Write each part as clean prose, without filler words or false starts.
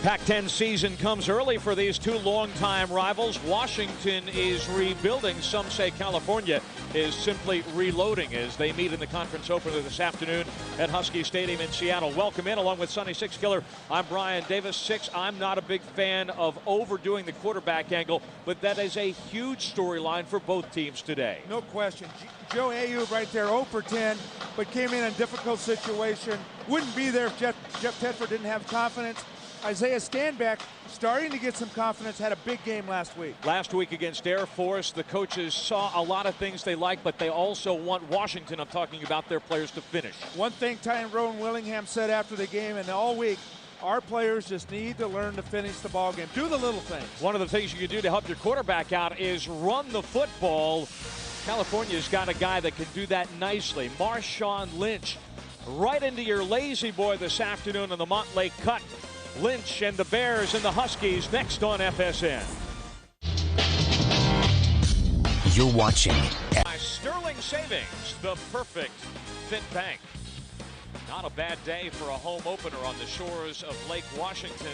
Pac-10 season comes early for these two longtime rivals. Washington is rebuilding. Some say California is simply reloading as they meet in the conference opener this afternoon at Husky Stadium in Seattle. Welcome in, along with Sunny Six Killer. I'm Brian Davis. Six, I'm not a big fan of overdoing the quarterback angle, but that is a huge storyline for both teams today. No question. Joe Ayoub right there, 0 for 10, but came in a difficult situation. Wouldn't be there if Jeff Tedford didn't have confidence. Isaiah Stanback starting to get some confidence, had a big game last week. Last week against Air Force, the coaches saw a lot of things they like, but they also want Washington, I'm talking about their players, to finish. One thing Tyrone Willingham said after the game and all week, our players just need to learn to finish the ball game. Do the little things. One of the things you can do to help your quarterback out is run the football. California's got a guy that can do that nicely. Marshawn Lynch, right into your lazy boy this afternoon in the Montlake Cut. Lynch and the Bears and the Huskies next on FSN. You're watching By Sterling Savings, the perfect fit bank. Not a bad day for a home opener on the shores of Lake Washington.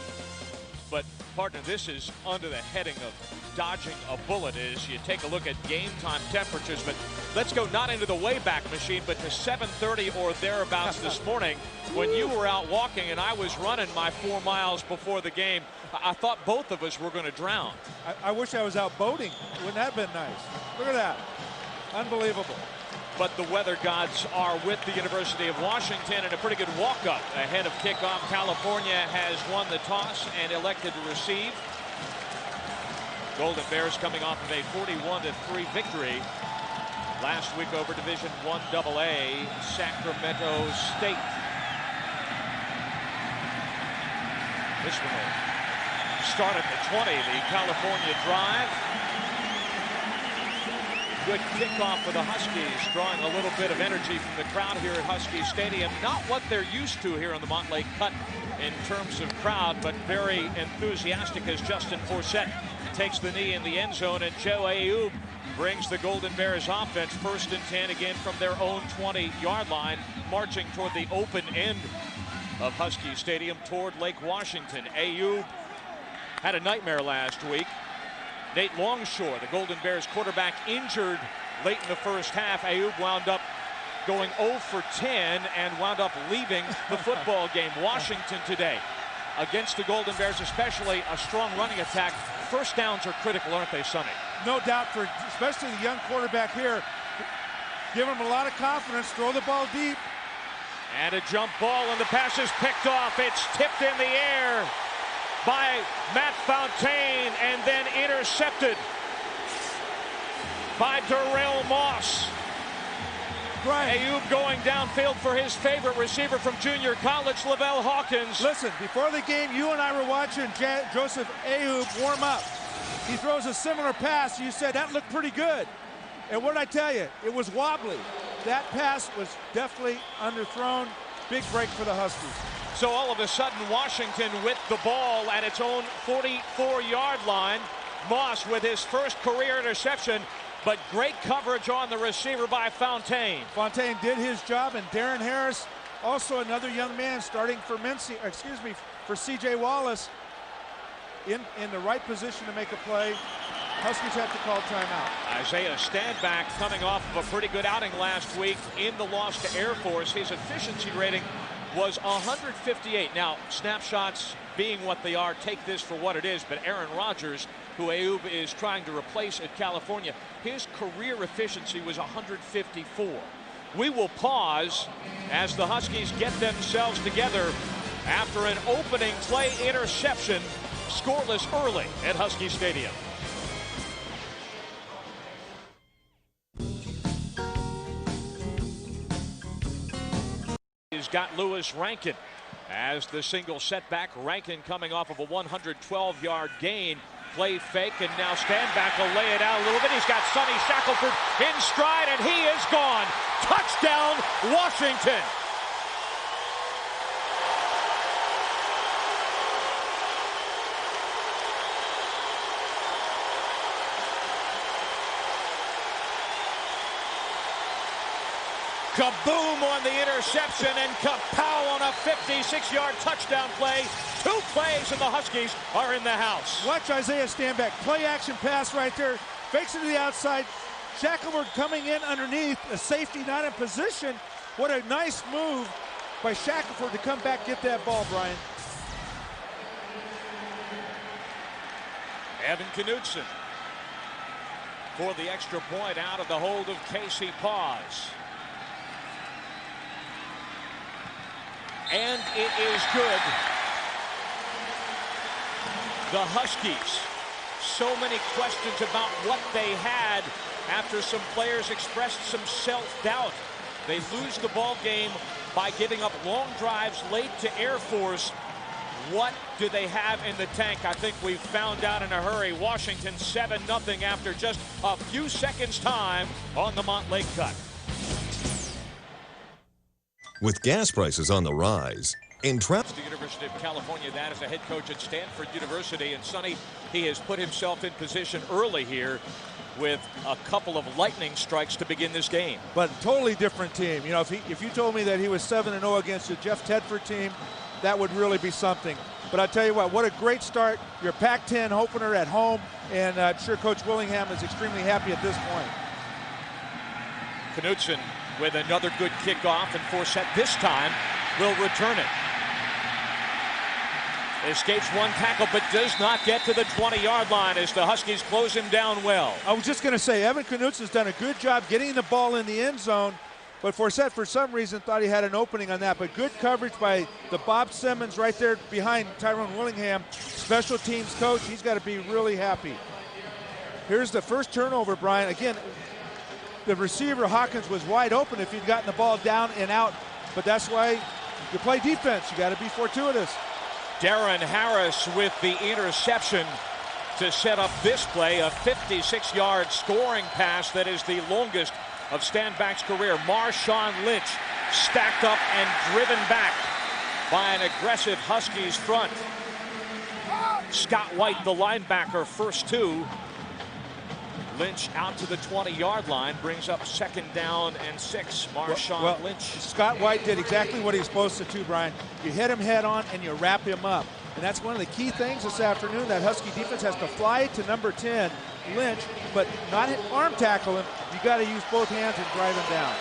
But, partner, this is under the heading of dodging a bullet as you take a look at game time temperatures. But let's go not into the Wayback Machine, but to 7:30 or thereabouts this morning when you were out walking and I was running my 4 miles before the game. I thought both of us were going to drown. I wish I was out boating. Wouldn't that have been nice? Look at that. Unbelievable. But the weather gods are with the University of Washington, and a pretty good walk-up ahead of kickoff. California has won the toss and elected to receive. Golden Bears coming off of a 41-3 victory last week over Division I AA Sacramento State. This one will start at the 20, the California drive. Good kickoff for the Huskies, drawing a little bit of energy from the crowd here at Husky Stadium. Not what they're used to here on the Montlake Cut in terms of crowd, but very enthusiastic as Justin Forsett takes the knee in the end zone, and Joe Ayoub brings the Golden Bears offense 1st and 10 again from their own 20-yard line, marching toward the open end of Husky Stadium toward Lake Washington. Ayoub had a nightmare last week. Nate Longshore, the Golden Bears quarterback, injured late in the first half. Ayoub wound up going 0 for 10 and wound up leaving the football game. Washington today, against the Golden Bears, especially a strong running attack. First downs are critical, aren't they, Sonny? No doubt, for especially the young quarterback here. Give him a lot of confidence, throw the ball deep. And a jump ball, and the pass is picked off. It's tipped in the air by Matt Fontaine and then intercepted by Darrell Moss. Right. Ayoub going downfield for his favorite receiver from junior college, Lavelle Hawkins. Listen, before the game, you and I were watching Joseph Ayoub warm up. He throws a similar pass. You said that looked pretty good. And what did I tell you? It was wobbly. That pass was definitely underthrown. Big break for the Huskies. So all of a sudden, Washington with the ball at its own 44-yard line. Moss with his first career interception, but great coverage on the receiver by Fontaine. Fontaine did his job, and Darren Harris, also another young man starting for for C.J. Wallace, in the right position to make a play. Huskies have to call timeout. Isaiah Stanback coming off of a pretty good outing last week in the loss to Air Force. His efficiency rating was 158. Now, snapshots being what they are, take this for what it is, but Aaron Rodgers, who Ayoub is trying to replace at California, his career efficiency was 154. We will pause as the Huskies get themselves together after an opening play interception, scoreless early at Husky Stadium. He's got Lewis Rankin as the single setback. Rankin coming off of a 112-yard gain. Play fake, and now Stanback will lay it out a little bit. He's got Sonny Shackelford in stride, and he is gone. Touchdown, Washington. Kaboom on the interception, and kapow on a 56-yard touchdown play. 2 plays, and the Huskies are in the house. Watch Isaiah stand back. Play action pass right there. Fakes it to the outside. Shackelford coming in underneath. A safety not in position. What a nice move by Shackelford to come back, get that ball, Brian. Evan Knutson for the extra point out of the hold of Casey Paz. And it is good. The Huskies, so many questions about what they had after some players expressed some self-doubt. They lose the ball game by giving up long drives late to Air Force. What do they have in the tank? I think we found out in a hurry. Washington 7-0 after just a few seconds time on the Montlake Cut. With gas prices on the rise, The University of California, that is a head coach at Stanford University. And Sonny, he has put himself in position early here with a couple of lightning strikes to begin this game. But totally different team. You know, if you told me that he was 7-0 against the Jeff Tedford team, that would really be something. But I tell you what a great start. Your Pac-10 opener at home, and I'm sure Coach Willingham is extremely happy at this point. Knutson with another good kickoff, and Forsett this time will return it. Escapes one tackle, but does not get to the 20-yard line as the Huskies close him down well. I was just going to say, Evan Knutson's done a good job getting the ball in the end zone, but Forsett, for some reason, thought he had an opening on that. But good coverage by the Bob Simmons right there behind Tyrone Willingham. Special teams coach, he's got to be really happy. Here's the first turnover, Brian. Again, the receiver, Hawkins, was wide open if he'd gotten the ball down and out. But that's why you play defense. You got to be fortuitous. Darren Harris with the interception to set up this play, a 56-yard scoring pass that is the longest of Stanback's career. Marshawn Lynch stacked up and driven back by an aggressive Huskies front. Scott White, the linebacker, first 2. Lynch out to the 20-yard line, brings up 2nd down and 6. Marshawn Lynch. Scott White did exactly what he's supposed to do, Brian. You hit him head on and you wrap him up. And that's one of the key things this afternoon. That Husky defense has to fly to number 10, Lynch, but not arm tackle him. You got to use both hands and drive him down.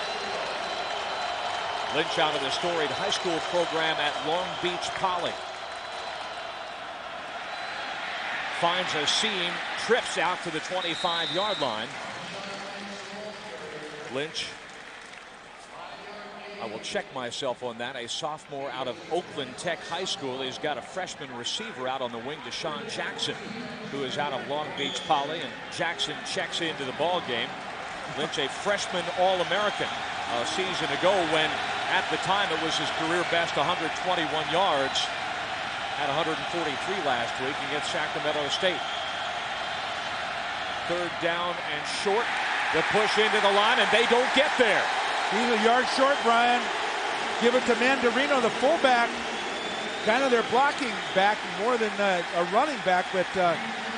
Lynch out of the storied high school program at Long Beach Poly. Finds a seam, trips out to the 25-yard line. Lynch, I will check myself on that, a sophomore out of Oakland Tech High School. He's got a freshman receiver out on the wing, Deshaun Jackson, who is out of Long Beach Poly, and Jackson checks into the ball game. Lynch, a freshman All-American a season ago when, at the time, it was his career best, 121 yards. Had 143 last week against Sacramento State. 3rd down and short. The push into the line, and they don't get there. He's a yard short, Brian. Give it to Mandarino, the fullback. Kind of their blocking back more than a running back, but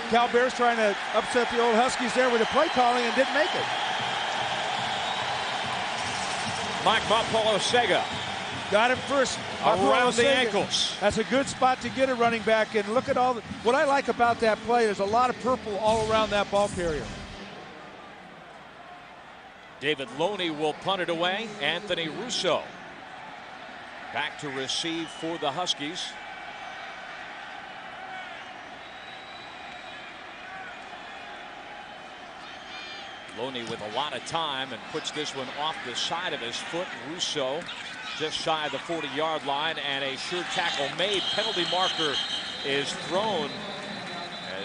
Cal Bear's trying to upset the old Huskies there with the play calling and didn't make it. Mike Mapolosega got him first. Around the ankles. That's a good spot to get a running back. And look at all what I like about that play. There's a lot of purple all around that ball carrier. David Loney will punt it away. Anthony Russo back to receive for the Huskies. Loney with a lot of time and puts this one off the side of his foot. Russo just shy of the 40-yard line, and a sure tackle made. Penalty marker is thrown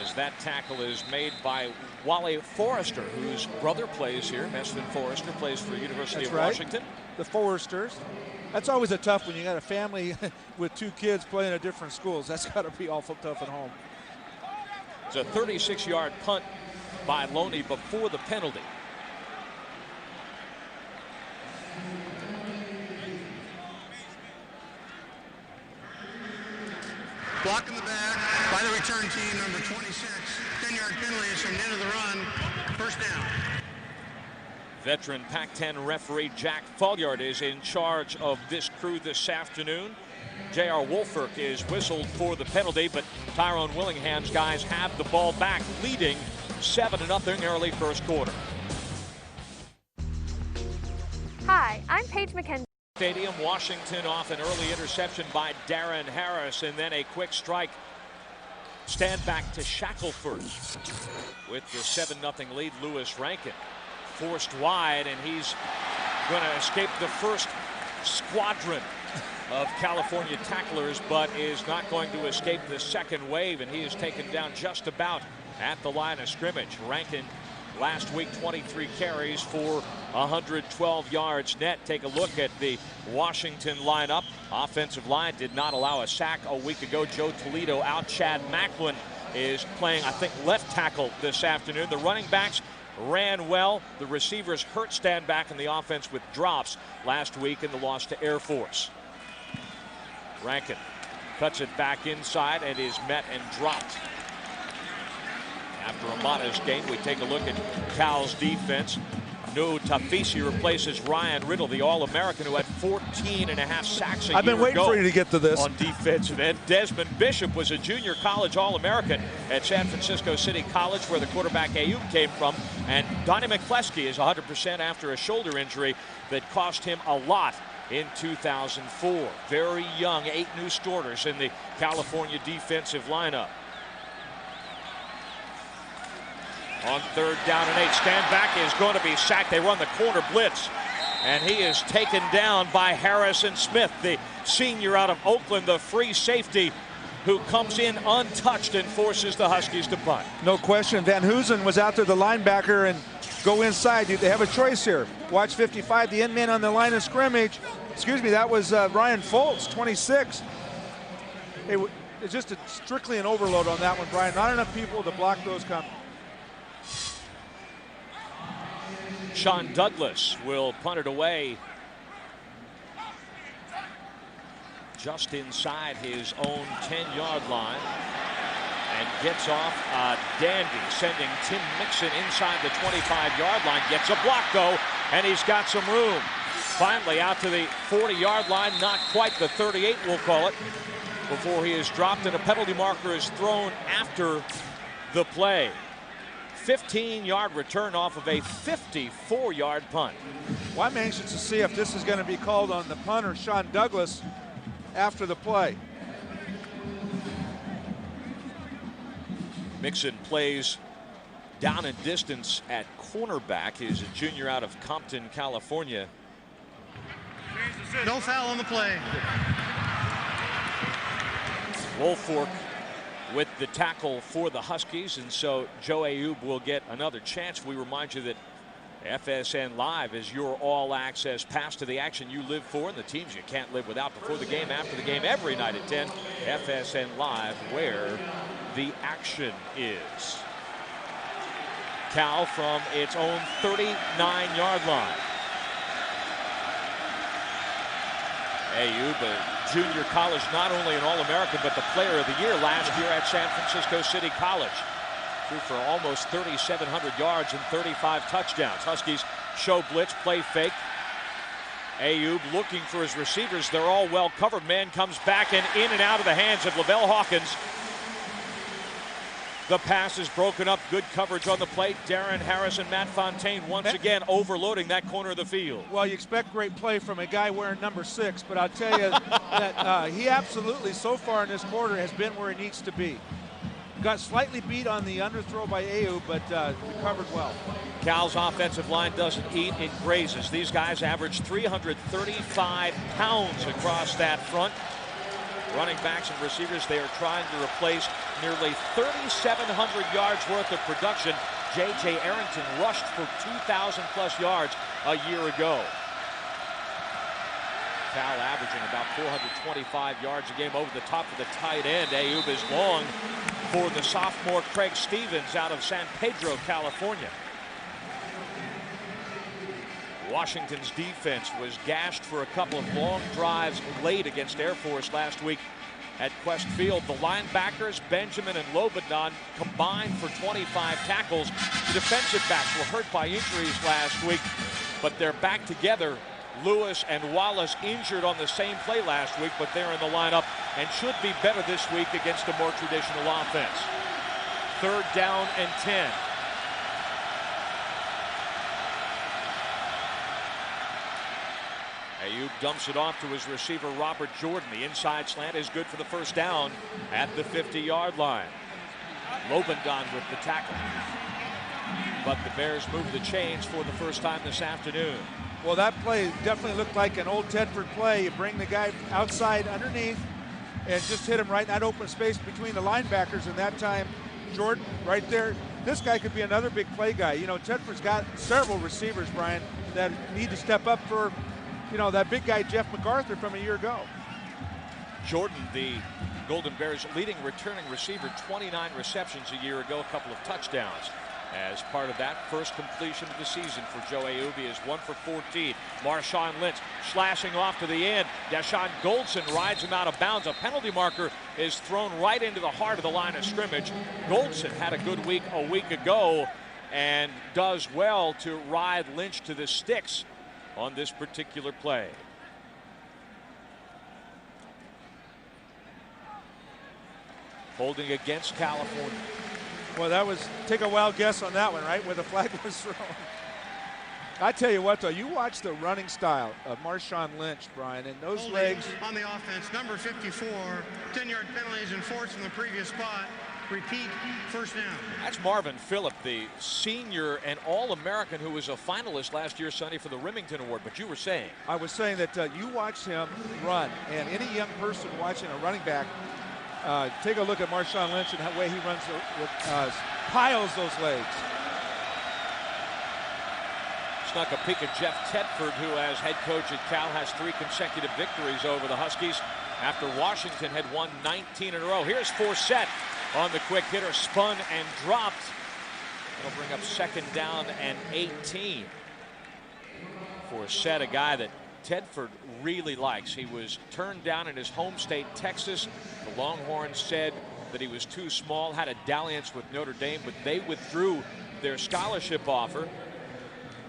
as that tackle is made by Wally Forrester, whose brother plays here. Mesvin Forrester plays for University of Washington. The Forresters. That's always a tough when you got a family with 2 kids playing at different schools. That's got to be awful tough at home. It's a 36-yard punt by Loney before the penalty. Block in the back by the return team, number 26. 10-yard penalty is from the end of the run. 1st down. Veteran Pac-10 referee Jack Folliard is in charge of this crew this afternoon. J.R. Wolferk is whistled for the penalty, but Tyrone Willingham's guys have the ball back, leading 7-0 early first quarter. Hi, I'm Paige McKenzie. Stadium, Washington off an early interception by Darren Harris, and then a quick strike. Stand back to Shackelford with the 7-0 lead. Lewis Rankin forced wide, and he's going to escape the first squadron of California tacklers, but is not going to escape the second wave, and he is taken down just about at the line of scrimmage. Rankin last week 23 carries for 112 yards net. Take a look at the Washington lineup. Offensive line did not allow a sack a week ago. Joe Toledo out. Chad Macklin is playing, I think, left tackle this afternoon. The running backs ran well. The receivers hurt stand back in the offense with drops last week in the loss to Air Force. Rankin cuts it back inside and is met and dropped. After a modest gain, we take a look at Cal's defense. No Tafisi replaces Ryan Riddle, the All-American, who had 14.5 sacks a year ago. I've been waiting for you to get to this. On defensive end, Desmond Bishop was a junior college All-American at San Francisco City College, where the quarterback Ayuk came from. And Donnie McCleskey is 100% after a shoulder injury that cost him a lot in 2004. Very young, 8 new starters in the California defensive lineup. On 3rd down and 8, stand back is going to be sacked. They run the corner blitz, and he is taken down by Harrison Smith, the senior out of Oakland, the free safety who comes in untouched and forces the Huskies to punt. No question. Van Hoosen was out there, the linebacker, and go inside. They have a choice here. Watch 55, the end man on the line of scrimmage. Excuse me, that was Ryan Foltz, 26. It's just strictly an overload on that one, Brian. Not enough people to block those coming. Sean Douglas will punt it away just inside his own 10-yard line and gets off a dandy, sending Tim Mixon inside the 25-yard line. Gets a block, though, and he's got some room. Finally out to the 40-yard line, not quite the 38, we'll call it, before he is dropped, and a penalty marker is thrown after the play. 15-yard return off of a 54-yard punt. Well, I'm anxious to see if this is going to be called on the punter, Sean Douglas, after the play. Mixon plays down and distance at cornerback. He is a junior out of Compton, California. No foul on the play. Wolfork with the tackle for the Huskies, and so Joe Ayub will get another chance. We remind you that FSN Live is your all-access pass to the action you live for and the teams you can't live without. Before the game, after the game, every night at 10. FSN Live, where the action is. Cal from its own 39-yard line. Ayub, a junior college, not only an All-American, but the player of the year last year at San Francisco City College. Threw for almost 3,700 yards and 35 touchdowns. Huskies show blitz, play fake. Ayub looking for his receivers. They're all well covered. Man comes back and in and out of the hands of Lavelle Hawkins. The pass is broken up. Good coverage on the play. Darren Harris and Matt Fontaine once again overloading that corner of the field. Well, you expect great play from a guy wearing number 6, but I'll tell you that he absolutely, so far in this quarter, has been where he needs to be. Got slightly beat on the underthrow by Ayub, but recovered well. Cal's offensive line doesn't eat, it grazes. These guys average 335 pounds across that front. Running backs and receivers, they are trying to replace nearly 3,700 yards worth of production. J.J. Arrington rushed for 2,000+ yards a year ago. Cal averaging about 425 yards a game over the top of the tight end. Ayub is long for the sophomore Craig Stevens out of San Pedro, California. Washington's defense was gashed for a couple of long drives late against Air Force last week at Quest Field. The linebackers, Benjamin and Lobanon, combined for 25 tackles. The defensive backs were hurt by injuries last week, but they're back together. Lewis and Wallace injured on the same play last week, but they're in the lineup and should be better this week against a more traditional offense. 3rd down and 10. Ayub dumps it off to his receiver, Robert Jordan. The inside slant is good for the 1st down at the 50-yard line. Lobendon with the tackle. But the Bears move the chains for the first time this afternoon. Well, that play definitely looked like an old Tedford play. You bring the guy outside underneath and just hit him right in that open space between the linebackers, and that time Jordan right there. This guy could be another big play guy. You know, Tedford's got several receivers, Brian, that need to step up for, you know, that big guy Jeff MacArthur from a year ago. Jordan, the Golden Bears' leading returning receiver, 29 receptions a year ago, a couple of touchdowns. As part of that first completion of the season for Joe Ayub, he is 1 for 14. Marshawn Lynch slashing off to the end. Deshaun Goldson rides him out of bounds. A penalty marker is thrown right into the heart of the line of scrimmage. Goldson had a good week a week ago and does well to ride Lynch to the sticks on this particular play. Holding against California. Well, that was, take a wild guess on that one, right, where the flag was thrown. I tell you what, though, you watch the running style of Marshawn Lynch, Brian, and those Holding legs. on the offense, number 54, 10-yard penalties enforced from the previous spot. Repeat, 1st down. That's Marvin Phillip, the senior and All-American who was a finalist last year Sunday for the Remington Award. But you were saying. I was saying that you watch him run, and any young person watching a running back, take a look at Marshawn Lynch and the way he runs, piles those legs. Snuck a peek at Jeff Tedford, who as head coach at Cal has 3 consecutive victories over the Huskies after Washington had won 19 in a row. Here's Forsett on the quick hitter, spun and dropped. It'll bring up 2nd down and 18. Forsett, a guy that Tedford really likes. He was turned down in his home state, Texas. The Longhorns said that he was too small, had a dalliance with Notre Dame, but they withdrew their scholarship offer.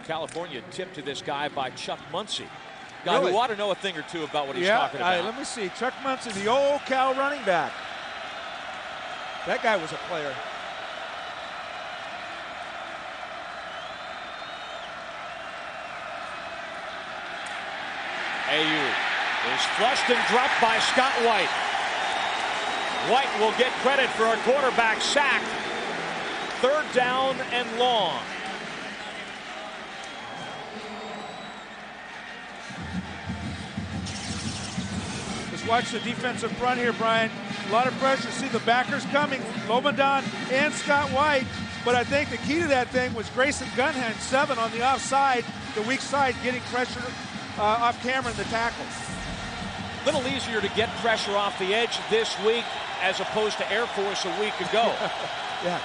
California tipped to this guy by Chuck Muncie. Guy Really? who ought to know a thing or two about what he's talking about. Let me see. Chuck Muncie, the old Cal running back. That guy was a player. Ayub is flushed and dropped by Scott White. White will get credit for a quarterback sack. 3rd down and long. Let's watch the defensive front here, Brian. A lot of pressure. See the backers coming, Lobendon and Scott White. But I think the key to that thing was Grayson Gunhan, 7 on the offside, the weak side, getting pressure off Cameron, the tackle. A little easier to get pressure off the edge this week as opposed to Air Force a week ago. Yeah,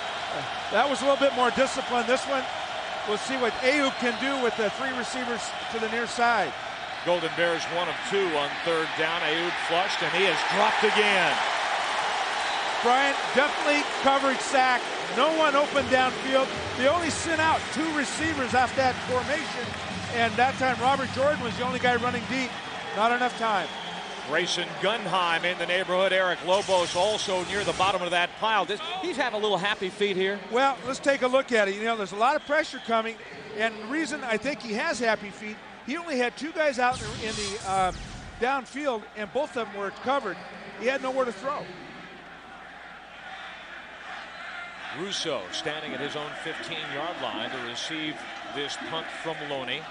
that was a little bit more disciplined. This one, we'll see what Ayub can do with the 3 receivers to the near side. Golden Bears 1 of 2 on 3rd down. Ayub flushed, and he is dropped again. Brian, definitely coverage sack. No one open downfield. They only sent out 2 receivers after that formation, and that time Robert Jordan was the only guy running deep. Not enough time. Grayson Gunheim in the neighborhood. Eric Lobos also near the bottom of that pile. He's having a little happy feet here. Well, let's take a look at it. You know, there's a lot of pressure coming, and the reason I think he has happy feet, he only had 2 guys out in the downfield, and both of them were covered. He had nowhere to throw. Russo standing at his own 15-yard line to receive this punt from Loney.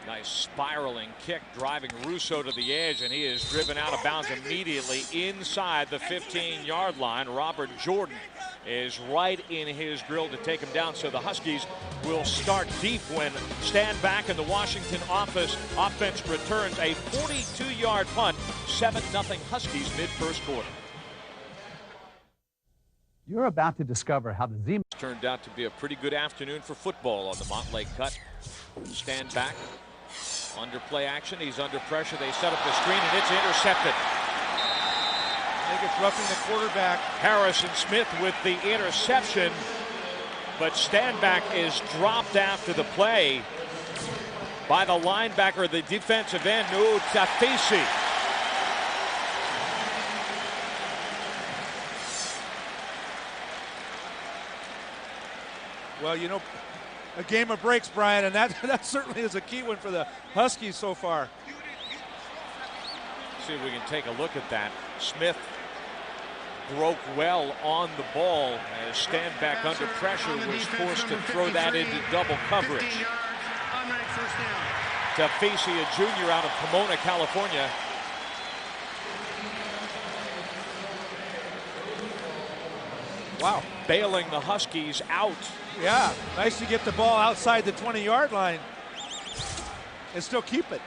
Nice spiraling kick driving Russo to the edge, and he is driven out of bounds immediately inside the 15-yard line. Robert Jordan is right in his grill to take him down, so the Huskies will start deep when stand back and the Washington offense returns a 42-yard punt. 7-0 Huskies mid-first quarter. You're about to discover how the Z Turned out to be a pretty good afternoon for football on the Montlake Cut. Stand back. Under play action. He's under pressure. They set up the screen, and it's intercepted. I think it's roughing the quarterback. Harrison Smith with the interception, but Stanback is dropped after the play by the linebacker, the defensive end, Tafisi. Well, you know, a game of breaks, Brian, and that certainly is a key one for the Huskies so far. See if we can take a look at that. Smith broke well on the ball as Stanback under pressure was forced to throw that into double coverage. Tafisi, a junior out of Pomona, California. Wow. Bailing the Huskies out. Yeah, nice to get the ball outside the 20-yard line and still keep it.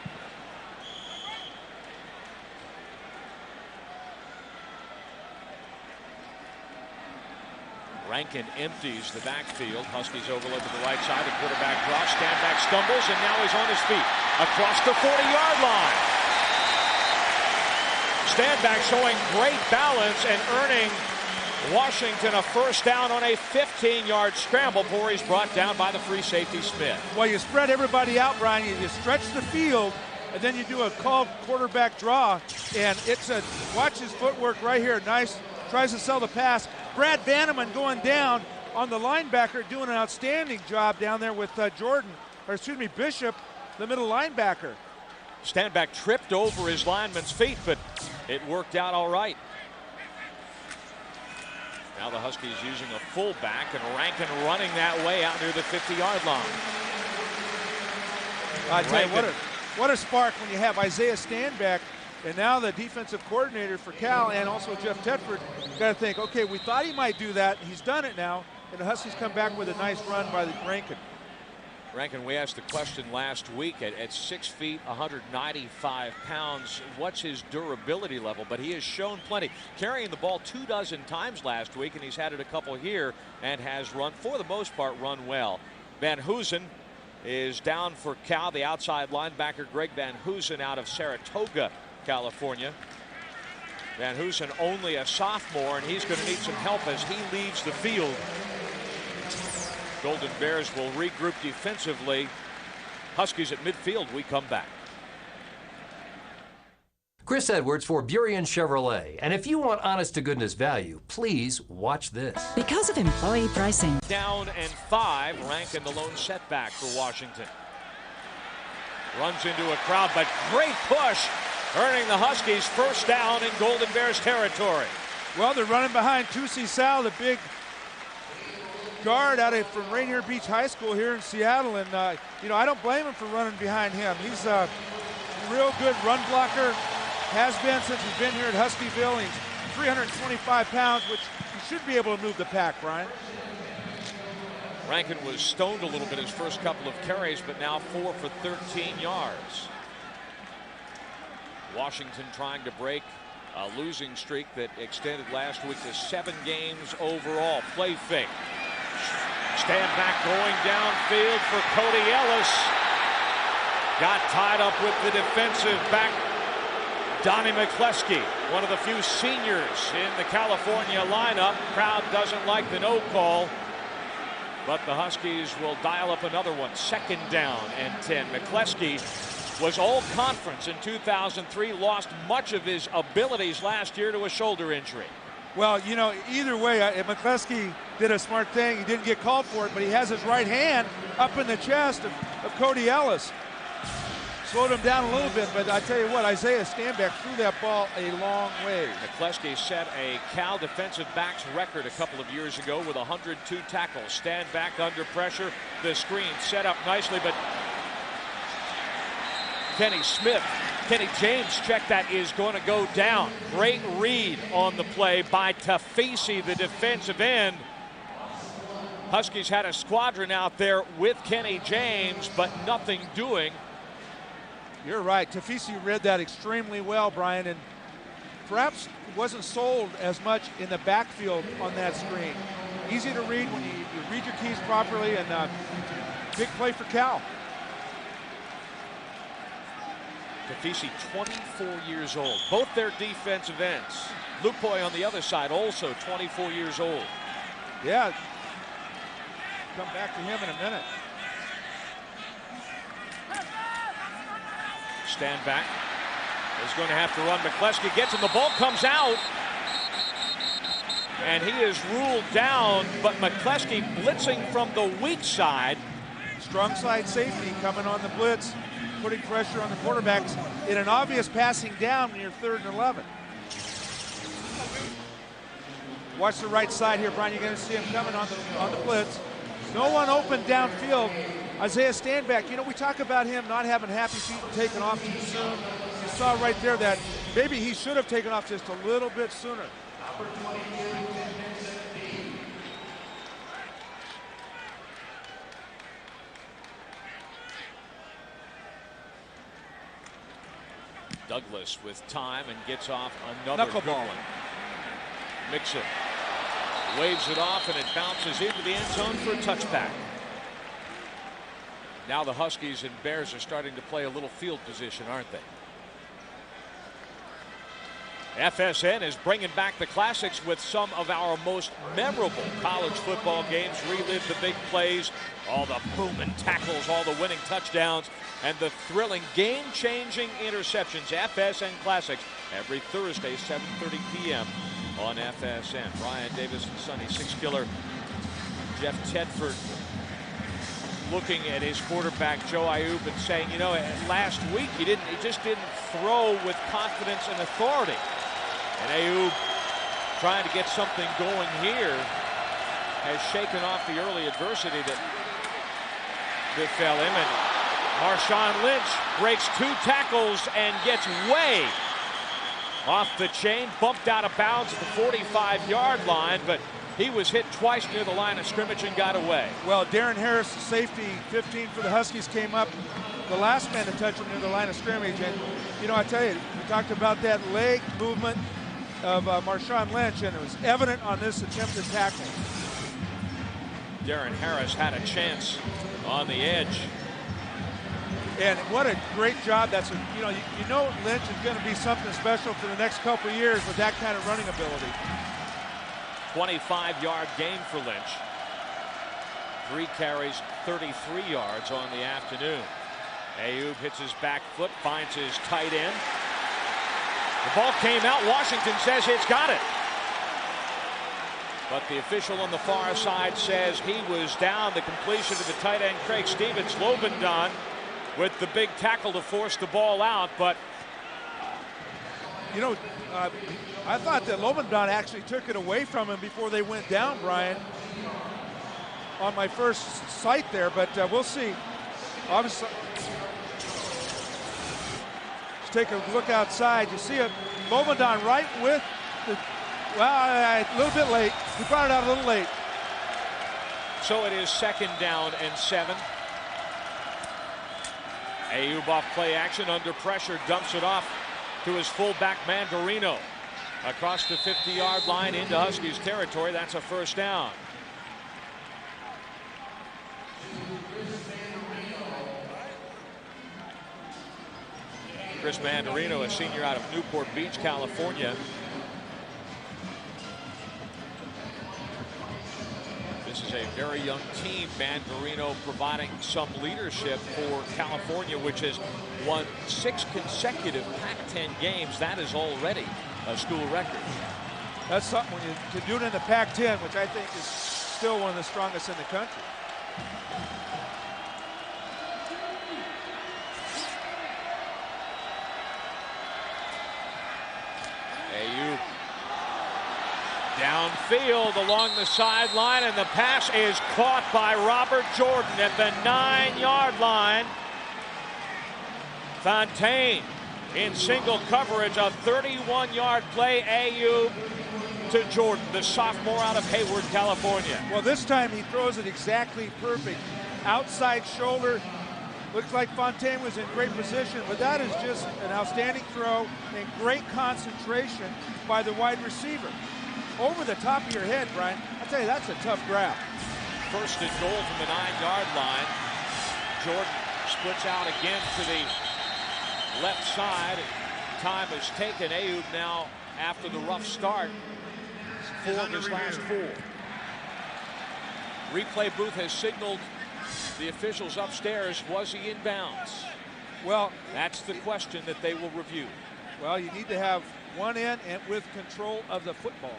Rankin empties the backfield. Huskies overload to the right side. The quarterback drops. Stanback stumbles, and now he's on his feet across the 40-yard line. Stanback showing great balance and earning Washington a first down on a 15-yard scramble before he's brought down by the free safety Smith. Well, you spread everybody out, Brian. You stretch the field, and then you do a called quarterback draw, and it's a watch his footwork right here. Nice. Tries to sell the pass. Brad Vanneman going down on the linebacker, doing an outstanding job down there with Bishop, the middle linebacker. Stanback tripped over his lineman's feet, but it worked out all right. Now the Huskies using a fullback, and Rankin running that way out near the 50-yard line. I tell you, what a spark when you have Isaiah Stanback, and now the defensive coordinator for Cal and also Jeff Tedford got to think, okay, we thought he might do that. He's done it now, and the Huskies come back with a nice run by Rankin. Rankin, we asked the question last week at 6 feet, 195 pounds. What's his durability level? But he has shown plenty. Carrying the ball 24 times last week, and he's had it a couple here and has run, for the most part, run well. Van Hoosen is down for Cal, the outside linebacker, Greg Van Hoosen out of Saratoga, California. Van Hoosen only a sophomore, and he's going to need some help as he leaves the field. Golden Bears will regroup defensively. Huskies at midfield. We come back. Chris Edwards for Burien Chevrolet. And if you want honest-to-goodness value, please watch this. Because of employee pricing. Down and 5. Rankin the lone setback for Washington. Runs into a crowd, but great push, earning the Huskies first down in Golden Bears territory. Well, they're running behind Tusi Sal, the big guard from Rainier Beach High School here in Seattle, and I don't blame him for running behind him. He's a real good run blocker, has been since he's been here at Huskyville. He's 325 pounds, which he should be able to move the pack, Brian. Rankin was stoned a little bit his first couple of carries, but now 4 for 13 yards. Washington trying to break a losing streak that extended last week to 7 games overall. Play fake. Stanback going downfield for Cody Ellis. Got tied up with the defensive back, Donnie McCleskey, one of the few seniors in the California lineup. Crowd doesn't like the no call, but the Huskies will dial up another one. 2nd down and 10. McCleskey was all conference in 2003, lost much of his abilities last year to a shoulder injury. Well, either way, McCleskey did a smart thing. He didn't get called for it, but he has his right hand up in the chest of Cody Ellis. Slowed him down a little bit, but I tell you what, Isaiah Stanback threw that ball a long way. McCleskey set a Cal defensive backs record a couple of years ago with 102 tackles. Stanback under pressure. The screen set up nicely, but Kenny James, check that, is going to go down. Great read on the play by Tafisi, the defensive end. Huskies had a squadron out there with Kenny James, but nothing doing. You're right. Tafisi read that extremely well, Brian, and perhaps wasn't sold as much in the backfield on that screen. Easy to read when you read your keys properly, and big play for Cal. Tafisi, 24 years old. Both their defensive ends. Lupoy on the other side, also 24 years old. Yeah. Come back to him in a minute. Stand back. Is going to have to run. McCleskey gets him. The ball comes out. And he is ruled down, but McCleskey blitzing from the weak side. Strong side safety coming on the blitz, putting pressure on the quarterbacks in an obvious passing down near 3rd and 11. Watch the right side here, Brian. You're going to see him coming on the blitz. No one open downfield. Isaiah Stanback, you know, we talk about him not having happy feet and taking off too soon. You saw right there that maybe he should have taken off just a little bit sooner. Douglas with time and gets off another knuckleball. Mixon waves it off and it bounces into the end zone for a touchback. Now the Huskies and Bears are starting to play a little field position, aren't they? FSN is bringing back the classics with some of our most memorable college football games. Relive the big plays, all the booming tackles, all the winning touchdowns, and the thrilling game-changing interceptions. FSN Classics every Thursday, 7:30 p.m. on FSN. Brian Davis and Sonny Sixkiller. Jeff Tedford looking at his quarterback Joe Ayoub and saying, you know, last week he just didn't throw with confidence and authority. And Ayoub, trying to get something going here, has shaken off the early adversity that befell him. And Marshawn Lynch breaks 2 tackles and gets way off the chain, bumped out of bounds at the 45-yard line, but he was hit twice near the line of scrimmage and got away. Well, Darren Harris, safety 15 for the Huskies, came up the last man to touch him near the line of scrimmage. And, you know, I tell you, we talked about that leg movement of Marshawn Lynch, and it was evident on this attempted tackle. Darren Harris had a chance on the edge. And what a great job. That's you know Lynch is going to be something special for the next couple of years with that kind of running ability. 25-yard gain for Lynch. 3 carries, 33 yards on the afternoon. Ayoub hits his back foot, finds his tight end. The ball came out. Washington says it's got it. But the official on the far side says he was down. The completion to the tight end, Craig Stevens. Lobendon with the big tackle to force the ball out. But, you know, I thought that Lobendon actually took it away from him before they went down, Brian, on my first sight there. But we'll see. Obviously, let's take a look outside. You see a Lobendon right with the, well, a little bit late. He brought it out a little late. So it is 2nd down and 7. Ayoub off play action, under pressure, dumps it off to his fullback Mandarino. Across the 50-yard line into Huskies territory. That's a 1st down. Chris Mandarino, a senior out of Newport Beach, California. This is a very young team. Mandarino providing some leadership for California, which has won 6 consecutive Pac-10 games. That is already a school record. That's something when you to do it in the Pac-10, which I think is still one of the strongest in the country. Ayoub downfield along the sideline, and the pass is caught by Robert Jordan at the 9-yard line. Fontaine in single coverage, a 31-yard play. Ayoub to Jordan, the sophomore out of Hayward, California. Well, this time he throws it exactly perfect. Outside shoulder. Looks like Fontaine was in great position, but that is just an outstanding throw and great concentration by the wide receiver. Over the top of your head, Brian. I'll tell you, that's a tough grab. 1st and goal from the 9-yard line. Jordan splits out again to the left side. Time is taken. Ayoub now, after the rough start, 4 of his last 4. Replay booth has signaled the officials upstairs. Was he in bounds? Well, that's the question that they will review. Well, you need to have one in and with control of the football.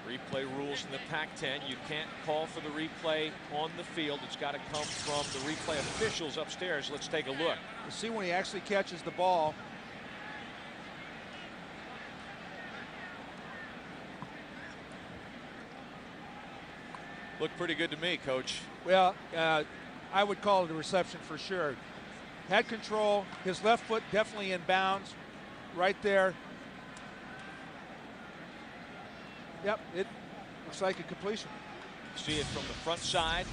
Replay rules in the Pac-10. You can't call for the replay on the field. It's got to come from the replay officials upstairs. Let's take a look. You see when he actually catches the ball. Looked pretty good to me, Coach. Well, I would call it a reception for sure. Had control. His left foot definitely in bounds. Right there. Yep, it looks like a completion. See it from the front side.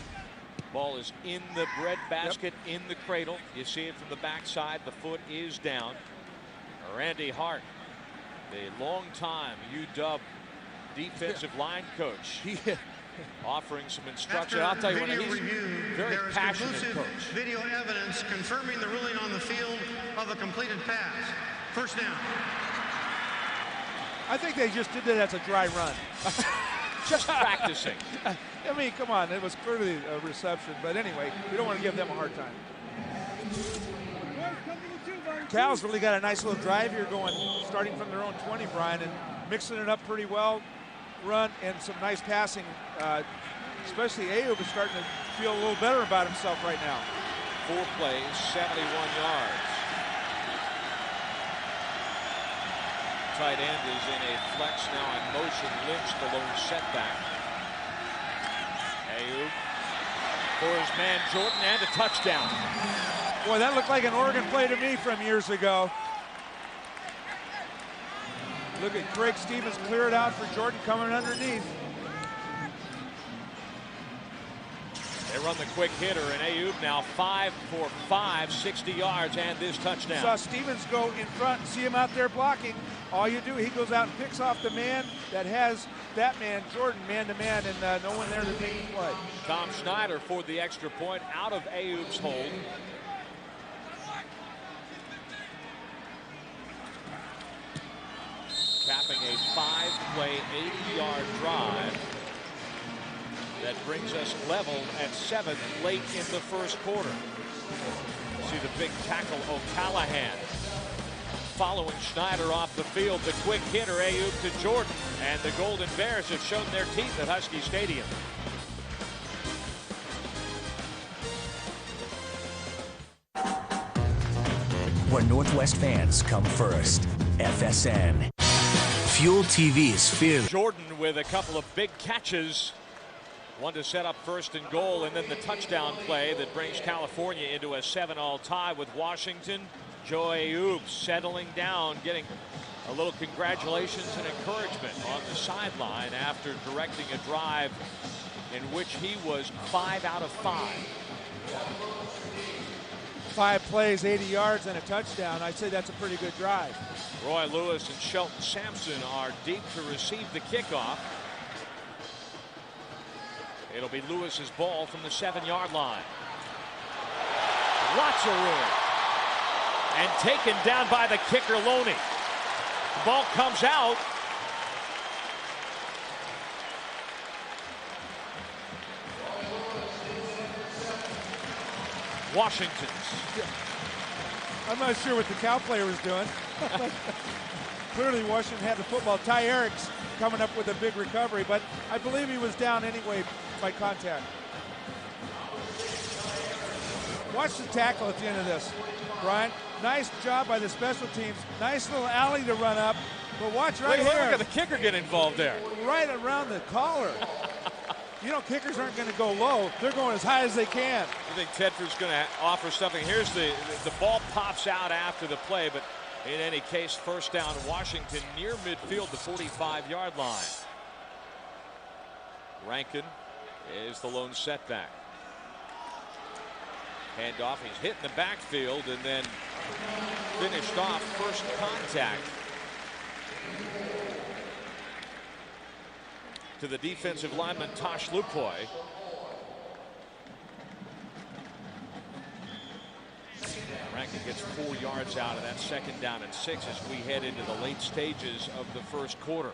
Ball is in the bread basket, in the cradle. You see it from the back side. The foot is down. Randy Hart, the longtime UW defensive line coach, offering some instruction. I'll tell you what, he's very passionate coach. Video evidence confirming the ruling on the field of a completed pass. First down. I think they just did that as a dry run. Just practicing. I mean, come on, it was clearly a reception, but anyway, we don't want to give them a hard time. Cal's really got a nice little drive here going, starting from their own 20, Brian, and mixing it up pretty well. Run and some nice passing. Especially Ayoub is starting to feel a little better about himself right now. 4 plays, 71 yards. Tight end is in a flex now in motion. Lynch, the lone setback. Ayoub for his man Jordan, and a touchdown. Boy, that looked like an Oregon play to me from years ago. Look at Craig Stevens clear it out for Jordan coming underneath. They run the quick hitter, and Ayoub now 5 for 5, 60 yards, and this touchdown. Saw Stevens go in front, see him out there blocking. All you do, he goes out and picks off the man that has that man, Jordan, man-to-man, and no one there to make the play. Tom Schneider for the extra point out of Ayoub's hold. Capping a 5-play, 80-yard drive that brings us level at 7 late in the first quarter. See the big tackle O'Callahan following Schneider off the field. The quick hitter Ayoub to Jordan, and the Golden Bears have shown their teeth at Husky Stadium. Where Northwest fans come first. FSN. Fuel TV's fearless. Jordan with a couple of big catches. One to set up 1st and goal, and then the touchdown play that brings California into a 7-all tie with Washington. Joe Ayoub settling down, getting a little congratulations and encouragement on the sideline after directing a drive in which he was 5 out of 5. 5 plays, 80 yards, and a touchdown. I'd say that's a pretty good drive. Roy Lewis and Shelton Sampson are deep to receive the kickoff. It'll be Lewis's ball from the 7-yard line. Lots of room. And taken down by the kicker, Loney. The ball comes out. Washington's. I'm not sure what the Cal player was doing. Clearly Washington had the football. Ty Erick's coming up with a big recovery, but I believe he was down anyway by contact. Watch the tackle at the end of this, Brian. Nice job by the special teams. Nice little alley to run up, but watch right here. Look at the kicker get involved there. Right around the collar. You know, kickers aren't going to go low. They're going as high as they can. I think Tedford's going to offer something. Here's the ball pops out after the play, but in any case, 1st down Washington near midfield, the 45-yard line. Rankin is the lone setback. Handoff, he's hit in the backfield and then finished off first contact to the defensive lineman Tosh Lupoy. and gets 4 yards out of that 2nd down and 6 as we head into the late stages of the first quarter.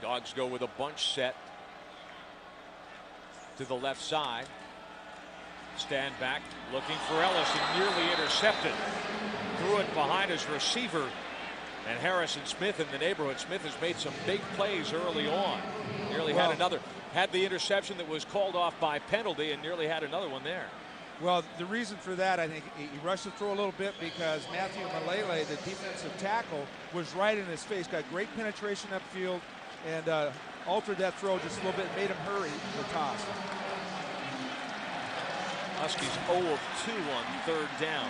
Dogs go with a bunch set to the left side. Stand back looking for Ellis and nearly intercepted. Threw it behind his receiver. And Harrison Smith in the neighborhood. Smith has made some big plays early on. Nearly had the interception that was called off by penalty and nearly had another one there. Well, the reason for that, I think he rushed the throw a little bit because Matthew Malele, the defensive tackle, was right in his face. Got great penetration upfield and altered that throw just a little bit, made him hurry the toss. Huskies 0 of 2 on 3rd down.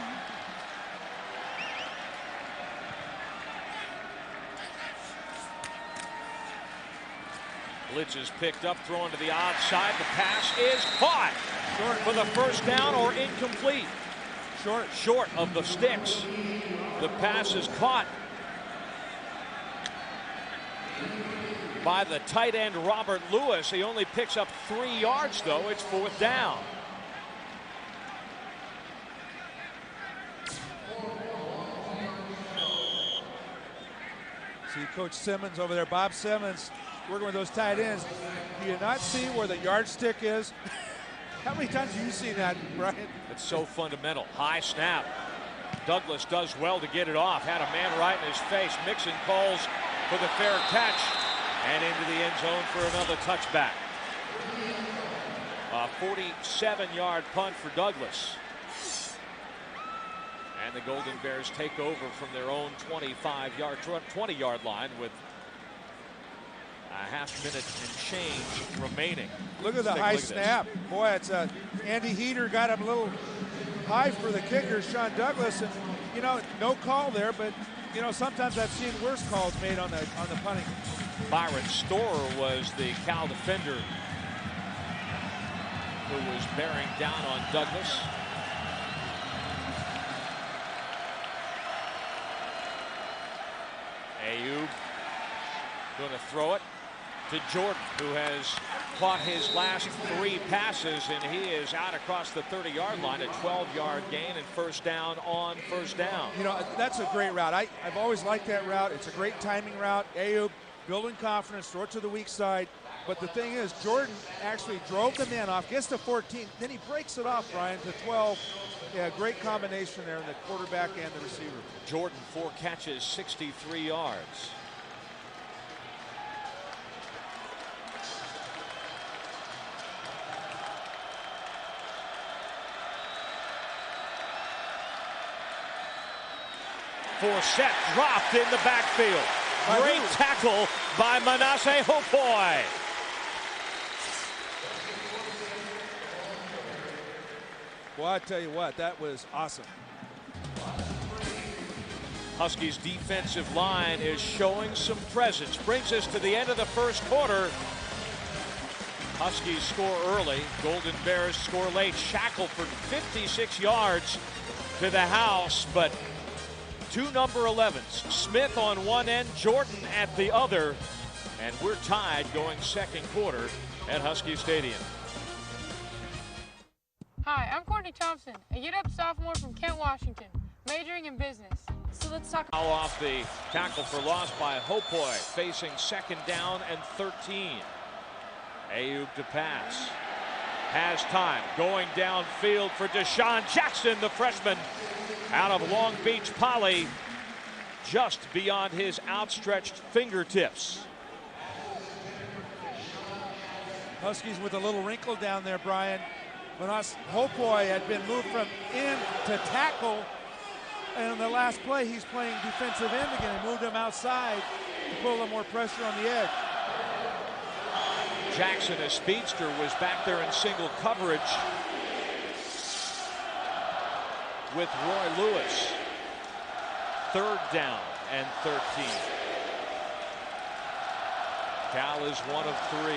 Blitz is picked up, thrown to the outside. The pass is caught. Short for the 1st down or incomplete. Short of the sticks. The pass is caught by the tight end Robert Lewis. He only picks up 3 yards though. It's 4th down. See Coach Simmons over there, Bob Simmons, working with those tight ends. Do you not see where the yardstick is? How many times have you seen that, Brian? It's so fundamental. High snap. Douglas does well to get it off. Had a man right in his face. Mixon calls for the fair catch and into the end zone for another touchback. A 47-yard punt for Douglas. And the Golden Bears take over from their own 20-yard line with a half minute and change remaining. Look at the high snap. Boy, it's Andy Heater got him a little high for the kicker, Sean Douglas, and you know, no call there, but you know, sometimes I've seen worse calls made on the punting. Byron Storer was the Cal defender who was bearing down on Douglas. Ayoub going to throw it to Jordan, who has caught his last 3 passes, and he is out across the 30-yard line. A 12-yard gain and 1st down on 1st down. You know, that's a great route. I've always liked that route. It's a great timing route. Ayoub building confidence, throw it to the weak side. But the thing is, Jordan actually drove the man off, gets to 14, then he breaks it off, Brian, to 12. Yeah, great combination there in the quarterback and the receiver. Jordan 4 catches, 63 yards. Forsett dropped in the backfield. Great tackle by Manasseh Hoopoy. Well, I tell you what, that was awesome. Huskies defensive line is showing some presence. Brings us to the end of the first quarter. Huskies score early. Golden Bears score late. Shackelford 56 yards to the house, but 2 number 11s. Smith on one end, Jordan at the other, and we're tied going second quarter at Husky Stadium. Hi, I'm Courtney Thompson, a get-up sophomore from Kent, Washington, majoring in business. So let's talk. Now off the tackle for loss by Hoopoy, facing 2nd down and 13. Ayoub to pass. Has time. Going downfield for Deshaun Jackson, the freshman out of Long Beach Poly, just beyond his outstretched fingertips. Huskies with a little wrinkle down there, Brian. When Hoopoy had been moved from in to tackle, and in the last play, he's playing defensive end again and moved him outside to put a little more pressure on the edge. Jackson, a speedster, was back there in single coverage with Roy Lewis. 3rd down and 13. Cal is 1 of 3.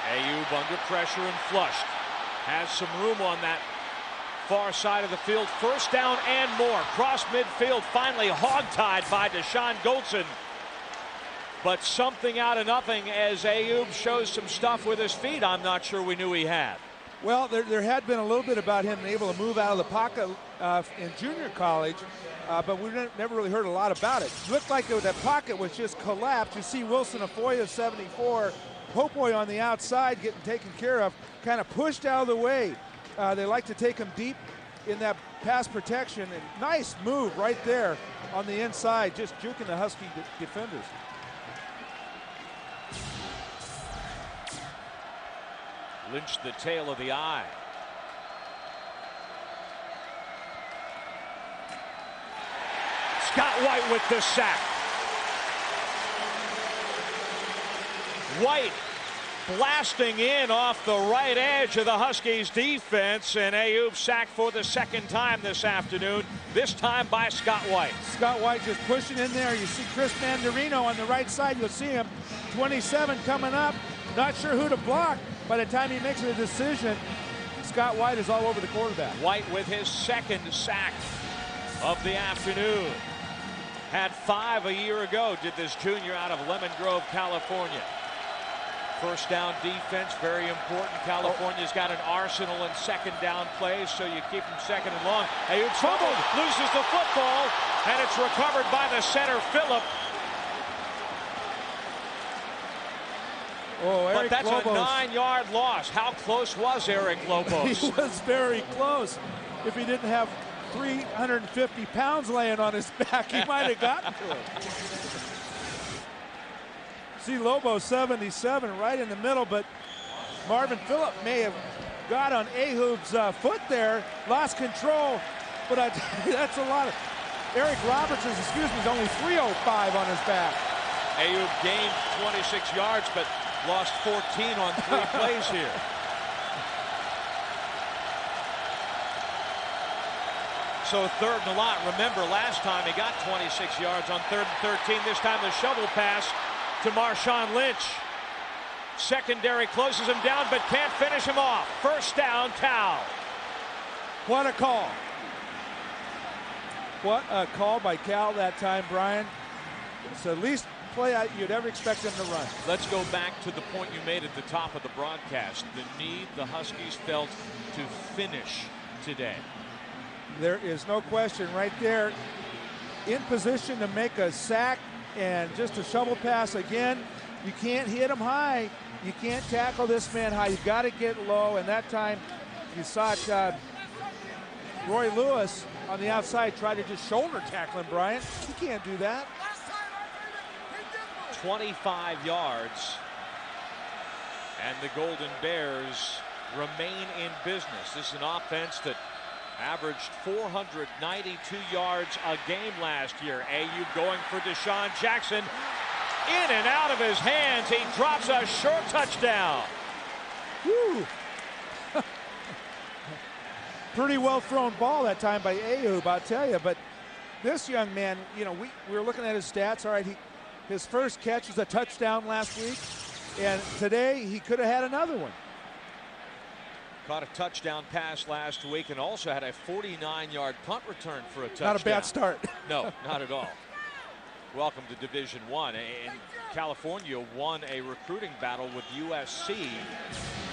Ayoub under pressure and flushed. Has some room on that far side of the field. First down and more. Cross midfield, finally hogtied by Deshaun Goldson. But something out of nothing as Ayoub shows some stuff with his feet I'm not sure we knew he had. Well, there had been a little bit about him able to move out of the pocket in junior college, but we never really heard a lot about it. Looked like that pocket was just collapsed. You see Wilson Afoya, 74, Popoy on the outside getting taken care of, kind of pushed out of the way. They like to take him deep in that pass protection, and nice move right there on the inside, just juking the Husky defenders. Lynch the tail of the eye. Scott White with the sack. White blasting in off the right edge of the Huskies defense, and Ayoub sacked for the second time this afternoon, this time by Scott White. Scott White just pushing in there. You see Chris Mandarino on the right side. You'll see him, 27 coming up. Not sure who to block. By the time he makes a decision, Scott White is all over the quarterback. White with his second sack of the afternoon. Had 5 a year ago, did this junior out of Lemon Grove, California. First down defense, very important. California's got an arsenal in second down plays, so you keep them second and long. Ayoub fumbled, loses the football, and it's recovered by the center, Phillip. Oh, Eric but that's Lobos. a 9-yard loss. How close was Eric Lobos? He was very close. If he didn't have 350 pounds laying on his back, he might have gotten to him. See Lobos 77 right in the middle, but Marvin Phillip may have got on Ayoub's foot there, lost control, but that's a lot of. Eric Robertson's, is only 305 on his back. Ayoub gained 26 yards, but lost 14 on 3 plays here. So third and a lot. Remember, last time he got 26 yards on 3rd and 13. This time the shovel pass to Marshawn Lynch. Secondary closes him down, but can't finish him off. First down, Cal. What a call. What a call by Cal that time, Brian. It's the least play you'd ever expect him to run. Let's go back to the point you made at the top of the broadcast. The need the Huskies felt to finish today. There is no question right there. In position to make a sack and just a shovel pass again. You can't hit him high. You can't tackle this man high. You've got to get low. And that time you saw it, Roy Lewis on the outside try to just shoulder tackle him, Brian. You can't do that. 25 yards, and the Golden Bears remain in business. This is an offense that averaged 492 yards a game last year. Ayoub going for Deshaun Jackson. In and out of his hands. He drops a short touchdown. Woo. Pretty well thrown ball that time by Ayoub, I'll tell you. But this young man, you know, we were looking at his stats. All right, his first catch was a touchdown last week, and today he could have had another one. Caught a touchdown pass last week and also had a 49-yard punt return for a touchdown. Not a bad start. No, not at all. Welcome to Division I. And California won a recruiting battle with USC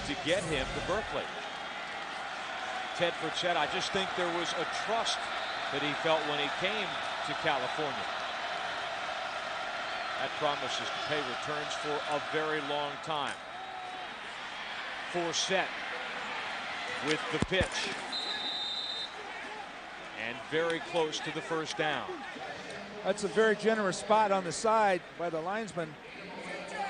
to get him to Berkeley. Tedford said, I just think there was a trust that he felt when he came to California. That promises to pay returns for a very long time. Forsett with the pitch. And very close to the first down. That's a very generous spot on the side by the linesman.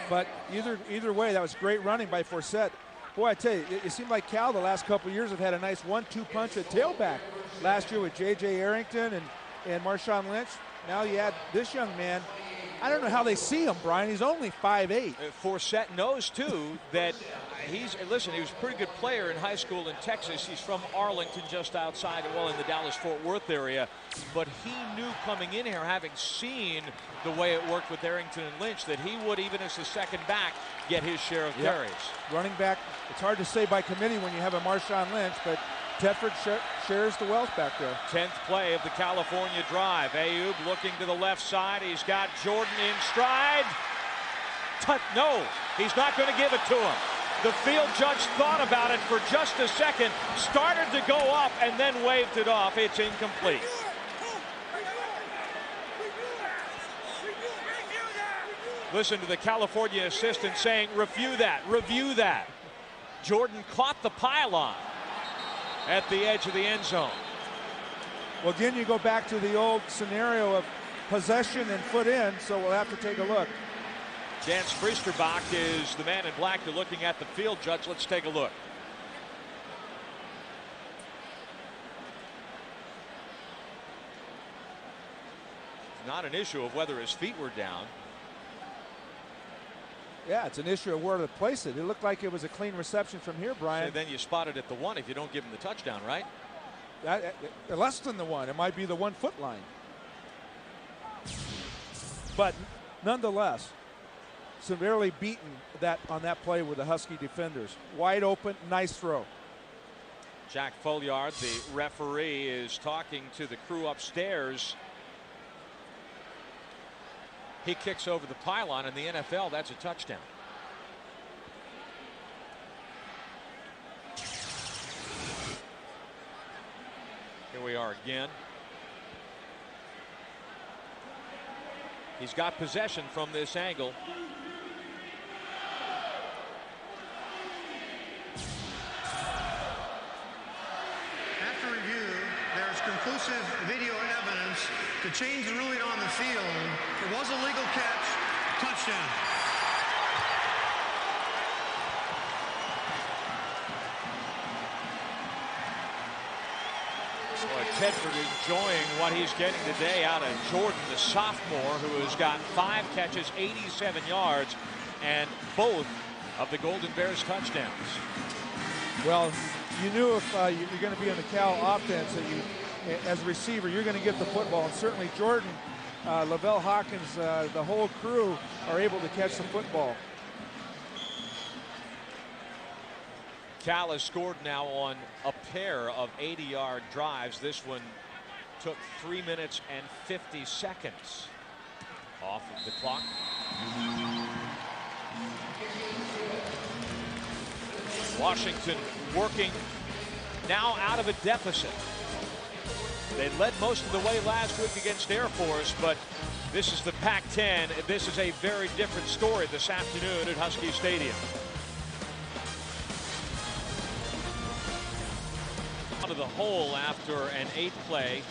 But either way, that was great running by Forsett. Boy, I tell you, it seemed like Cal the last couple of years have had a nice 1-2 punch at tailback. Last year with J.J. Arrington and Marshawn Lynch. Now you add this young man. I don't know how they see him, Brian. He's only 5'8". Forsett knows, too, that he was a pretty good player in high school in Texas. He's from Arlington, just outside, well, in the Dallas-Fort Worth area. But he knew coming in here, having seen the way it worked with Arrington and Lynch, that he would, even as the second back, get his share of carries. Running back, it's hard to say by committee when you have a Marshawn Lynch, but Tedford shares the wealth back there. 10th play of the California drive. Ayoub looking to the left side. He's got Jordan in stride. No, he's not going to give it to him. The field judge thought about it for just a second, started to go up, and then waved it off. It's incomplete. Listen to the California assistant saying, review that, review that. Jordan caught the pylon at the edge of the end zone. Well, again, you go back to the old scenario of possession and foot in, so we'll have to take a look. Dan Spriesterbach is the man in black. They're looking at the field judge. Let's take a look. It's not an issue of whether his feet were down. Yeah, it's an issue of where to place it. It looked like it was a clean reception from here, Brian. So then you spot it at the 1 if you don't give him the touchdown, right? Less than the 1. It might be the 1 foot line. But nonetheless, severely beaten on that play with the Husky defenders. Wide open, nice throw. Jack Folliard, the referee, is talking to the crew upstairs. He kicks over the pylon. In the NFL, that's a touchdown. Here we are again. He's got possession from this angle. After review, there's conclusive video evidence to change the ruling on the field. It was a legal catch, touchdown. Tedford enjoying what he's getting today out of Jordan, the sophomore, who has got 5 catches, 87 yards, and both of the Golden Bears touchdowns. Well, you knew if you're going to be in the Cal offense that you, as a receiver, you're going to get the football. And certainly Jordan, Lavelle Hawkins, the whole crew are able to catch the football. Cal has scored now on a pair of 80-yard drives. This one took 3 minutes and 50 seconds off of the clock. Washington working now out of a deficit. They led most of the way last week against Air Force, but this is the Pac-10. This is a very different story this afternoon at Husky Stadium. Out of the hole after an 10-play,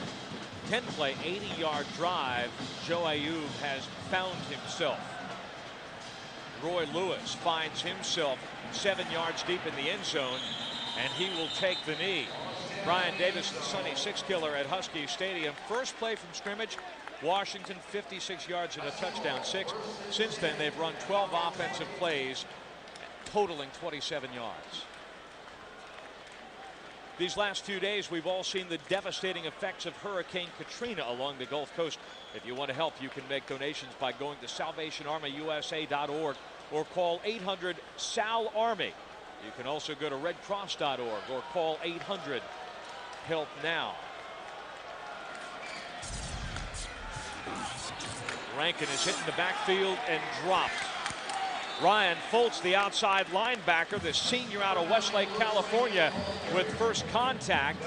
80-yard drive, Joe Ayoub has found himself. Roy Lewis finds himself 7 yards deep in the end zone, and he will take the knee. Brian Davis and Sonny Sixkiller at Husky Stadium. First play from scrimmage, Washington 56 yards and a touchdown, 6. Since then, they've run 12 offensive plays, totaling 27 yards. These last few days, we've all seen the devastating effects of Hurricane Katrina along the Gulf Coast. If you want to help, you can make donations by going to SalvationArmyUSA.org or call 800-SAL-ARMY. You can also go to RedCross.org or call 800-HELP-NOW. Rankin is hit in the backfield and dropped. Ryan Foltz, the outside linebacker, the senior out of Westlake, California, with first contact.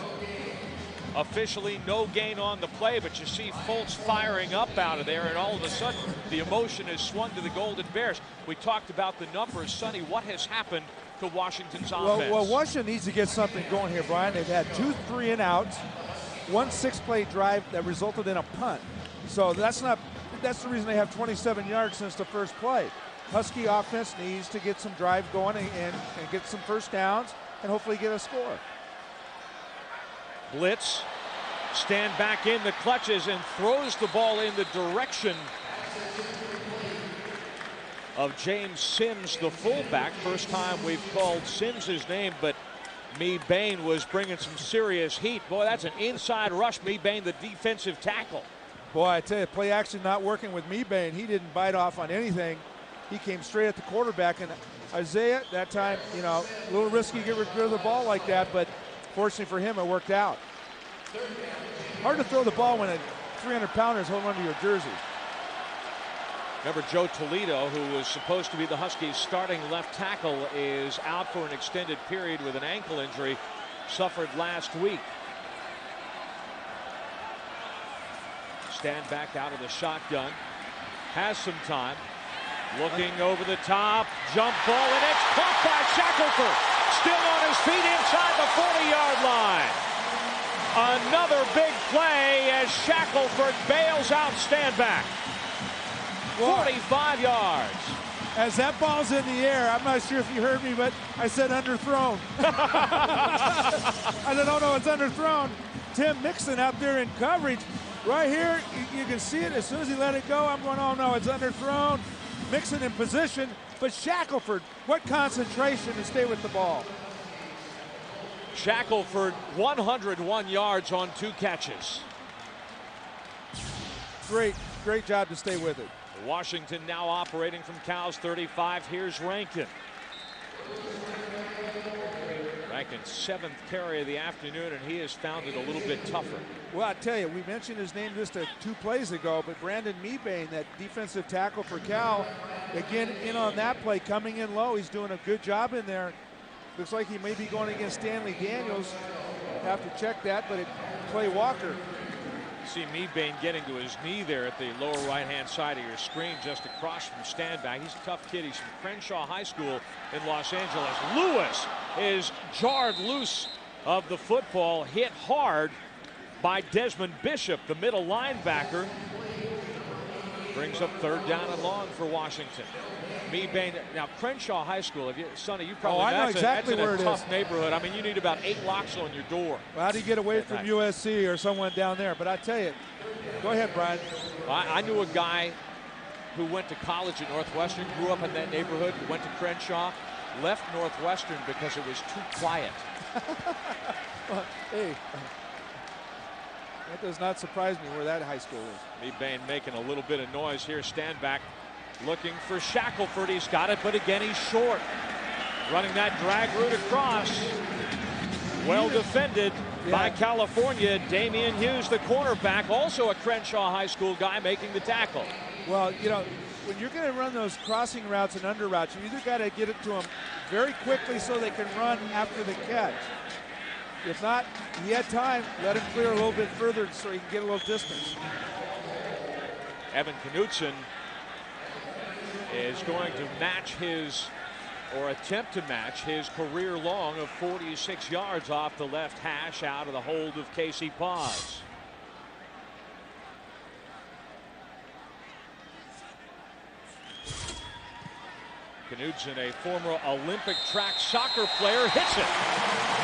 Officially no gain on the play, but you see Foltz firing up out of there, and all of a sudden the emotion has swung to the Golden Bears. We talked about the numbers. Sonny, what has happened to Washington's offense? Well, Washington needs to get something going here, Brian. They've had 2 3-and-outs, 1 6-play drive that resulted in a punt. So that's the reason they have 27 yards since the first play. Husky offense needs to get some drive going and get some first downs and hopefully get a score. Blitz, stand back in the clutches and throws the ball in the direction of James Sims, the fullback. First time we've called Sims's name, but Mee Bain was bringing some serious heat. Boy, that's an inside rush. Mee Bain, the defensive tackle. Boy, I tell you, play action not working with Mee Bain. He didn't bite off on anything. He came straight at the quarterback, and Isaiah, that time, a little risky to get rid of the ball like that, but Fortunately for him, it worked out. Hard to throw the ball when a 300-pounder is holding onto your jersey. Remember, Joe Toledo, who was supposed to be the Huskies' starting left tackle, is out for an extended period with an ankle injury suffered last week. Stand back out of the shotgun. Has some time. Looking over the top. Jump ball, and it's caught by Shackelford. Still on his feet inside the 40-yard line. Another big play as Shackelford bails out Standback. 45 yards. As that ball's in the air, I'm not sure if you heard me, but I said underthrown. I said, oh no, it's underthrown. Tim Mixon out there in coverage. Right here, you can see it. As soon as he let it go, I'm going, oh no, it's underthrown. Mixon in position, but Shackelford, what concentration to stay with the ball. Shackelford, 101 yards on 2 catches. Great job to stay with it. Washington now operating from Cal's 35. Here's Rankin. Rankin's 7th carry of the afternoon, and he has found it a little bit tougher. Well, I tell you, we mentioned his name just 2 plays ago, but Brandon Mebane, that defensive tackle for Cal, again in on that play, coming in low. He's doing a good job in there. Looks like he may be going against Stanley Daniels. Have to check that, but Clay Walker. See Mebane getting to his knee there at the lower right-hand side of your screen, just across from Standback. He's a tough kid. He's from Crenshaw High School in Los Angeles. Lewis is jarred loose of the football, hit hard by Desmond Bishop, the middle linebacker. Brings up 3rd down and long for Washington. Mebane, now Crenshaw High School, Sonny, you probably I know exactly that's where in a it tough is. neighborhood. I mean, you need about 8 locks on your door. Well, how do you get away from USC or someone down there? But I tell you, go ahead, Brian. I knew a guy who went to college at Northwestern, grew up in that neighborhood, went to Crenshaw, left Northwestern because it was too quiet. Well, hey, that does not surprise me where that high school is. Mebane making a little bit of noise here. Standback looking for Shackelford. He's got it, but again, he's short. Running that drag route across. Well defended by California. Damian Hughes, the cornerback, also a Crenshaw High School guy, making the tackle. Well, you know, when you're going to run those crossing routes and under routes, you either got to get it to them very quickly so they can run after the catch. If not, he had time, let him clear a little bit further so he can get a little distance. Evan Knutson is going to match his, or attempt to match his career long of 46 yards off the left hash out of the hold of Casey Paz. Knudsen, a former Olympic track soccer player, hits it.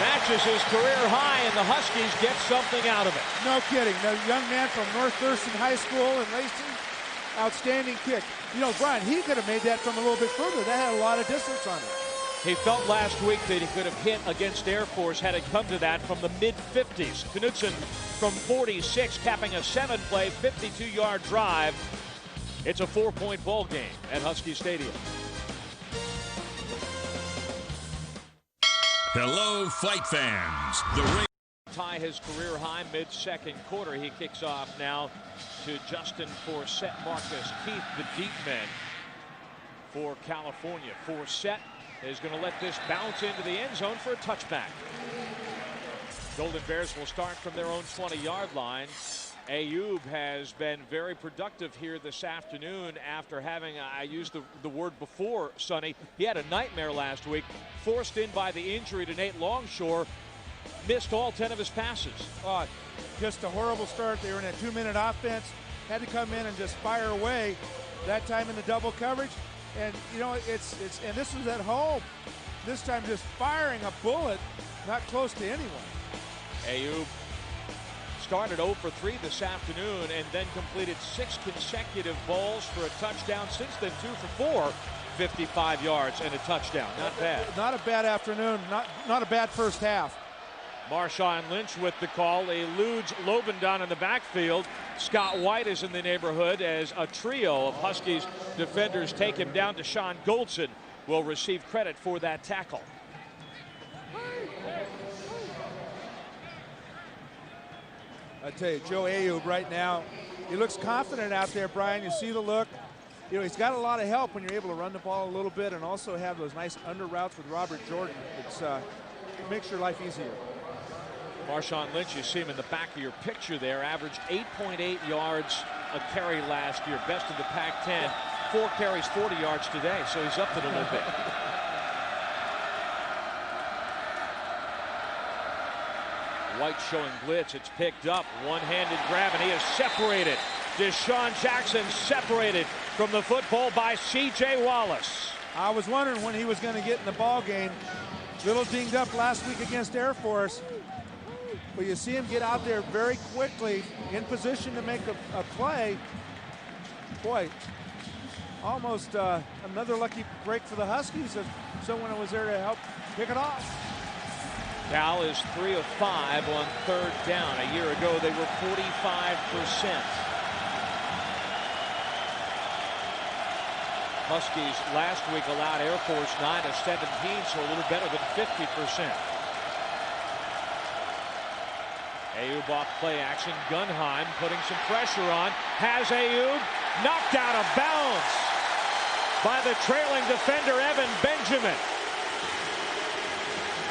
Matches his career high, and the Huskies get something out of it. No kidding. The young man from North Thurston High School in Lacey, outstanding kick. You know, Brian, he could have made that from a little bit further. That had a lot of distance on it. He felt last week that he could have hit against Air Force had it come to that from the mid-50s. Knudsen from 46, capping a 7-play, 52-yard drive. It's a 4-point ball game at Husky Stadium. Hello, fight fans. The tie his career high mid-second quarter. He kicks off now to Justin Forsett, Marcus Keith, the deep men for California. Forsett is going to let this bounce into the end zone for a touchback. Golden Bears will start from their own 20-yard line. Ayoub has been very productive here this afternoon after having, I used the word before, Sonny, he had a nightmare last week, forced in by the injury to Nate Longshore, missed all 10 of his passes. Oh, just a horrible start. They were in a 2-minute offense, had to come in and just fire away, that time in the double coverage. And, you know, and this was at home. This time just firing a bullet, not close to anyone. Ayoub started 0 for 3 this afternoon and then completed 6 consecutive balls for a touchdown. Since then, 2 for 4, 55 yards and a touchdown. Not bad. Not a bad afternoon. Not a bad first half. Marshawn Lynch with the call. Eludes Lovendon in the backfield. Scott White is in the neighborhood as a trio of Huskies defenders take him down. Deshaun Goldson will receive credit for that tackle. I tell you, Joe Ayoub right now, he looks confident out there, Brian. You see the look. You know, he's got a lot of help when you're able to run the ball a little bit and also have those nice under routes with Robert Jordan. It makes your life easier. Marshawn Lynch, you see him in the back of your picture there, averaged 8.8 yards a carry last year, best in the Pac-10. 4 carries, 40 yards today, so he's upped it a little bit. White showing blitz. It's picked up. One-handed grab, and he is separated. Deshaun Jackson separated from the football by C.J. Wallace. I was wondering when he was going to get in the ball game. Little dinged up last week against Air Force. But you see him get out there very quickly, in position to make a play. Boy, almost another lucky break for the Huskies if someone was there to help pick it off. Cal is 3 of 5 on 3rd down. A year ago, they were 45%. Huskies last week allowed Air Force 9 of 17, so a little better than 50%. Ayoub off play action. Gunheim putting some pressure on. Has Ayoub knocked out of bounds by the trailing defender, Evan Benjamin.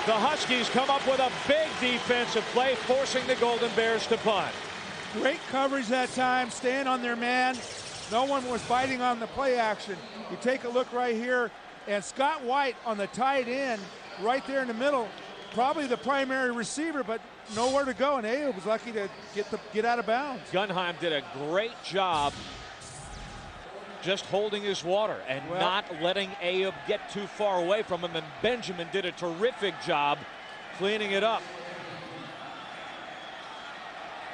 The Huskies come up with a big defensive play, forcing the Golden Bears to punt. Great coverage that time, staying on their man. No one was biting on the play action. You take a look right here, and Scott White on the tight end, right there in the middle, probably the primary receiver, but nowhere to go, and Ayoub was lucky to get out of bounds. Gunheim did a great job just holding his water and not letting Ayoub get too far away from him, and Benjamin did a terrific job cleaning it up.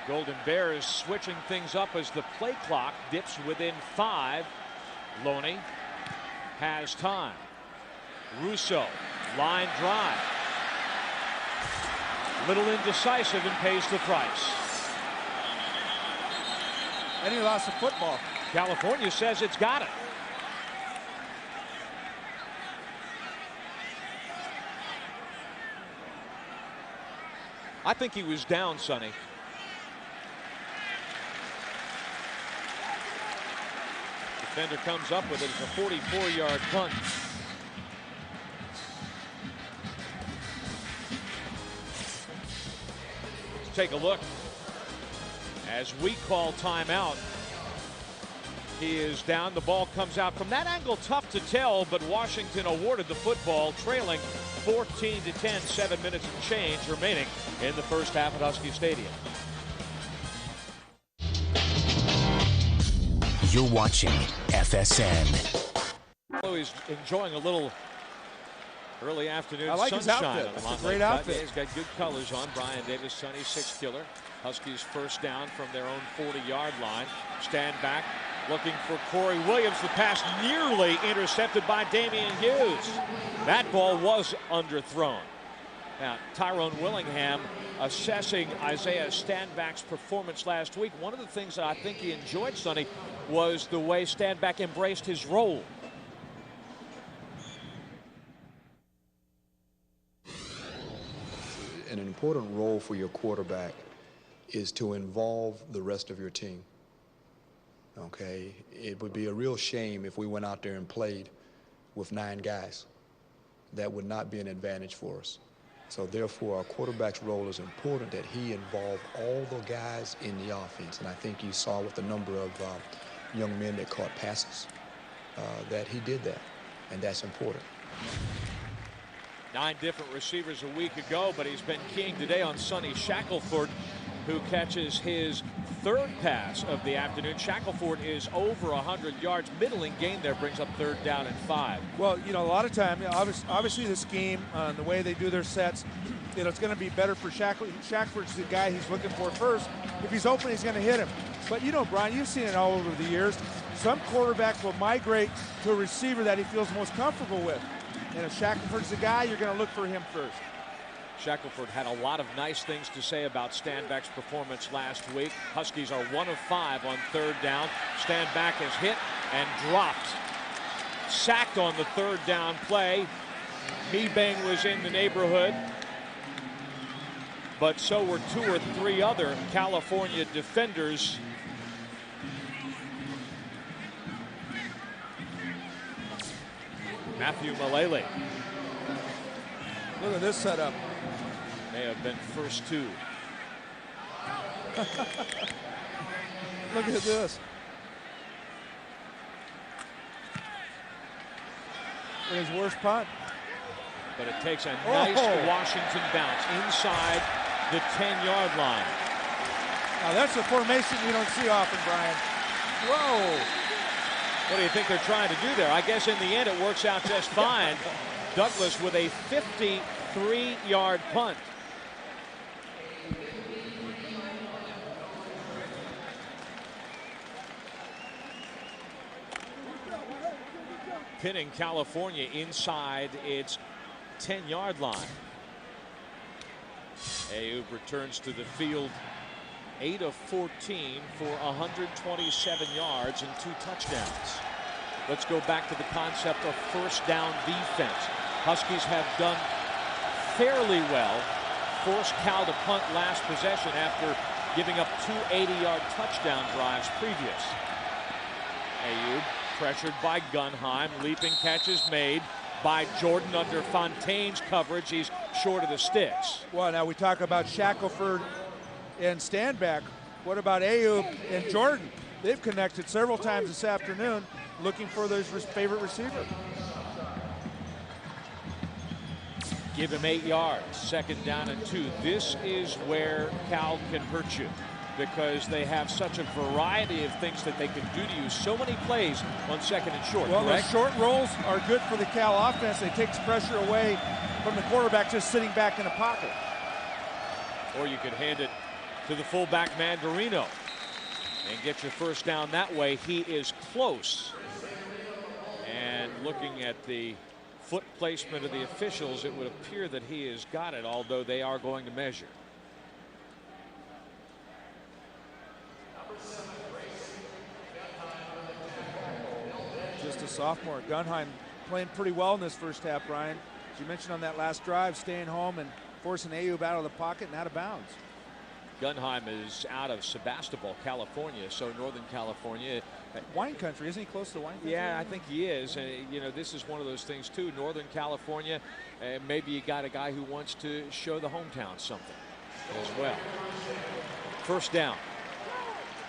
Golden Bears switching things up as the play clock dips within 5. Loney has time. Russo, line drive. Little indecisive and pays the price. And he lost the football. California says it's got it. I think he was down, Sonny. Defender comes up with it. It's a 44-yard punt. Let's take a look. As we call timeout, he is down. The ball comes out from that angle. Tough to tell, but Washington awarded the football, trailing 14-10, 7 minutes and change remaining in the first half at Husky Stadium. You're watching FSN. He's enjoying a little early afternoon sunshine. His outfit. That's a great outfit. He's got good colors on. Brian Davis, Sonny, 6-killer. Huskies first down from their own 40-yard line. Stand back, looking for Corey Williams. The pass nearly intercepted by Damian Hughes. That ball was underthrown. Now, Tyrone Willingham assessing Isaiah Standback's performance last week. One of the things that I think he enjoyed, Sonny, was the way Standback embraced his role. An important role for your quarterback is to involve the rest of your team. Okay, it would be a real shame if we went out there and played with 9 guys. That would not be an advantage for us. So therefore, our quarterback's role is important, that he involve all the guys in the offense. And I think you saw with the number of young men that caught passes that he did that, and that's important. 9 different receivers a week ago, but he's been keying today on Sonny Shackelford, who catches his 3rd pass of the afternoon. Shackelford is over 100 yards. Middling gain there brings up 3rd down and 5. Well, you know, a lot of time, obviously the scheme, the way they do their sets, you know, it's going to be better for Shackelford. Shackelford's the guy he's looking for first. If he's open, he's going to hit him. But, you know, Brian, you've seen it all over the years. Some quarterbacks will migrate to a receiver that he feels most comfortable with. And if Shackelford's the guy, you're going to look for him first. Shackelford had a lot of nice things to say about Standback's performance last week. Huskies are 1 of 5 on 3rd down. Standback is hit and dropped. Sacked on the 3rd down play. Mebane was in the neighborhood. but so were 2 or 3 other California defenders. Matthew Malele. Look at this setup. May have been first 2. Look at this. His worst punt. But it takes a nice Washington bounce inside the 10-yard line. Now that's a formation you don't see often, Brian. Whoa. What do you think they're trying to do there? I guess in the end it works out just fine. Douglas with a 53-yard punt. Pinning California inside its 10-yard line. Ayoub returns to the field 8 of 14 for 127 yards and 2 touchdowns. Let's go back to the concept of first down defense. Huskies have done fairly well. Forced Cal to punt last possession after giving up 2 80-yard touchdown drives previous. Ayoub pressured by Gunheim. Leaping catches made by Jordan under Fontaine's coverage. He's short of the sticks. Well, now we talk about Shackelford and Standback. What about Ayoub and Jordan? They've connected several times this afternoon looking for their favorite receiver. Give him 8 yards. 2nd down and 2. This is where Cal can hurt you, because they have such a variety of things that they can do to you. So many plays on 2nd and short. Well, correct? the short rolls are good for the Cal offense. They takes pressure away from the quarterback just sitting back in the pocket. Or you could hand it to the fullback Mandarino and get your first down that way. He is close. And looking at the foot placement of the officials, it would appear that he has got it, although they are going to measure. Just a sophomore. Gunheim playing pretty well in this first half, Brian. As you mentioned on that last drive, staying home and forcing Ayoub out of the pocket and out of bounds. Gunheim is out of Sebastopol, California, so Northern California. Wine country, isn't he close to wine country? Yeah, I think he is. You know, this is one of those things too. Northern California, maybe you got a guy who wants to show the hometown something as well. First down.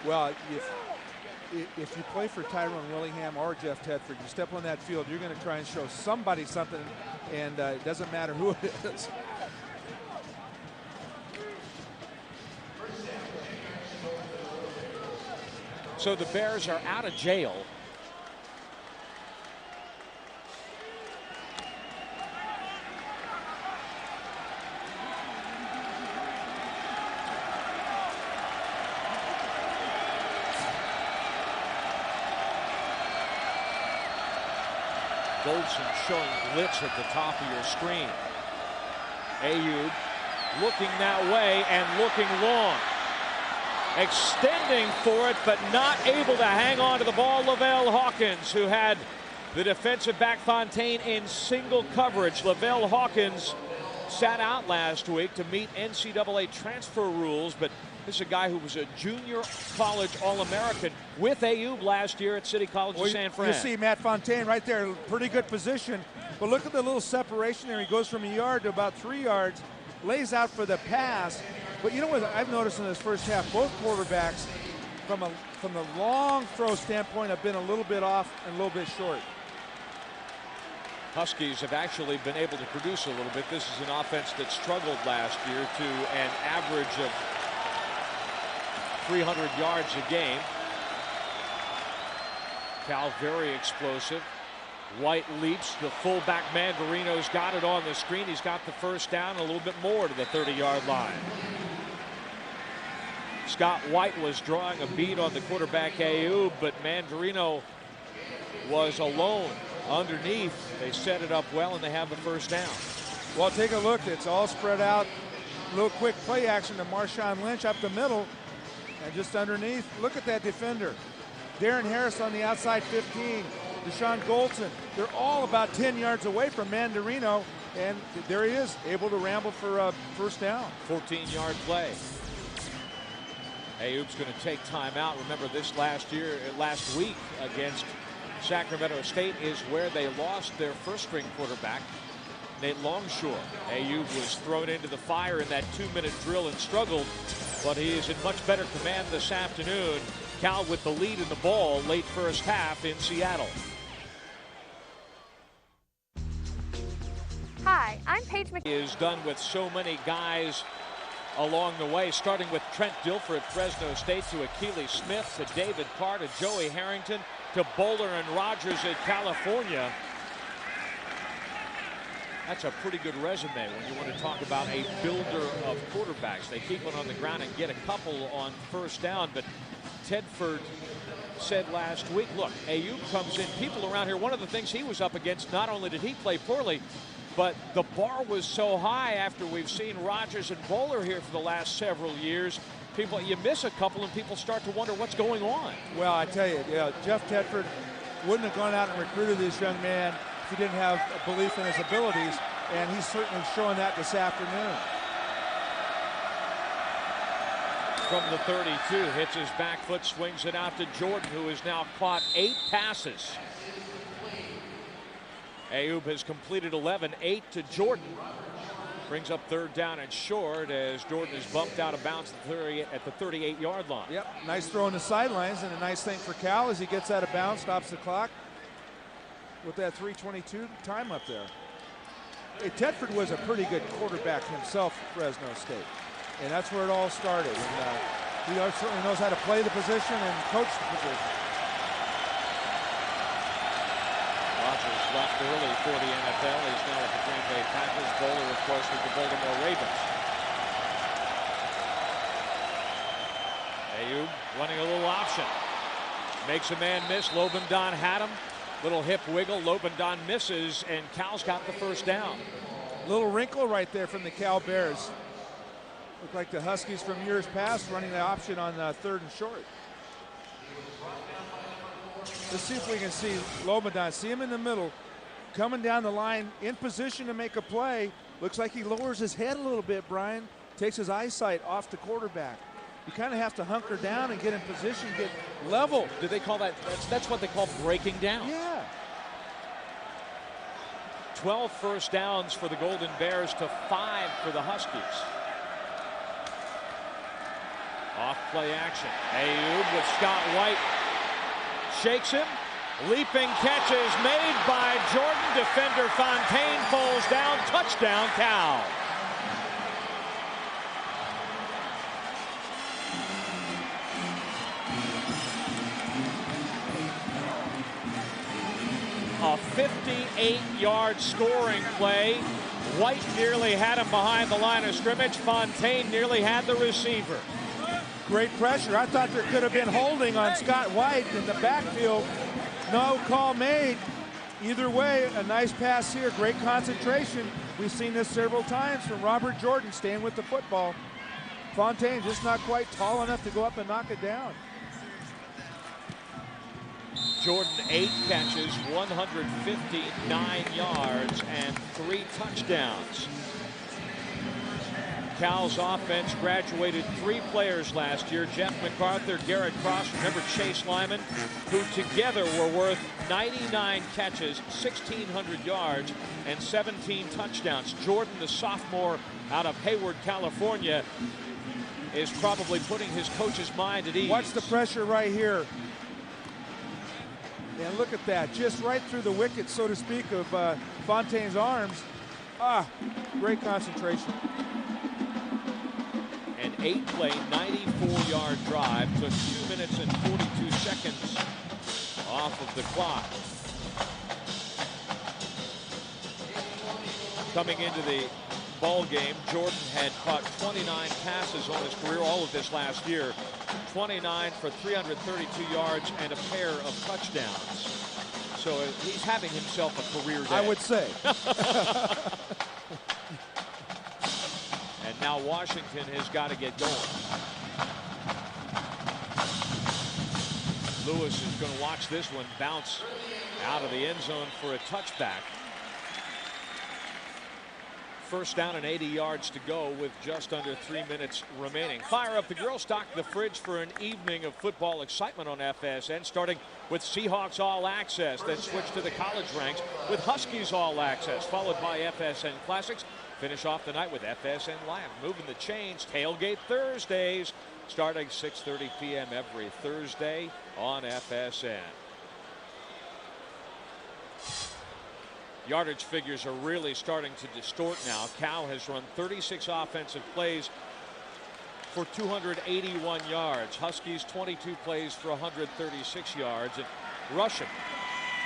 Well, if you play for Tyrone Willingham or Jeff Tedford, you step on that field, you're going to try and show somebody something, and it doesn't matter who it is. So the Bears are out of jail. Goldson showing blitz at the top of your screen. Ayoub looking that way and looking long. Extending for it, but not able to hang on to the ball. Lavelle Hawkins, who had the defensive back Fontaine in single coverage. Lavelle Hawkins sat out last week to meet NCAA transfer rules, but this is a guy who was a junior college All-American with Ayoub last year at City College of San Fran. You see Matt Fontaine right there, pretty good position. But look at the little separation there. He goes from a yard to about 3 yards, lays out for the pass. But you know what I've noticed in this first half, both quarterbacks from the long throw standpoint have been a little bit off and a little bit short. Huskies have actually been able to produce a little bit. This is an offense that struggled last year to an average of 300 yards a game. Cal very explosive. White leaps. The fullback Mandarino's got it on the screen. He's got the first down, a little bit more to the 30-yard line. Scott White was drawing a beat on the quarterback Ayoub, but Mandarino was alone underneath. They set it up well, and they have the first down. Well, take a look. It's all spread out. A little quick play action to Marshawn Lynch up the middle. And just underneath, look at that defender. Darren Harris on the outside 15. Deshaun Goldson. They're all about 10 yards away from Mandarino. And there he is, able to ramble for a first down. 14-yard play. Ayoub's going to take time out. Remember, this last week against Sacramento State is where they lost their first-string quarterback, Nate Longshore. Ayoub was thrown into the fire in that 2-minute drill and struggled, but he is in much better command this afternoon. Cal with the lead in the ball late first half in Seattle. Hi, I'm Paige He is done with so many guys along the way, starting with Trent Dilfer at Fresno State, to Akili Smith, to David Carr, to Joey Harrington, to Bowler and Rogers at California. That's a pretty good resume when you want to talk about a builder of quarterbacks. They keep it on the ground and get a couple on first down, but Tedford said last week, look, Ayoub comes in. People around here, one of the things he was up against, not only did he play poorly, but the bar was so high after we've seen Rogers and Bowler here for the last several years. You miss a couple and people start to wonder what's going on. Well, I tell you, yeah, Jeff Tedford wouldn't have gone out and recruited this young man if he didn't have a belief in his abilities, and he's certainly showing that this afternoon. From the 32, hits his back foot, swings it out to Jordan, who has now caught 8 passes. Ayoub has completed 11, 8 to Jordan. Brings up third down and short as Jordan is bumped out of bounds at the 38-yard line. Yep, nice throw on the sidelines, and a nice thing for Cal as he gets out of bounds, stops the clock with that 3:22 time up there. Hey, Tedford was a pretty good quarterback himself at Fresno State, and that's where it all started. And he certainly knows how to play the position and coach the position. Rogers left early for the NFL. He's now at the Green Bay Packers. Bowler, of course, with the Baltimore Ravens. Ayoub running a little option. Makes a man miss. Lobendon had him. Little hip wiggle. Lobendon misses, and Cal's got the first down. Little wrinkle right there from the Cal Bears. Look like the Huskies from years past running the option on third and short. Let's see if we can see Lobendon. See him in the middle, coming down the line, in position to make a play. Looks like he lowers his head a little bit, Brian. Takes his eyesight off the quarterback. You kind of have to hunker down and get in position, get level. Do they call that? That's what they call breaking down. Yeah. 12 first downs for the Golden Bears to 5 for the Huskies. Off play action. Ayoub with Scott White. Shakes him. Leaping catches made by Jordan. Defender Fontaine falls down. Touchdown, Cal. A 58-yard scoring play. White nearly had him behind the line of scrimmage. Fontaine nearly had the receiver. Great pressure. I thought there could have been holding on Scott White in the backfield. No call made. Either way, a nice pass here. Great concentration. We've seen this several times from Robert Jordan, staying with the football. Fontaine just not quite tall enough to go up and knock it down. Jordan 8 catches, 159 yards, and 3 touchdowns. Cal's offense graduated 3 players last year. Jeff MacArthur, Garrett Cross, remember Chase Lyman, who together were worth 99 catches, 1,600 yards, and 17 touchdowns. Jordan, the sophomore out of Hayward, California, is probably putting his coach's mind at ease. Watch the pressure right here. And look at that, just right through the wicket, so to speak, of Fontaine's arms. Great concentration. An 8-play, 94-yard drive took 2 minutes and 42 seconds off of the clock. Coming into the ball game, Jordan had caught 29 passes on his career, all of this last year. 29 for 332 yards and a pair of touchdowns. So he's having himself a career day. I would say. And now Washington has got to get going. Lewis is going to watch this one bounce out of the end zone for a touchback. first down and 80 yards to go with just under 3 minutes remaining. Fire up the grill, stock the fridge for an evening of football excitement on FSN, starting with Seahawks All Access, then switch to the college ranks with Huskies All Access, followed by FSN Classics. Finish off the night with FSN Live. Moving the chains, Tailgate Thursdays, starting 6:30 p.m. every Thursday on FSN. Yardage figures are really starting to distort now. Cal has run 36 offensive plays for 281 yards. Huskies 22 plays for 136 yards. And rushing,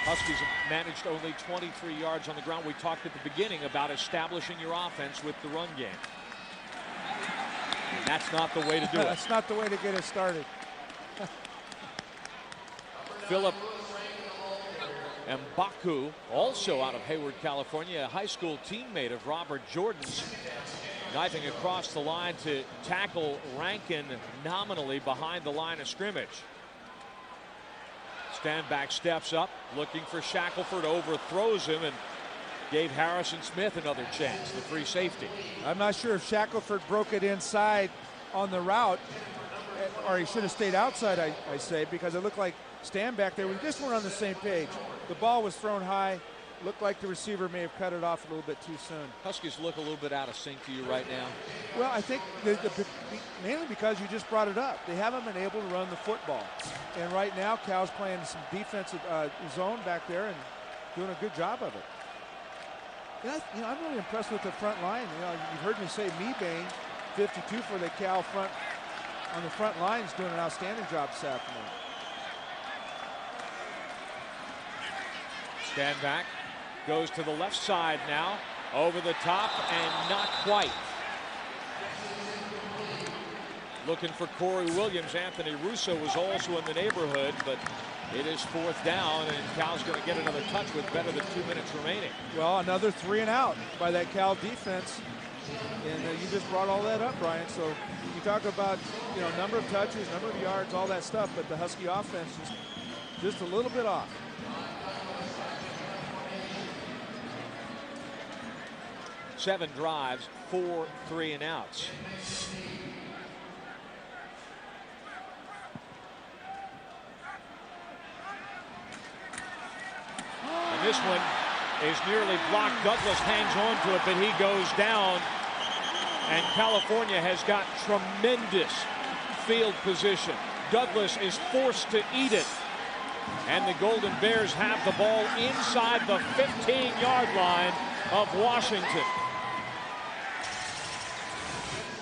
Huskies have managed only 23 yards on the ground. We talked at the beginning about establishing your offense with the run game. And that's not the way to do it. That's not the way to get it started. Philip Mbaku, also out of Hayward, California, a high school teammate of Robert Jordan's, knifing across the line to tackle Rankin nominally behind the line of scrimmage. Standback steps up, looking for Shackelford, overthrows him, and gave Harrison Smith another chance, the free safety. I'm not sure if Shackelford broke it inside on the route, or he should have stayed outside, I say, because it looked like Standback there, we just weren't on the same page. The ball was thrown high. Looked like the receiver may have cut it off a little bit too soon. Huskies look a little bit out of sync to you right now. Well, I think mainly because you just brought it up. They haven't been able to run the football. And right now, Cal's playing some defensive zone back there and doing a good job of it. And I'm really impressed with the front line. You've heard me say Mebane, 52 for the Cal front on the front line, is doing an outstanding job this afternoon. Standback goes to the left side now, over the top, and not quite. Looking for Corey Williams. Anthony Russo was also in the neighborhood, but it is fourth down, and Cal's going to get another touch with better than 2 minutes remaining. Well, another 3 and out by that Cal defense. And you just brought all that up, Brian. So you talk about, number of touches, number of yards, all that stuff, but the Husky offense is just a little bit off. Seven drives, 4 3 and outs. And this one is nearly blocked. Douglas hangs on to it, but he goes down. And California has got tremendous field position. Douglas is forced to eat it. And the Golden Bears have the ball inside the 15-yard line of Washington.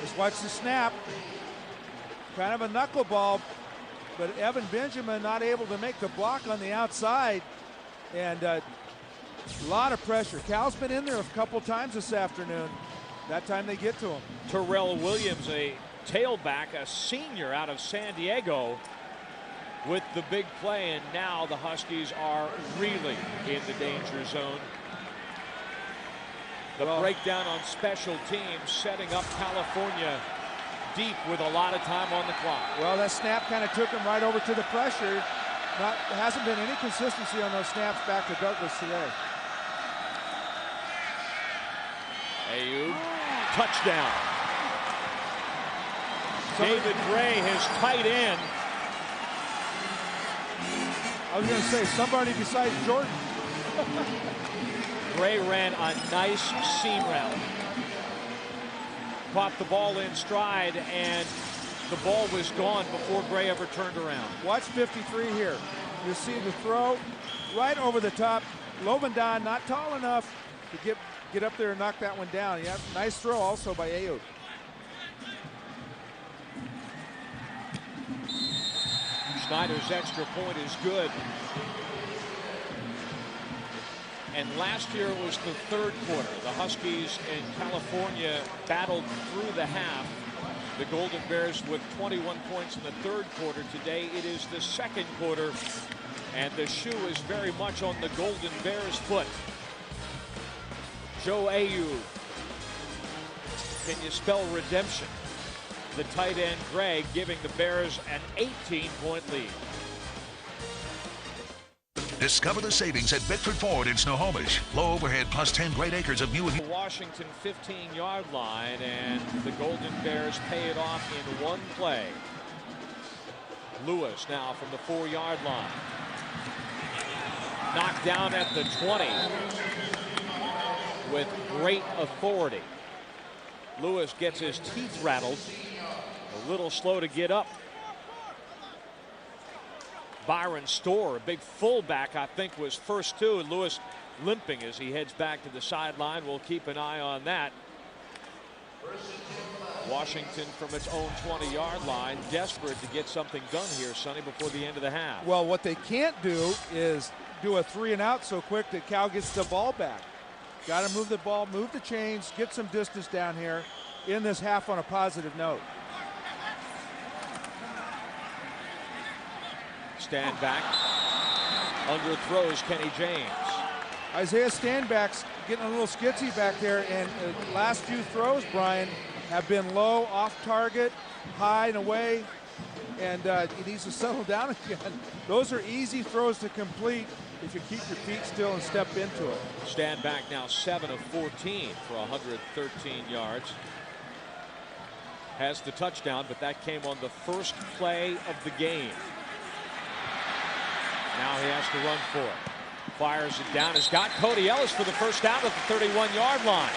Just watch the snap. Kind of a knuckleball, but Evan Benjamin not able to make the block on the outside. And a lot of pressure. Cal's been in there a couple times this afternoon. That time they get to him. Terrell Williams, a tailback, a senior out of San Diego, with the big play. And now the Huskies are really in the danger zone. The breakdown on special teams, setting up California deep with a lot of time on the clock. Well, that snap kind of took him right over to the pressure. Hasn't been any consistency on those snaps back to Douglas today. Ayoub, touchdown. David Gray, his tight end. I was going to say somebody besides Jordan. Gray ran a nice seam route. Caught the ball in stride, and the ball was gone before Gray ever turned around. Watch 53 here. You see the throw right over the top. Lovendan not tall enough to get up there and knock that one down. Yeah, nice throw also by Ayoub. Schneider's extra point is good. And last year was the third quarter. The Huskies in California battled through the half. The Golden Bears with 21 points in the third quarter. Today it is the second quarter, and the shoe is very much on the Golden Bears' foot. Joe Ayoub. Can you spell redemption? The tight end Gray giving the Bears an 18-point lead. Discover the savings at Bickford Ford in Snohomish. Low overhead plus 10 great acres of new. Washington 15-yard line, and the Golden Bears pay it off in one play. Lewis now from the 4-yard line. Knocked down at the 20 with great authority. Lewis gets his teeth rattled. A little slow to get up. Byron Storr, a big fullback, I think was first two, and Lewis limping as he heads back to the sideline. We'll keep an eye on that. Washington from its own 20-yard line, desperate to get something done here, Sonny, before the end of the half. Well, what they can't do is do a 3-and-out so quick that Cal gets the ball back. Got to move the ball, move the chains, get some distance down here in this half on a positive note. Stand back. Underthrows Kenny James. Isaiah Standback's getting a little skitsy back there, and the last few throws, Brian, have been low, off target, high and away, and he needs to settle down again. Those are easy throws to complete if you keep your feet still and step into it. Standback now 7 of 14 for 113 yards. Has the touchdown, but that came on the first play of the game. Now he has to run for it. Fires it down. Has got Cody Ellis for the first down at the 31-yard line.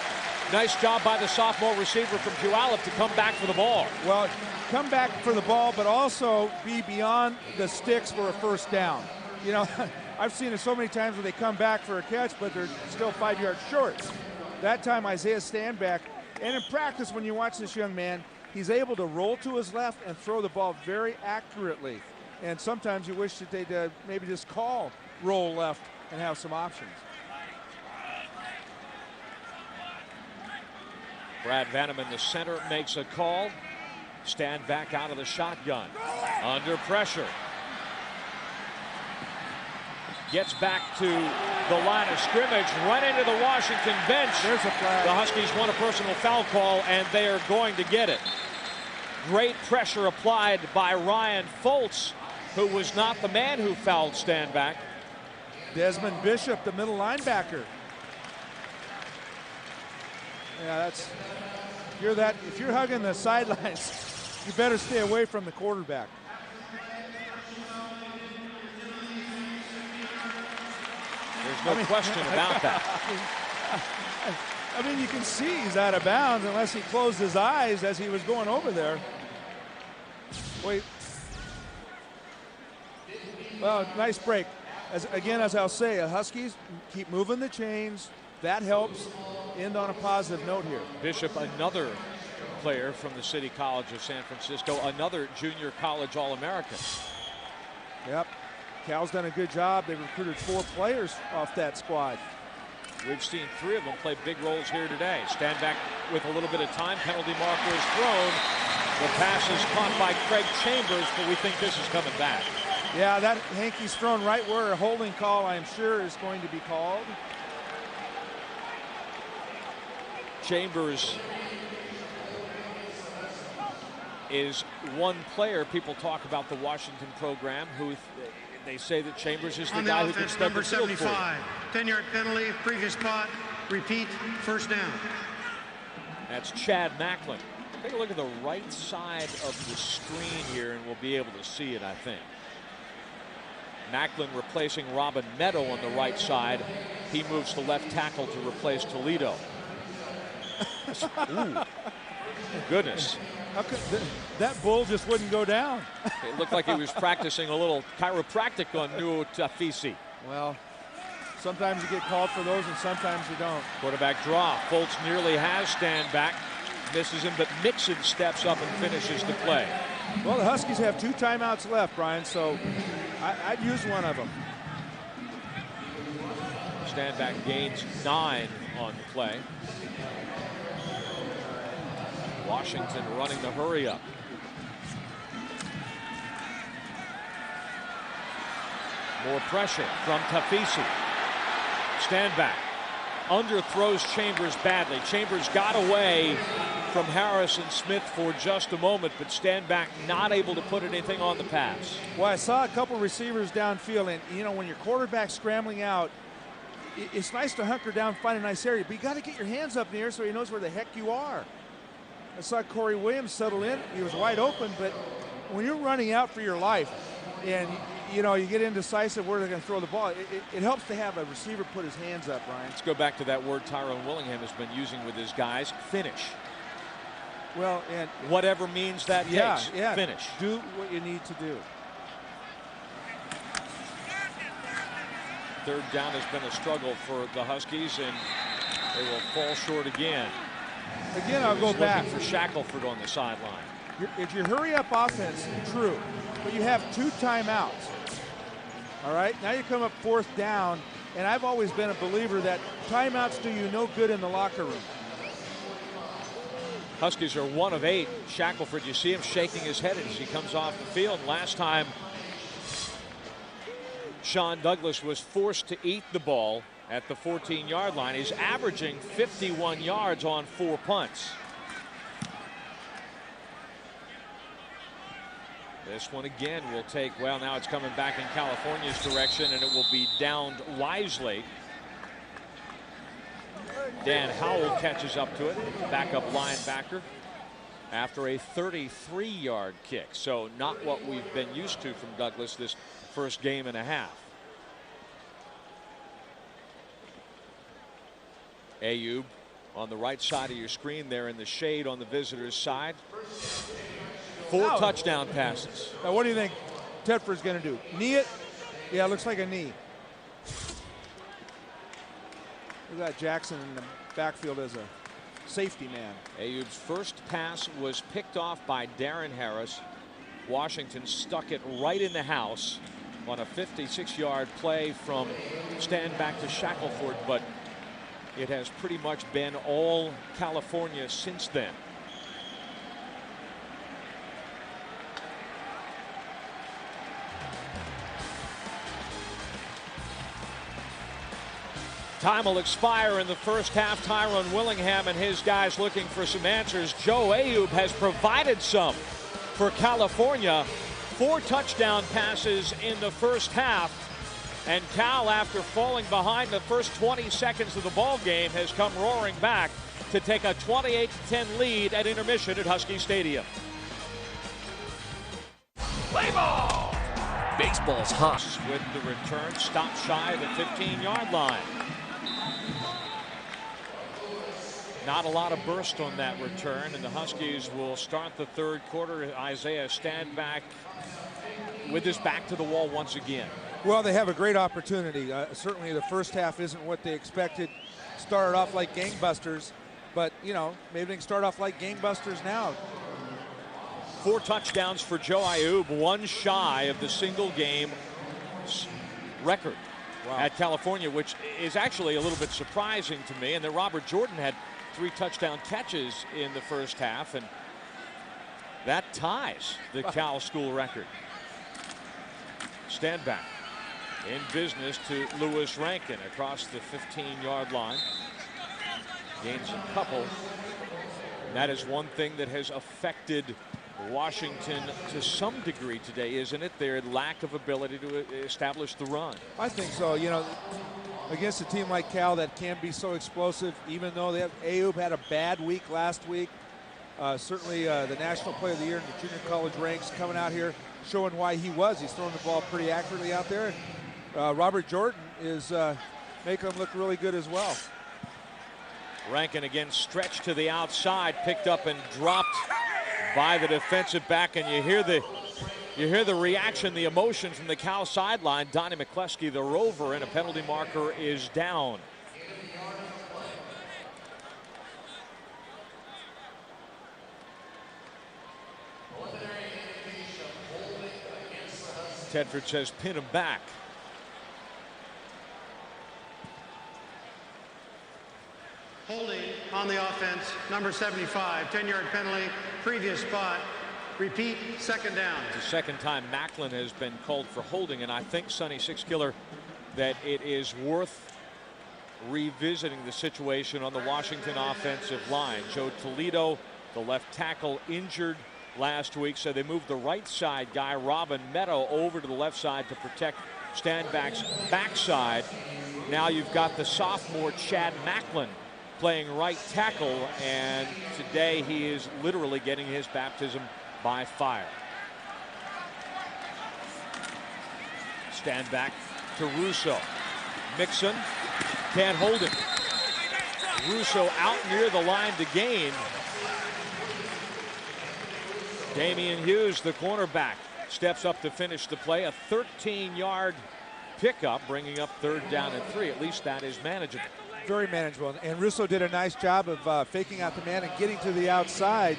Nice job by the sophomore receiver from Puyallup to come back for the ball. Well, come back for the ball, but also be beyond the sticks for a first down. You know, I've seen it so many times where they come back for a catch, but they're still 5 yards short. That time, Isaiah Standback, and in practice, when you watch this young man, he's able to roll to his left and throw the ball very accurately. And sometimes you wish that they'd maybe just call roll left and have some options. Brad Vanneman, the center, makes a call. Stand back out of the shotgun. Under pressure. Gets back to the line of scrimmage, right into the Washington bench. There's a flag. The Huskies want a personal foul call, and they are going to get it. Great pressure applied by Ryan Foltz, who was not the man who fouled Standback. Desmond Bishop, the middle linebacker. Yeah, that's, if you're hugging the sidelines, you better stay away from the quarterback. There's no question about that. I mean, you can see he's out of bounds unless he closed his eyes as he was going over there. Wait. Well, nice break. As I'll say, Huskies keep moving the chains. That helps. End on a positive note here. Bishop, another player from the City College of San Francisco, another junior college All-American. Yep. Cal's done a good job. They recruited 4 players off that squad. We've seen 3 of them play big roles here today. Stand back with a little bit of time. Penalty marker is thrown. The pass is caught by Craig Chambers, but we think this is coming back. Yeah, that hanky's thrown right where a holding call, I'm sure, is going to be called. Chambers is one player. People talk about the Washington program who they say that Chambers is the guy who can spread the field for you. 10-yard penalty, previous spot, repeat, first down. That's Chad Macklin. Take a look at the right side of the screen here, and we'll be able to see it, I think. Macklin replacing Robin Meadow on the right side. He moves to left tackle to replace Toledo. Ooh. Goodness. How could that bull just wouldn't go down? It looked like he was practicing a little chiropractic on Nuo Tafisi. Well, sometimes you get called for those and sometimes you don't. Quarterback draw. Foltz nearly has Standback. Misses him, but Mixon steps up and finishes the play. Well, the Huskies have 2 timeouts left, Brian, so I'd use one of them. Standback gains 9 on the play. Washington running the hurry up. More pressure from Tafisi. Standback underthrows Chambers badly. Chambers got away from Harris and Smith for just a moment, but Stanback not able to put anything on the pass. Well, I saw a couple receivers downfield, and you know, when your quarterback's scrambling out, it's nice to hunker down, find a nice area, but you got to get your hands up in the air so he knows where the heck you are. I saw Corey Williams settle in. He was wide open, but when you're running out for your life and, you know, you get indecisive where they're going to throw the ball, it helps to have a receiver put his hands up, Ryan. Let's go back to that word Tyrone Willingham has been using with his guys, finish. Well, and whatever means that takes, finish. Do what you need to do. Third down has been a struggle for the Huskies, and they will fall short again. Again, I'll go back. Looking for Shackelford on the sideline. If your hurry-up offense, true, but you have 2 timeouts. All right, now you come up 4th down, and I've always been a believer that timeouts do you no good in the locker room. Huskies are 1 of 8. Shackelford, you see him shaking his head as he comes off the field. Last time, Sean Douglas was forced to eat the ball at the 14-yard line. He's averaging 51 yards on 4 punts. This one again will take, well, now it's coming back in California's direction, and it will be downed wisely. Dan Howell catches up to it, backup linebacker, after a 33-yard kick. So not what we've been used to from Douglas this first game and a half. Ayoub on the right side of your screen there in the shade on the visitor's side. 4 touchdown passes. Now, what do you think Tedford's going to do? Knee it? Yeah, it looks like a knee. We got Jackson in the backfield as a safety man. Ayoub's first pass was picked off by Darren Harris. Washington stuck it right in the house on a 56-yard play from Stanback to Shackelford, but it has pretty much been all California since then. Time will expire in the first half. Tyrone Willingham and his guys looking for some answers. Joe Ayoub has provided some for California. 4 touchdown passes in the first half. And Cal, after falling behind the first 20 seconds of the ball game, has come roaring back to take a 28-10 lead at intermission at Husky Stadium. Play ball! Baseball's hot. With the return, stop shy of the 15-yard line. Not a lot of burst on that return, and the Huskies will start the third quarter. Isaiah Stanback with his back to the wall once again. Well, they have a great opportunity. Certainly the first half isn't what they expected. Started off like gangbusters, but, you know, maybe they can start off like gangbusters now. 4 touchdowns for Joe Ayoub, 1 shy of the single game record at California, which is actually a little bit surprising to me. And then Robert Jordan had 3 touchdown catches in the first half, and that ties the Cal school record. Stanback in business to Lewis Rankin across the 15-yard line. Gains a couple. And that is one thing that has affected Washington to some degree today, isn't it? Their lack of ability to establish the run. I think so. You know, against a team like Cal that can be so explosive, even though they have Ayoub had a bad week last week. Certainly the National Player of the Year in the junior college ranks, coming out here showing why he was. He's throwing the ball pretty accurately out there. Robert Jordan is making him look really good as well. Rankin again stretched to the outside, picked up and dropped by the defensive back, and you hear the reaction, the emotion from the Cal sideline. Donnie McCleskey, the rover, and a penalty marker is down. Tedford says pin him back. Holding on the offense, number 75, 10-yard penalty, previous spot. Repeat, second down. It's the second time Macklin has been called for holding, and I think, Sonny Sixkiller, that it is worth revisiting the situation on the Washington offensive line. Joe Toledo, The left tackle injured last week, so they moved the right side guy, Robin Meadow, over to the left side to protect Stanback's backside. Now you've got the sophomore Chad Macklin playing right tackle, and today he is literally getting his baptism by fire. Stanback to Russo. Mixon can't hold it. Russo out near the line to gain. Damian Hughes, the cornerback, steps up to finish the play. A 13-yard pickup, bringing up 3rd down and 3. At least that is manageable. Very manageable. And Russo did a nice job of faking out the man and getting to the outside.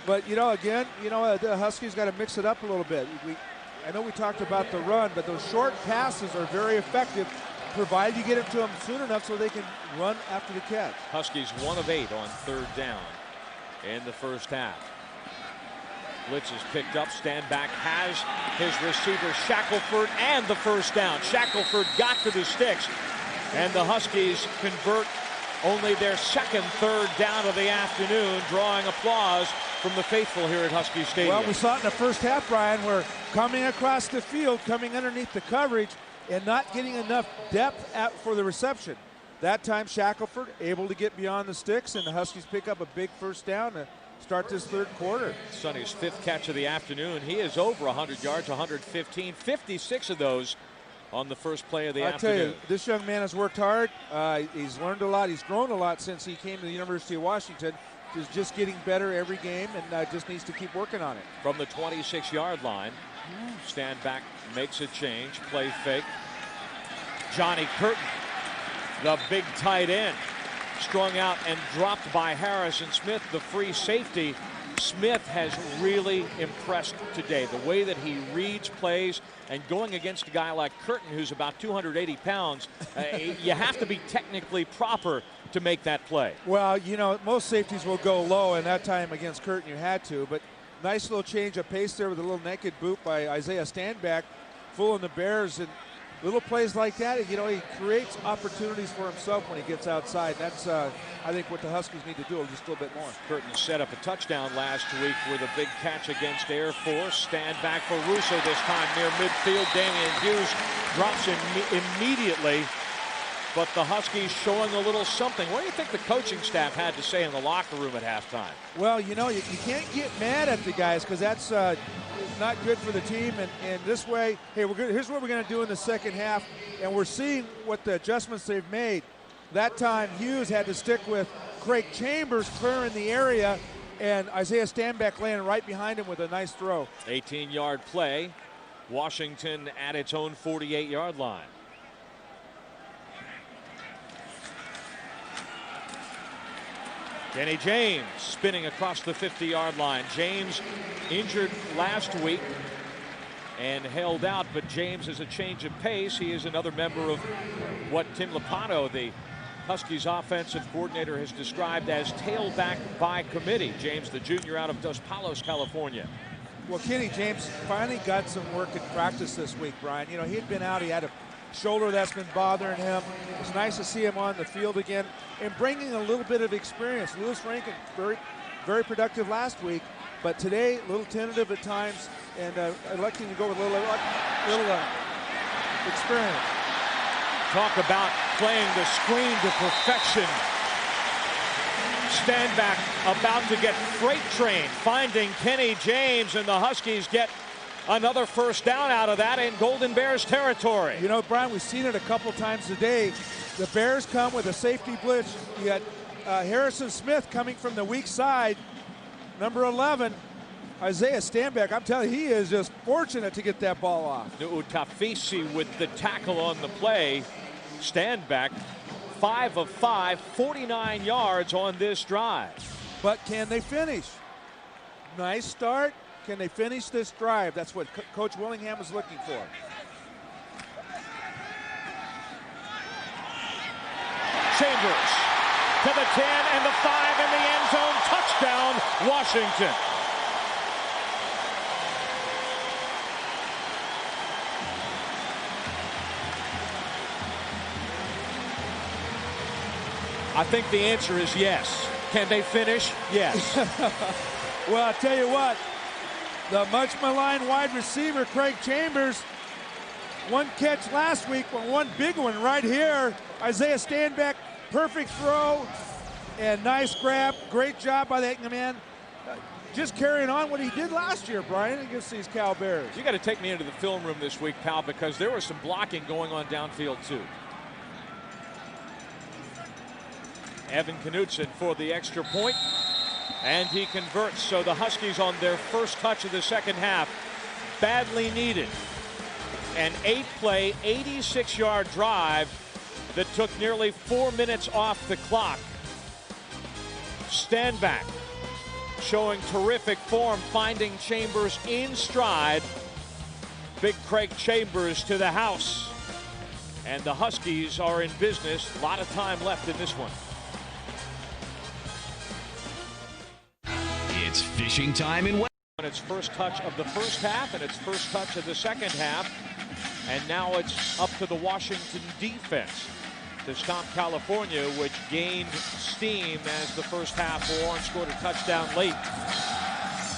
But, again, the Huskies got to mix it up a little bit. I know we talked about the run, but those short passes are very effective, provided you get it to them soon enough so they can run after the catch. Huskies 1 of 8 on 3rd down in the first half. Blitz is picked up. Stanback has his receiver Shackelford and the first down. Shackelford got to the sticks, and the Huskies convert only their 2nd 3rd down of the afternoon, drawing applause from the faithful here at Husky Stadium. Well, we saw it in the first half, Brian, where coming across the field, coming underneath the coverage, and not getting enough depth for the reception. That time, Shackelford able to get beyond the sticks, and the Huskies pick up a big first down to start this 3rd quarter. Sonny's 5th catch of the afternoon. He is over 100 yards, 115, 56 of those on the first play of the afternoon. I tell you, this young man has worked hard. He's learned a lot. He's grown a lot since he came to the University of Washington. He's just getting better every game, and just needs to keep working on it. From the 26-yard line, Stanback makes a change, play fake. Johnny Curtin, the big tight end, strung out and dropped by Harrison Smith, the free safety. Smith has really impressed today. The way that he reads plays, and going against a guy like Curtin, who's about 280 pounds, you have to be technically proper to make that play. Well, most safeties will go low, and that time against Curtin you had to, but nice little change of pace there with a little naked boot by Isaiah Stanback, fooling the Bears. And little plays like that, he creates opportunities for himself when he gets outside. That's, I think, what the Huskies need to do just a little bit more. Curtin set up a touchdown last week with a big catch against Air Force. Stanback for Russo this time near midfield. Damian Hughes drops him immediately. But the Huskies showing a little something. What do you think the coaching staff had to say in the locker room at halftime? Well, you can't get mad at the guys, because that's not good for the team. And this way, hey, here's what we're going to do in the second half. And we're seeing what the adjustments they've made. That time, Hughes had to stick with Craig Chambers clearing the area, and Isaiah Stanback laying right behind him with a nice throw. 18-yard play. Washington at its own 48-yard line. Kenny James spinning across the 50-yard line. James injured last week and held out, but James has a change of pace. He is another member of what Tim Lopatto, the Huskies offensive coordinator, has described as tailback by committee. James, the junior out of Dos Palos, California. Well, Kenny James finally got some work in practice this week, Brian. He had been out. He had a shoulder that's been bothering him. It's nice to see him on the field again and bringing a little bit of experience. Lewis Rankin, very, very productive last week, but today a little tentative at times, and electing to go with a little experience. Talk about playing the screen to perfection. Stanback about to get freight train, finding Kenny James, and the Huskies get another first down out of that in Golden Bears territory. Brian, we've seen it a couple times today. The Bears come with a safety blitz. You got Harrison Smith coming from the weak side. Number 11, Isaiah Stanback. I'm telling you, he is just fortunate to get that ball off. Utafisi with the tackle on the play. Stanback, 5 of 5, 49 yards on this drive. But can they finish? Nice start. Can they finish this drive? That's what Coach Willingham is looking for. Chambers to the 10 and the 5 in the end zone. Touchdown, Washington. I think the answer is yes. Can they finish? Yes. Well, I'll tell you what, the much maligned wide receiver, Craig Chambers, one catch last week, but one big one right here. Isaiah Stanback, perfect throw and nice grab. Great job by that man. Just carrying on what he did last year, Brian, against these Cal Bears. You got to take me into the film room this week, pal, because there was some blocking going on downfield, too. Evan Knutson for the extra point, and he converts. So the Huskies on their first touch of the second half, badly needed. An 8-play, 86-yard drive that took nearly 4 minutes off the clock. Stanback showing terrific form, finding Chambers in stride. Big Craig Chambers to the house. And the Huskies are in business. A lot of time left in this one. It's fishing time in West. Its first touch of the first half and its first touch of the second half. And now it's up to the Washington defense to stop California, which gained steam as the first half wore on, scored a touchdown late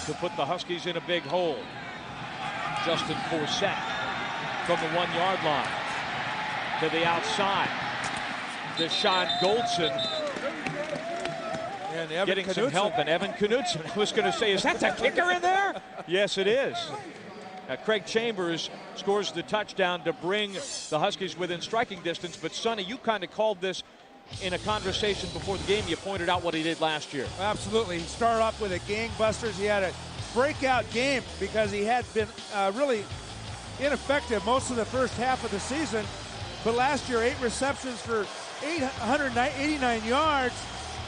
to put the Huskies in a big hole. Justin Forsett from the 1-yard line to the outside. Deshaun Goldson and Evan getting Knutson. some help, and Evan Knutson. I was going to say, is that the kicker in there? Yes, it is. Craig Chambers scores the touchdown to bring the Huskies within striking distance. But, Sonny, you kind of called this in a conversation before the game. You pointed out what he did last year. Absolutely. He started off with a gangbusters. He had a breakout game because he had been really ineffective most of the first half of the season. But last year, 8 receptions for 889 yards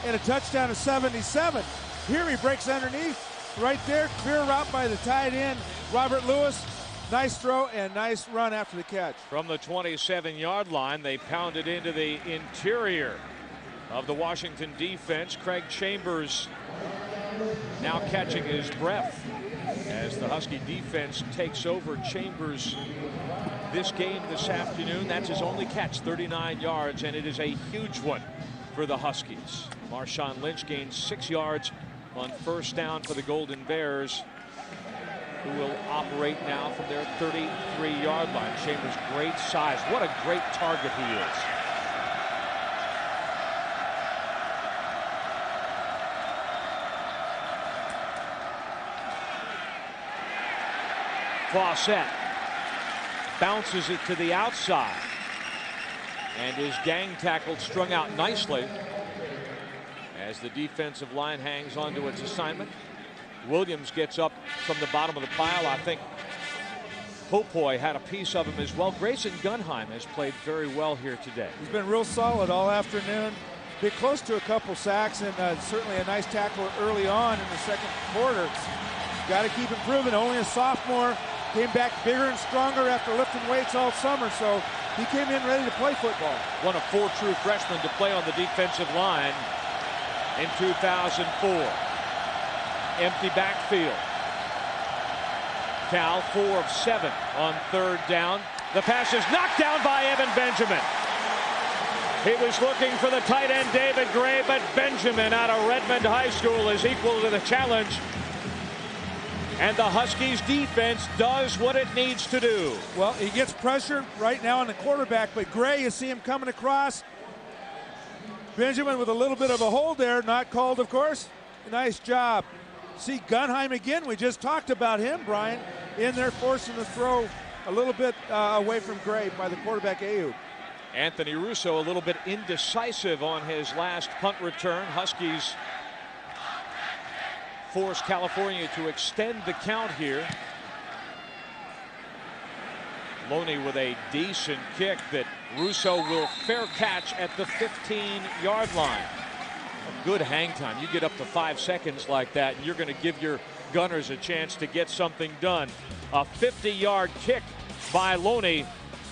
and a touchdown of 77. Here he breaks underneath. Right there, clear route by the tight end, Robert Lewis. Nice throw and nice run after the catch. From the 27-yard line, they pounded into the interior of the Washington defense. Craig Chambers now catching his breath as the Husky defense takes over. Chambers this game this afternoon, that's his only catch, 39 yards, and it is a huge one for the Huskies. Marshawn Lynch gains 6 yards on first down for the Golden Bears, who will operate now from their 33-yard line. Chambers, great size. What a great target he is. Fawcett bounces it to the outside and is gang tackled, strung out nicely as the defensive line hangs onto its assignment. Williams gets up from the bottom of the pile. I think Popoy had a piece of him as well. Grayson Gunheim has played very well here today. He's been real solid all afternoon. Been close to a couple sacks and certainly a nice tackle early on in the second quarter. Got to keep improving. Only a sophomore. Came back bigger and stronger after lifting weights all summer, so he came in ready to play football. One of 4 true freshmen to play on the defensive line in 2004. Empty backfield. Cal 4 of 7 on third down. The pass is knocked down by Evan Benjamin. He was looking for the tight end David Gray, but Benjamin out of Redmond High School is equal to the challenge. And the Huskies defense does what it needs to do. Well, he gets pressure right now on the quarterback, but Gray, you see him coming across. Benjamin with a little bit of a hold there, not called, of course. Nice job. See Gunheim again. We just talked about him, Brian, in there forcing the throw a little bit away from Gray by the quarterback, Ayuk. Anthony Russo a little bit indecisive on his last punt return. Huskies force California to extend the count here. Loney with a decent kick that Russo will fair catch at the 15-yard line. A good hang time. You get up to 5 seconds like that, and you're going to give your gunners a chance to get something done. A 50-yard kick by Loney.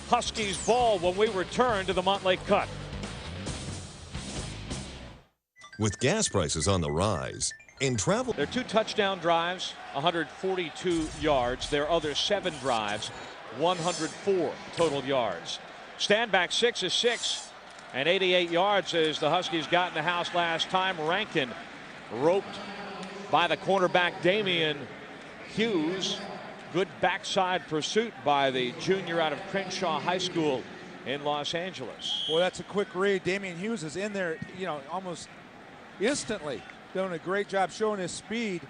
Huskies ball when we return to the Montlake Cut. With gas prices on the rise, in travel, their 2 touchdown drives, 142 yards. Their other 7 drives, 104 total yards. Stanback 6 of 6 And 88 yards as the Huskies got in the house last time. Rankin roped by the cornerback Damian Hughes. Good backside pursuit by the junior out of Crenshaw High School in Los Angeles. Boy, that's a quick read. Damian Hughes is in there, you know, almost instantly. Doing a great job showing his speed.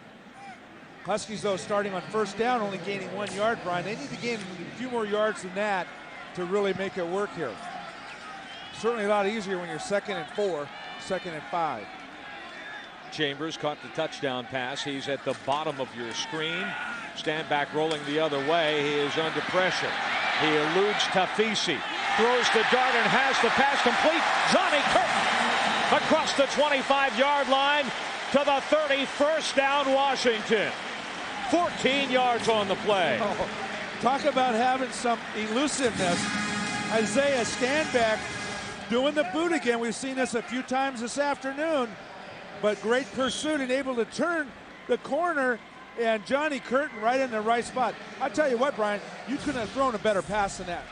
Huskies, though, starting on first down, only gaining 1 yard, Brian. They need to gain a few more yards than that to really make it work here. Certainly a lot easier when you're 2nd and 4, 2nd and 5. Chambers caught the touchdown pass. He's at the bottom of your screen. Stand back rolling the other way. He is under pressure. He eludes Tafisi. Throws the dart and has the pass complete. Johnny Curtin across the 25-yard line to the 30. First down, Washington. 14 yards on the play. Oh, talk about having some elusiveness. Isaiah Standback doing the boot again. We've seen this a few times this afternoon. But great pursuit and able to turn the corner, and Johnny Curtin right in the right spot. I tell you what, Brian, you couldn't have thrown a better pass than that.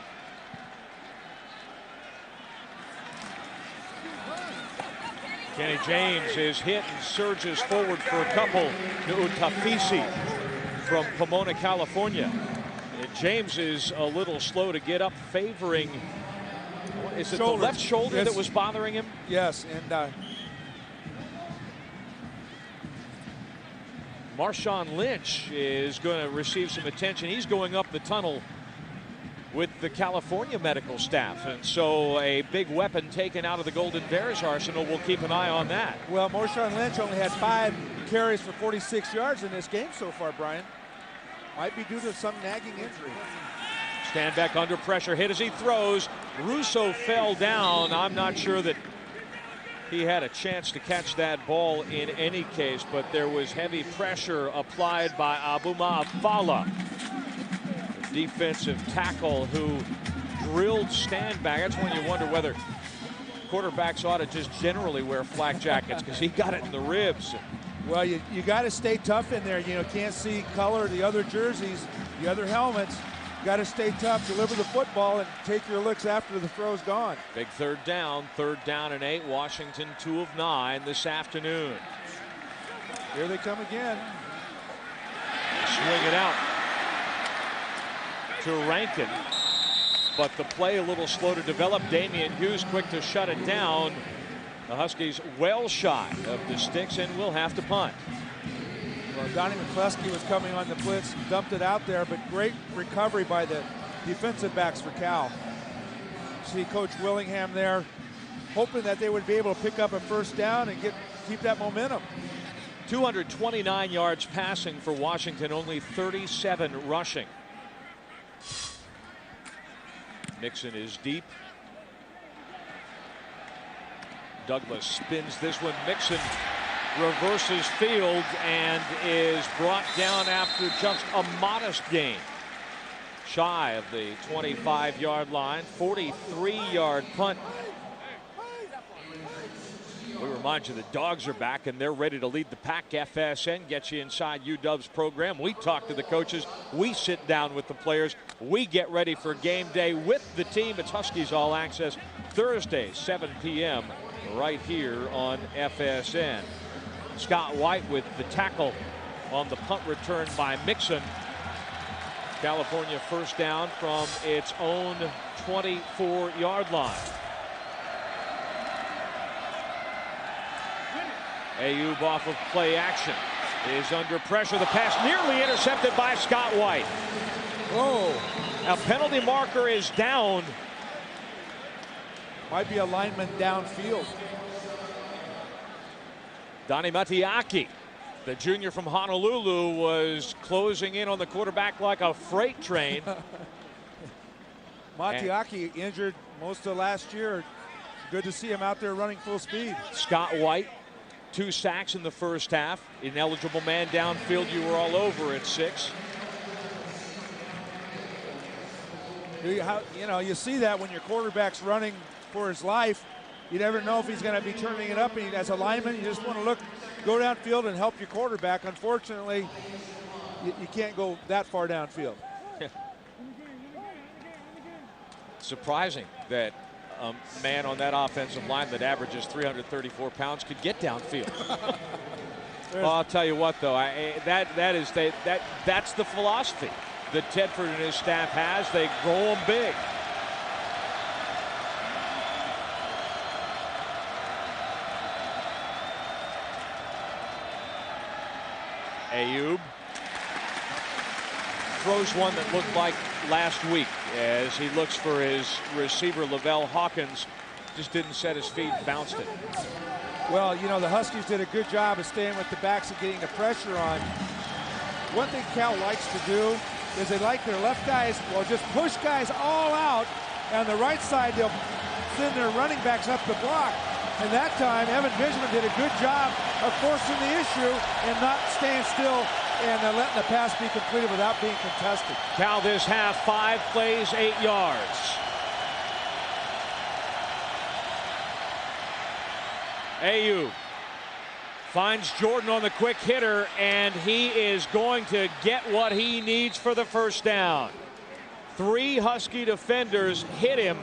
Kenny James is hit and surges forward for a couple to Utafisi from Pomona, California. And James is a little slow to get up, favoring, is it the left shoulder that was bothering him? Yes, and Marshawn Lynch is going to receive some attention. He's going up the tunnel with the California medical staff. And so a big weapon taken out of the Golden Bears arsenal. We'll keep an eye on that. Well, Marshawn Lynch only had 5 carries for 46 yards in this game so far, Brian. Might be due to some nagging injury. Stand back under pressure, hit as he throws. Russo fell down. I'm not sure that he had a chance to catch that ball in any case, but there was heavy pressure applied by Abuma Afala, the defensive tackle who drilled Standback. That's when you wonder whether quarterbacks ought to just generally wear flak jackets, because he got it in the ribs. Well, you got to stay tough in there. You know, can't see color, the other jerseys, the other helmets. Got to stay tough, deliver the football, and take your looks after the throw's gone. Big third down and 8. Washington 2 of 9 this afternoon. Here they come again. Swing it out to Rankin, but the play a little slow to develop. Damian Hughes quick to shut it down. The Huskies well shy of the sticks and will have to punt. Well, Donnie McCluskey was coming on the blitz, dumped it out there, but great recovery by the defensive backs for Cal. See Coach Willingham there, hoping that they would be able to pick up a first down and keep that momentum. 229 yards passing for Washington, only 37 rushing. Mixon is deep. Douglas spins this one. Mixon reverses field and is brought down after just a modest gain. Shy of the 25-yard line, 43-yard punt. We remind you the Dogs are back and they're ready to lead the pack. FSN gets you inside UW's program. We talk to the coaches. We sit down with the players. We get ready for game day with the team. It's Huskies All Access Thursday, 7 p.m. right here on FSN. Scott White with the tackle on the punt return by Mixon. California first down from its own 24-yard line. Ayub off of play action is under pressure. The pass nearly intercepted by Scott White. Oh, a penalty marker is down. Might be a lineman downfield. Donnie Matiaki, the junior from Honolulu, was closing in on the quarterback like a freight train. Matiaki injured most of last year. Good to see him out there running full speed. Scott White, 2 sacks in the first half. Ineligible man downfield, you were all over at 6. You know, you see that when your quarterback's running for his life. You never know if he's going to be turning it up. And as a lineman, you just want to go downfield and help your quarterback. Unfortunately, you can't go that far downfield. Surprising that a man on that offensive line that averages 334 pounds could get downfield. Well, I'll tell you what, though, that's the philosophy that Tedford and his staff has. They grow them big. Ayoub throws one that looked like last week as he looks for his receiver, Lavelle Hawkins. Just didn't set his feet, bounced it. Well, you know, the Huskies did a good job of staying with the backs and getting the pressure on. One thing Cal likes to do is they like their left guys, well, just push guys all out. And on the right side, they'll send their running backs up the block. And that time, Evan Benjamin did a good job of forcing the issue and not staying still and letting the pass be completed without being contested. Cal this half, 5 plays, 8 yards. Ayoub finds Jordan on the quick hitter, and he is going to get what he needs for the first down. 3 Husky defenders hit him,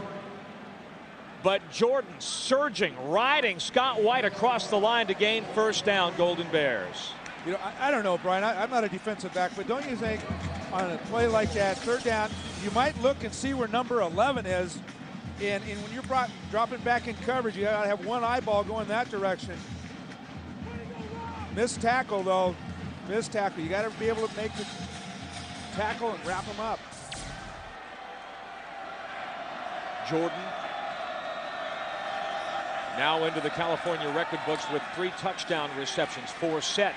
but Jordan surging, riding Scott White across the line to gain first down, Golden Bears. You know, I don't know, Brian. I'm not a defensive back, but don't you think on a play like that, third down, you might look and see where number 11 is, and when you're dropping back in coverage, you got to have one eyeball going that direction. Missed tackle, though. Missed tackle. You got to be able to make the tackle and wrap them up. Jordan now into the California record books with 3 touchdown receptions. Forsett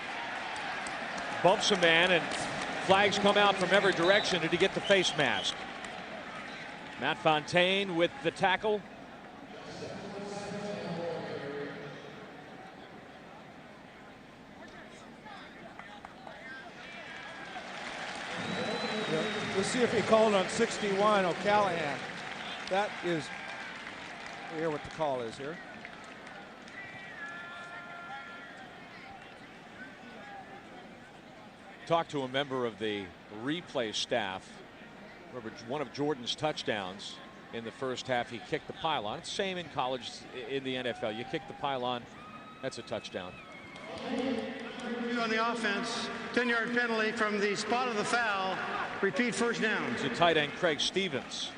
bumps a man, and flags come out from every direction. Did he get the face mask? Matt Fontaine with the tackle. Let's see if he called on 61, O'Callahan. That is, hear what the call is here. Talked to a member of the replay staff. Remember, one of Jordan's touchdowns in the first half, he kicked the pylon. It's same in college, in the NFL. You kick the pylon, that's a touchdown. On the offense, 10-yard penalty from the spot of the foul. Repeat first down. It's a tight end, Craig Stevens.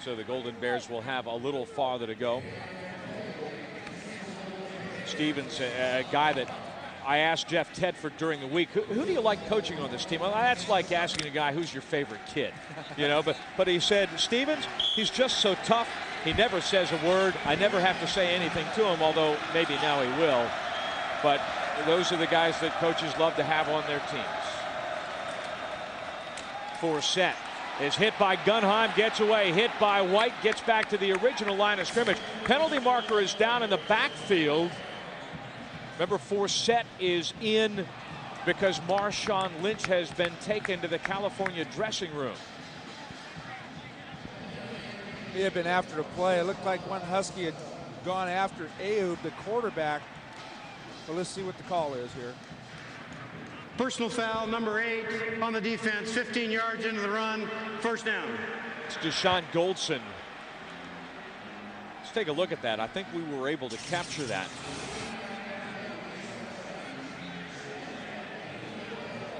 So the Golden Bears will have a little farther to go. Stevens, a guy that I asked Jeff Tedford during the week, who do you like coaching on this team? Well, that's like asking a guy, who's your favorite kid? You know, but he said, Stevens, he's just so tough. He never says a word. I never have to say anything to him, although maybe now he will. But those are the guys that coaches love to have on their teams. Forsett is hit by Gunheim, gets away, hit by White, gets back to the original line of scrimmage. Penalty marker is down in the backfield. Remember, Forsett is in because Marshawn Lynch has been taken to the California dressing room. He had been after the play. It looked like one Husky had gone after Ayoub, the quarterback. But let's see what the call is here. Personal foul, number 8 on the defense, 15 yards into the run, first down. It's Deshaun Goldson. Let's take a look at that. I think we were able to capture that.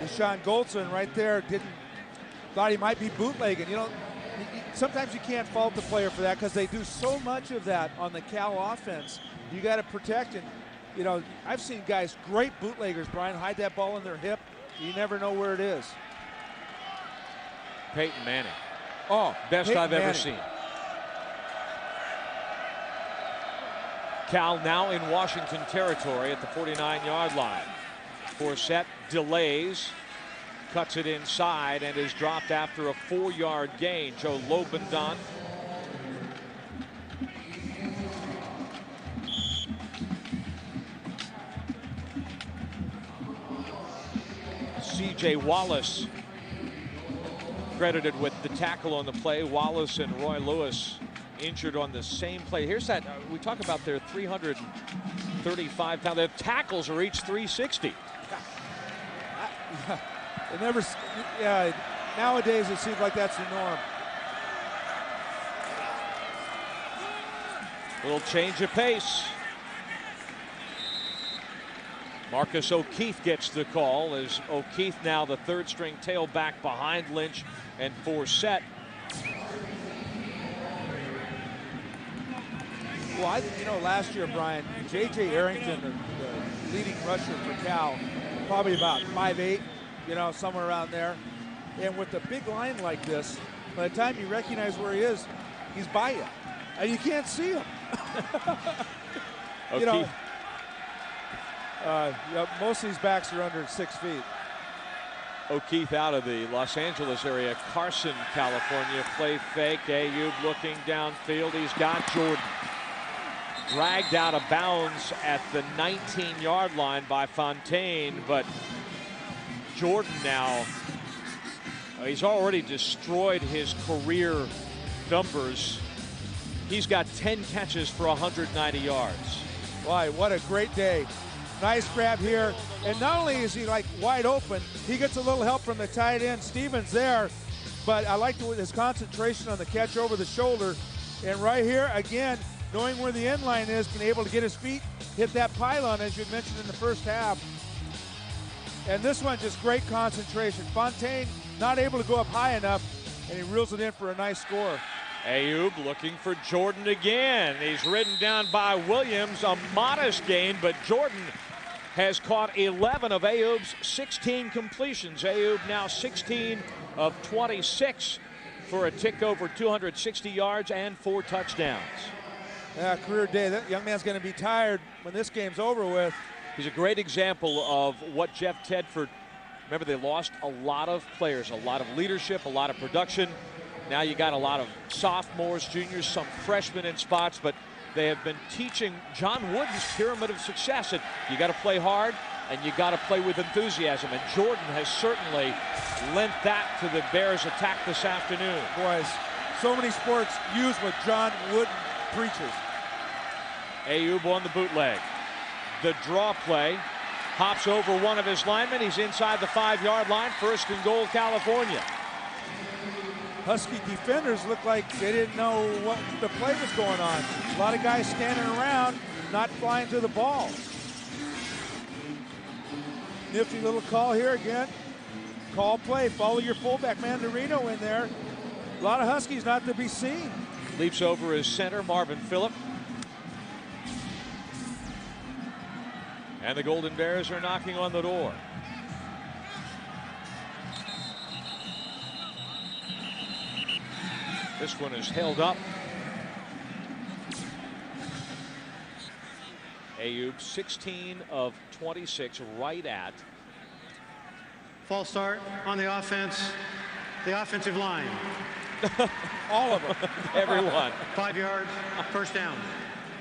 Deshaun Goldson right there thought he might be bootlegging. You know, sometimes you can't fault the player for that because they do so much of that on the Cal offense. You got to protect it. You know, I've seen guys, great bootleggers, Brian, hide that ball in their hip. You never know where it is. Peyton Manning. Oh, best Peyton I've ever Manning. seen. Cal now in Washington territory at the 49-yard line. Forsett delays, cuts it inside, and is dropped after a 4-yard gain. Joe Lobendon. C.J. Wallace credited with the tackle on the play. Wallace and Roy Lewis injured on the same play. Here's that, we talk about their 335 pound. Their tackles are each 360. It never, yeah, nowadays it seems like that's the norm. Little change of pace. Marcus O'Keefe gets the call as O'Keefe now the third string tailback behind Lynch and Forsett. Well, last year, Brian, J.J. Arrington, the leading rusher for Cal, probably about 5'8", somewhere around there. And with a big line like this, by the time you recognize where he is, he's by you. And you can't see him. O'Keefe. Most of these backs are under 6 feet. O'Keefe out of the Los Angeles area, Carson, California. Play fake. Ayoub looking downfield. He's got Jordan. Dragged out of bounds at the 19-yard line by Fontaine, but Jordan now, he's already destroyed his career numbers. He's got 10 catches for 190 yards. Why, what a great day. Nice grab here. And not only is he wide open, he gets a little help from the tight end. Stevens there, but I like his concentration on the catch over the shoulder. And right here, again, knowing where the end line is, being able to get his feet, hit that pylon, as you mentioned in the first half. And this one, just great concentration. Fontaine not able to go up high enough, and he reels it in for a nice score. Ayoub looking for Jordan again. He's ridden down by Williams, a modest gain, but Jordan has caught 11 of Ayoub's 16 completions. Ayoub now 16 of 26 for a tick over 260 yards and 4 touchdowns. Yeah, career day. That young man's going to be tired when this game's over with. He's a great example of what Jeff Tedford, remember they lost a lot of players, a lot of leadership, a lot of production. Now you got a lot of sophomores, juniors, some freshmen in spots, but they have been teaching John Wooden's pyramid of success. And you got to play hard and you got to play with enthusiasm. And Jordan has certainly lent that to the Bears' attack this afternoon. Boys, so many sports use what John Wooden preaches. Ayoub on the bootleg. The draw play. Hops over one of his linemen. He's inside the 5-yard line. 1st and goal, California. Husky defenders look like they didn't know what the play was going on. A lot of guys standing around, not flying to the ball. Nifty little call here again. Call play, follow your fullback, Mandarino in there. A lot of Huskies not to be seen. Leaps over his center, Marvin Phillip. And the Golden Bears are knocking on the door. This one is held up. Ayoub 16 of 26, right at. False start on the offense. The offensive line. All of them. Everyone. 5 yards, 1st down.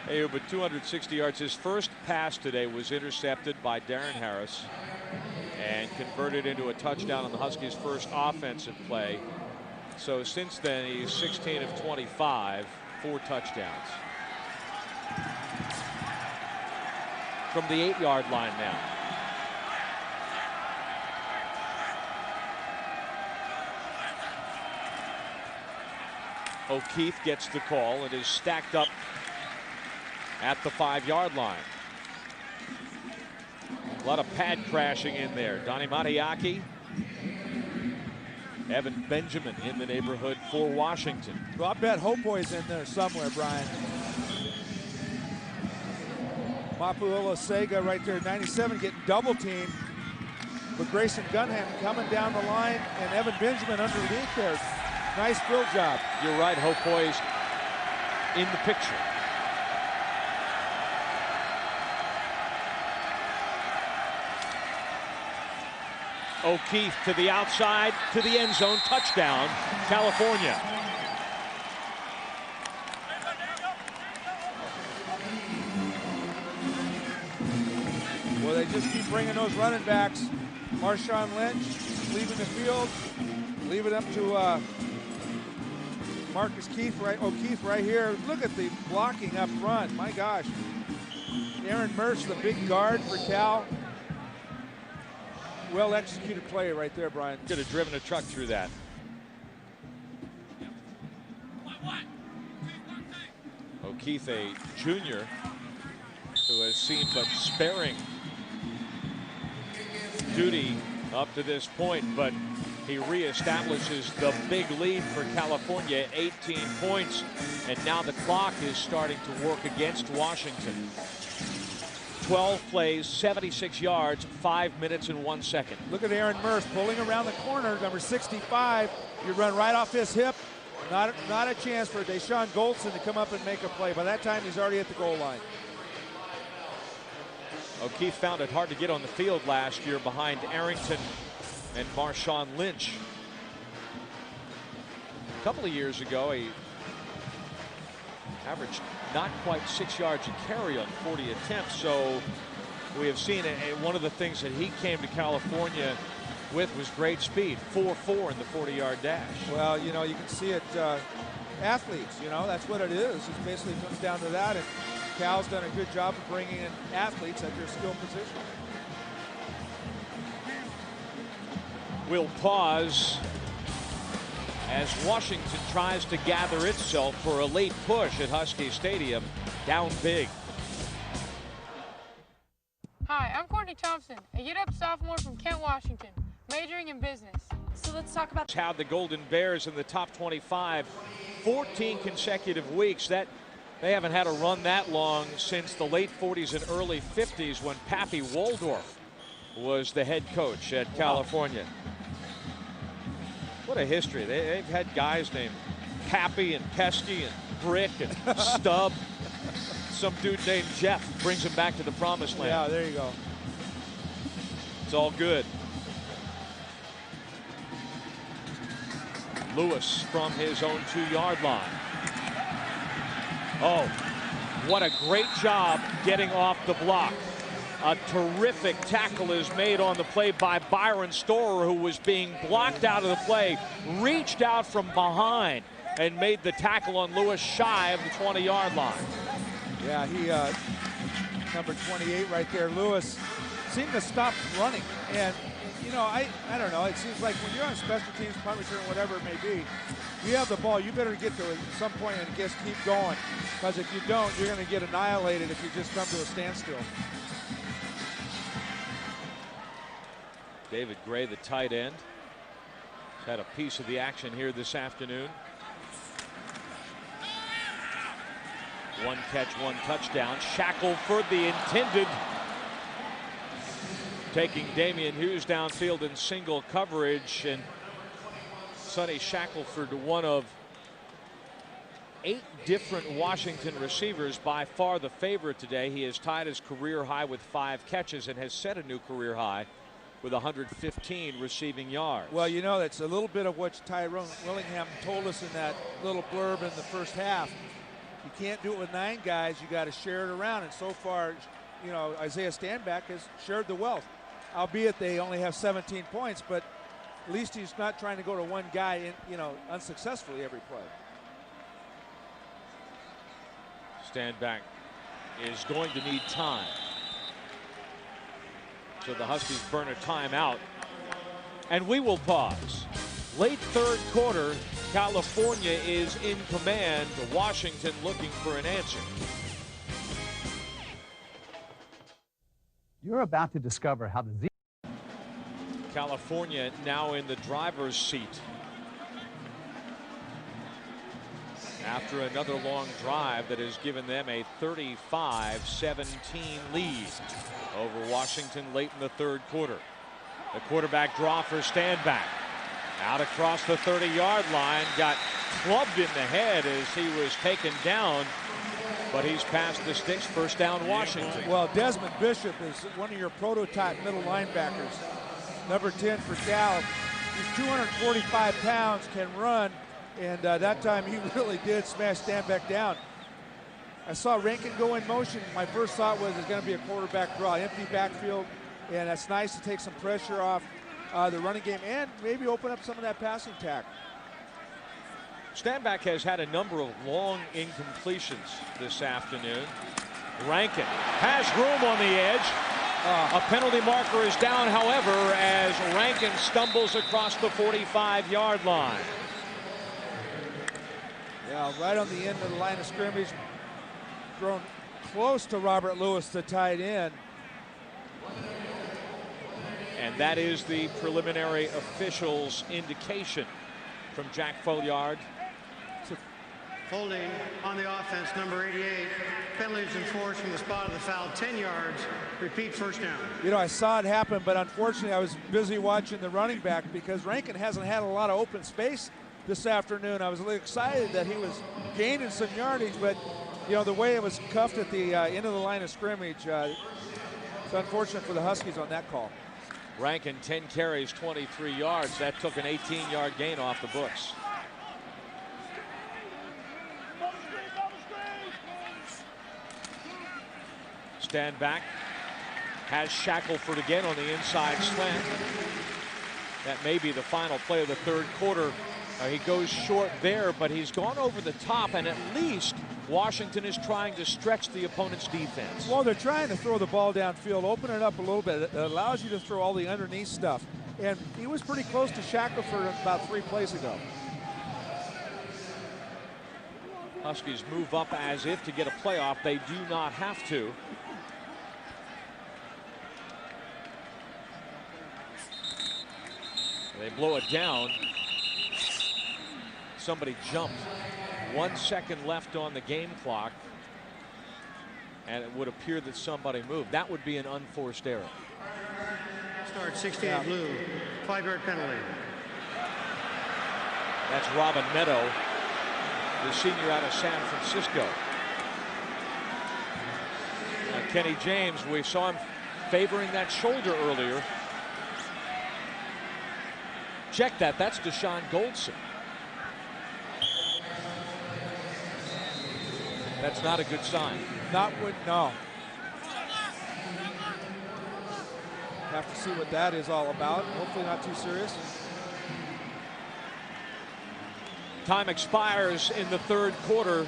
Ayoub at 260 yards. His first pass today was intercepted by Darren Harris and converted into a touchdown on the Huskies' first offensive play. So since then, he's 16 of 25, 4 touchdowns. From the 8-yard line now. O'Keefe gets the call and is stacked up at the 5-yard line. A lot of pad crashing in there. Donnie Matiaki. Evan Benjamin in the neighborhood for Washington. Well, I bet Hopoy's in there somewhere, Brian. Mapuola Sega right there, 97, getting double teamed. But Grayson Gunham coming down the line and Evan Benjamin underneath there. Nice field job. You're right, Hopoy's in the picture. O'Keefe to the outside, to the end zone, touchdown, California. Well, they just keep bringing those running backs. Marshawn Lynch leaving the field, leave it up to Marcus O'Keefe right here. Look at the blocking up front. My gosh. Aaron Mersch, the big guard for Cal. Well executed play right there, Brian. Could have driven a truck through that. O'Keefe, a junior who has seen but sparing duty up to this point, but he reestablishes the big lead for California, 18 points, and now the clock is starting to work against Washington. 12 plays, 76 yards, 5 minutes and 1 second. Look at Aaron Murph pulling around the corner, number 65. You run right off his hip. Not a chance for Deshaun Goldson to come up and make a play. By that time, he's already at the goal line. O'Keefe found it hard to get on the field last year behind Arrington and Marshawn Lynch. A couple of years ago, he averaged not quite 6 yards a carry on 40 attempts. So we have seen one of the things that he came to California with was great speed, 4.4 in the 40-yard dash. Well, you know, you can see it, athletes, you know, that's what it is. It basically comes down to that, and Cal's done a good job of bringing in athletes at their skill position. We'll pause as Washington tries to gather itself for a late push at Husky Stadium, down big. Hi, I'm Courtney Thompson, a get-up sophomore from Kent, Washington, majoring in business. So let's talk about How the Golden Bears in the top 25, 14 consecutive weeks. That they haven't had a run that long since the late 40s and early 50s when Pappy Waldorf was the head coach at California. What a history. They've had guys named Pappy and Pesky and Brick and Stubb. Some dude named Jeff brings him back to the promised land. Yeah, there you go. It's all good. Lewis from his own 2-yard line. Oh, what a great job getting off the block. A terrific tackle is made on the play by Byron Storer, who was being blocked out of the play, reached out from behind and made the tackle on Lewis shy of the 20-yard line. Yeah, he, number 28 right there, Lewis, seemed to stop running. And, you know, I don't know, it seems like when you're on special teams, punt return, whatever it may be, you have the ball, you better get to it at some point and just keep going. Because if you don't, you're going to get annihilated if you just come to a standstill. David Gray, the tight end, has had a piece of the action here this afternoon. 1 catch, 1 touchdown. Shackelford, the intended, taking Damian Hughes downfield in single coverage, and Sonny Shackelford, one of 8 different Washington receivers, by far the favorite today. He has tied his career high with 5 catches and has set a new career high with 115 receiving yards. Well, you know, that's a little bit of what Tyrone Willingham told us in that little blurb in the first half. You can't do it with 9 guys. You got to share it around. And so far, you know, Isaiah Stanback has shared the wealth, albeit they only have 17 points. But at least he's not trying to go to one guy, you know, unsuccessfully every play. Stanback is going to need time. So the Huskies burn a timeout. And we will pause. Late third quarter, California is in command. Washington looking for an answer. You're about to discover how the California now in the driver's seat after another long drive that has given them a 35-17 lead over Washington late in the third quarter. The quarterback draw for Stanback. Out across the 30-yard line, got clubbed in the head as he was taken down, but he's past the sticks. First down, Washington. Well, Desmond Bishop is one of your prototype middle linebackers. Number 10 for Cal. He's 245 pounds, can run, and that time he really did smash Stanback down. I saw Rankin go in motion. My first thought was it's going to be a quarterback draw, empty backfield, and that's nice to take some pressure off the running game and maybe open up some of that passing tack. Stanback has had a number of long incompletions this afternoon. Rankin has room on the edge. A penalty marker is down, however, as Rankin stumbles across the 45-yard line. Yeah, right on the end of the line of scrimmage. thrown close to Robert Lewis, the tight end. And that is the preliminary officials indication from Jack Folliard. Holding on the offense, number 88. Penalties enforced from the spot of the foul, 10 yards. Repeat, first down. You know, I saw it happen, but unfortunately I was busy watching the running back because Rankin hasn't had a lot of open space this afternoon. I was a little excited that he was gaining some yardage, but you know, the way it was cuffed at the end of the line of scrimmage, it's unfortunate for the Huskies on that call. Rankin 10 carries, 23 yards. That took an 18-yard gain off the books. Stand back. Has Shackelford again on the inside slant. That may be the final play of the third quarter. He goes short there, but he's gone over the top, and at least Washington is trying to stretch the opponent's defense. Well, they're trying to throw the ball downfield, open it up a little bit. It allows you to throw all the underneath stuff. And he was pretty close to Shackelford about 3 plays ago. Huskies move up as if to get a playoff. They do not have to. They blow it down. Somebody jumped. 1 second left on the game clock. And it would appear that somebody moved. That would be an unforced error. Start 68 blue. 5-yard penalty. That's Robin Meadow, the senior out of San Francisco. Kenny James, we saw him favoring that shoulder earlier. Check that. That's Deshaun Goldson. That's not a good sign. No. Have to see what that is all about. Hopefully not too serious. Time expires in the third quarter,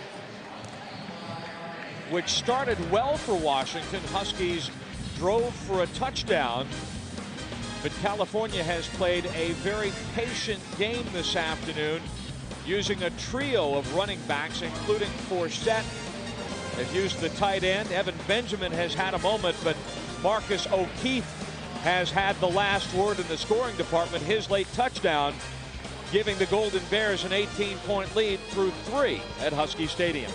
which started well for Washington. Huskies drove for a touchdown, but California has played a very patient game this afternoon, using a trio of running backs, including Forsett. They've used the tight end. Evan Benjamin has had a moment, but Marcus O'Keefe has had the last word in the scoring department. His late touchdown giving the Golden Bears an 18-point lead through 3 at Husky Stadium.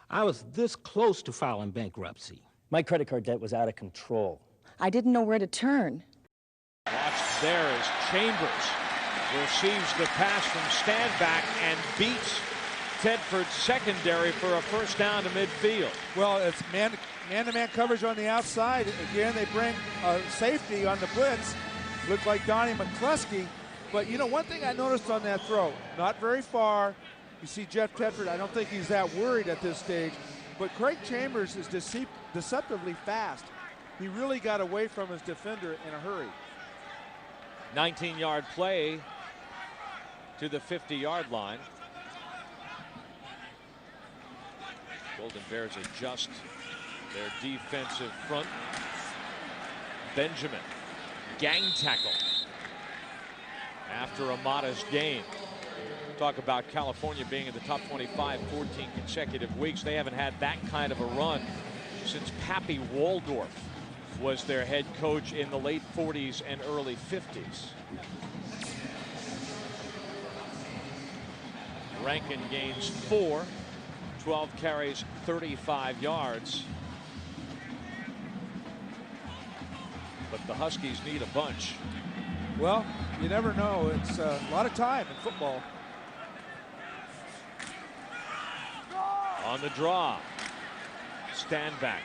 I was this close to filing bankruptcy. My credit card debt was out of control. I didn't know where to turn. Watch there as Chambers receives the pass from Standback and beats Tedford's secondary for a first down to midfield. Well, it's man-to-man coverage on the outside. Again, they bring a safety on the blitz. Looked like Donnie McCluskey. But, you know, one thing I noticed on that throw, not very far. You see Jeff Tedford, I don't think he's that worried at this stage. But Craig Chambers is deceptively fast. He really got away from his defender in a hurry. 19-yard play to the 50-yard line. Golden Bears adjust their defensive front. Benjamin, gang tackle after a modest gain. Talk about California being in the top 25 14 consecutive weeks. They haven't had that kind of a run since Pappy Waldorf was their head coach in the late 40s and early 50s. Rankin gains 4. 12 carries, 35 yards. But the Huskies need a bunch. Well, you never know. It's a lot of time in football. On the draw. Standback.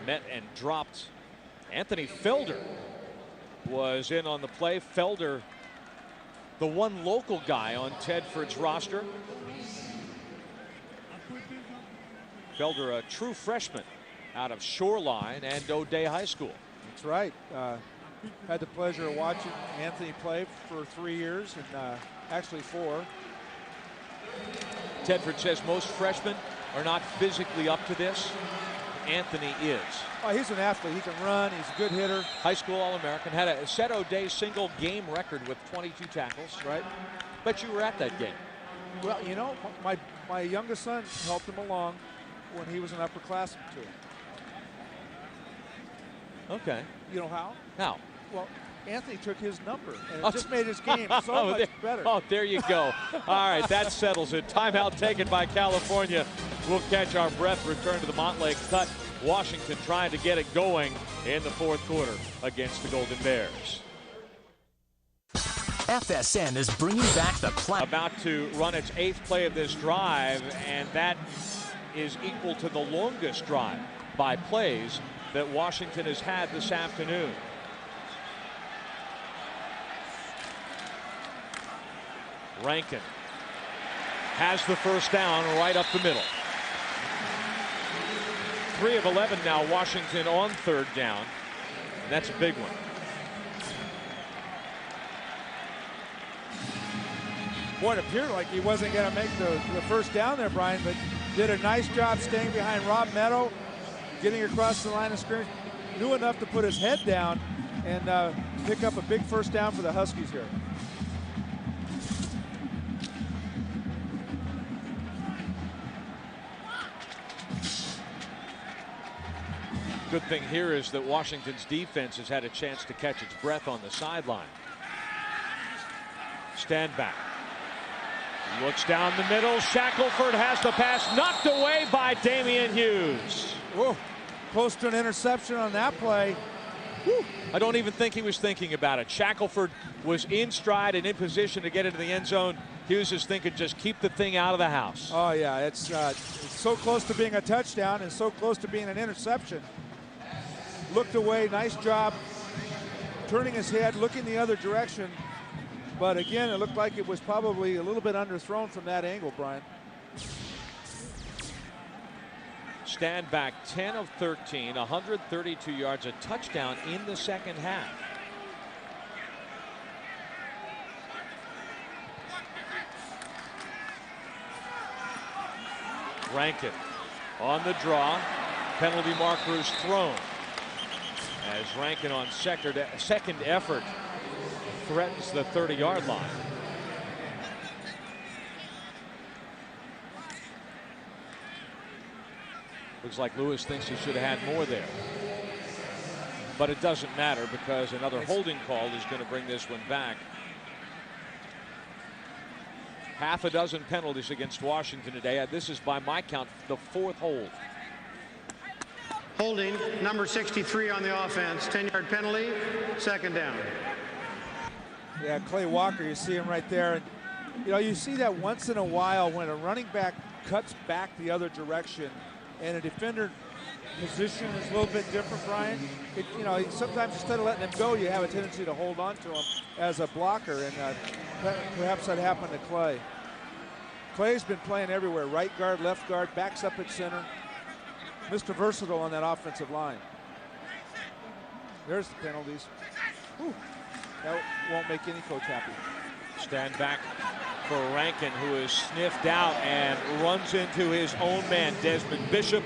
Met and dropped. Anthony Felder was in on the play. Felder, the one local guy on Tedford's roster. Felder, a true freshman out of Shoreline and O'Day High School. That's right. Had the pleasure of watching Anthony play for 3 years, and actually 4. Tedford says most freshmen are not physically up to this. Anthony is. Oh, he's an athlete. He can run. He's a good hitter. High school All-American. Had a set O'Day single game record with 22 tackles. Right. Bet you were at that game. Well, you know, my youngest son helped him along when he was an upperclassman too. Okay. You know how? How? Well, Anthony took his number, and it just made his game so much better. Oh, there you go. All right, that settles it. Timeout taken by California. We'll catch our breath, return to the Montlake Cut. Washington trying to get it going in the fourth quarter against the Golden Bears. FSN is bringing back the class. About to run its 8th play of this drive, and that is equal to the longest drive by plays that Washington has had this afternoon. Rankin has the first down right up the middle. 3 of 11 now, Washington on 3rd down. And that's a big one. Boy, it appeared like he wasn't going to make the first down there, Brian, but did a nice job staying behind Rob Meadow, getting across the line of scrimmage, knew enough to put his head down and pick up a big first down for the Huskies here. Good thing here is that Washington's defense has had a chance to catch its breath on the sideline. Stand back. Looks down the middle. Shackelford has the pass knocked away by Damian Hughes. Whoa, close to an interception on that play. Whew. I don't even think he was thinking about it. Shackelford was in stride and in position to get into the end zone. Hughes is thinking just keep the thing out of the house. Oh yeah, it's so close to being a touchdown and so close to being an interception. Looked away, nice job turning his head, looking the other direction. But again, it looked like it was probably a little bit underthrown from that angle, Brian. Stand back 10 of 13, 132 yards, a touchdown in the second half. Rankin on the draw. Penalty markers thrown. As Rankin on second effort threatens the 30-yard line. Looks like Lewis thinks he should have had more there. But it doesn't matter because another holding call is going to bring this one back. Half a dozen penalties against Washington today. This is, by my count, the 4th hold. Holding, number 63 on the offense. 10-yard penalty, 2nd down. Yeah, Clay Walker, you see him right there. And, you know, you see that once in a while when a running back cuts back the other direction and a defender position is a little bit different, Brian. You know, sometimes instead of letting him go, you have a tendency to hold on to him as a blocker, and perhaps that happened to Clay. Clay's been playing everywhere, right guard, left guard, backs up at center. Mr. Versatile on that offensive line. There's the penalties. Whew. That won't make any coach happy. Stand back for Rankin, who is sniffed out and runs into his own man, Desmond Bishop.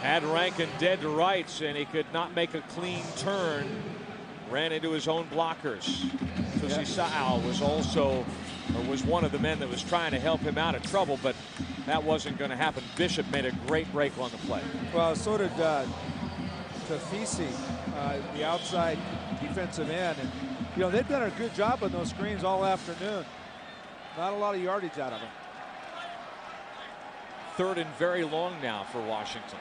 Had Rankin dead to rights, and he could not make a clean turn. Ran into his own blockers. Sal was one of the men that was trying to help him out of trouble, but that wasn't going to happen. Bishop made a great break on the play. Well, so did Tafisi, the outside defensive end. And, you know, they've done a good job on those screens all afternoon. Not a lot of yardage out of them. 3rd and very long now for Washington.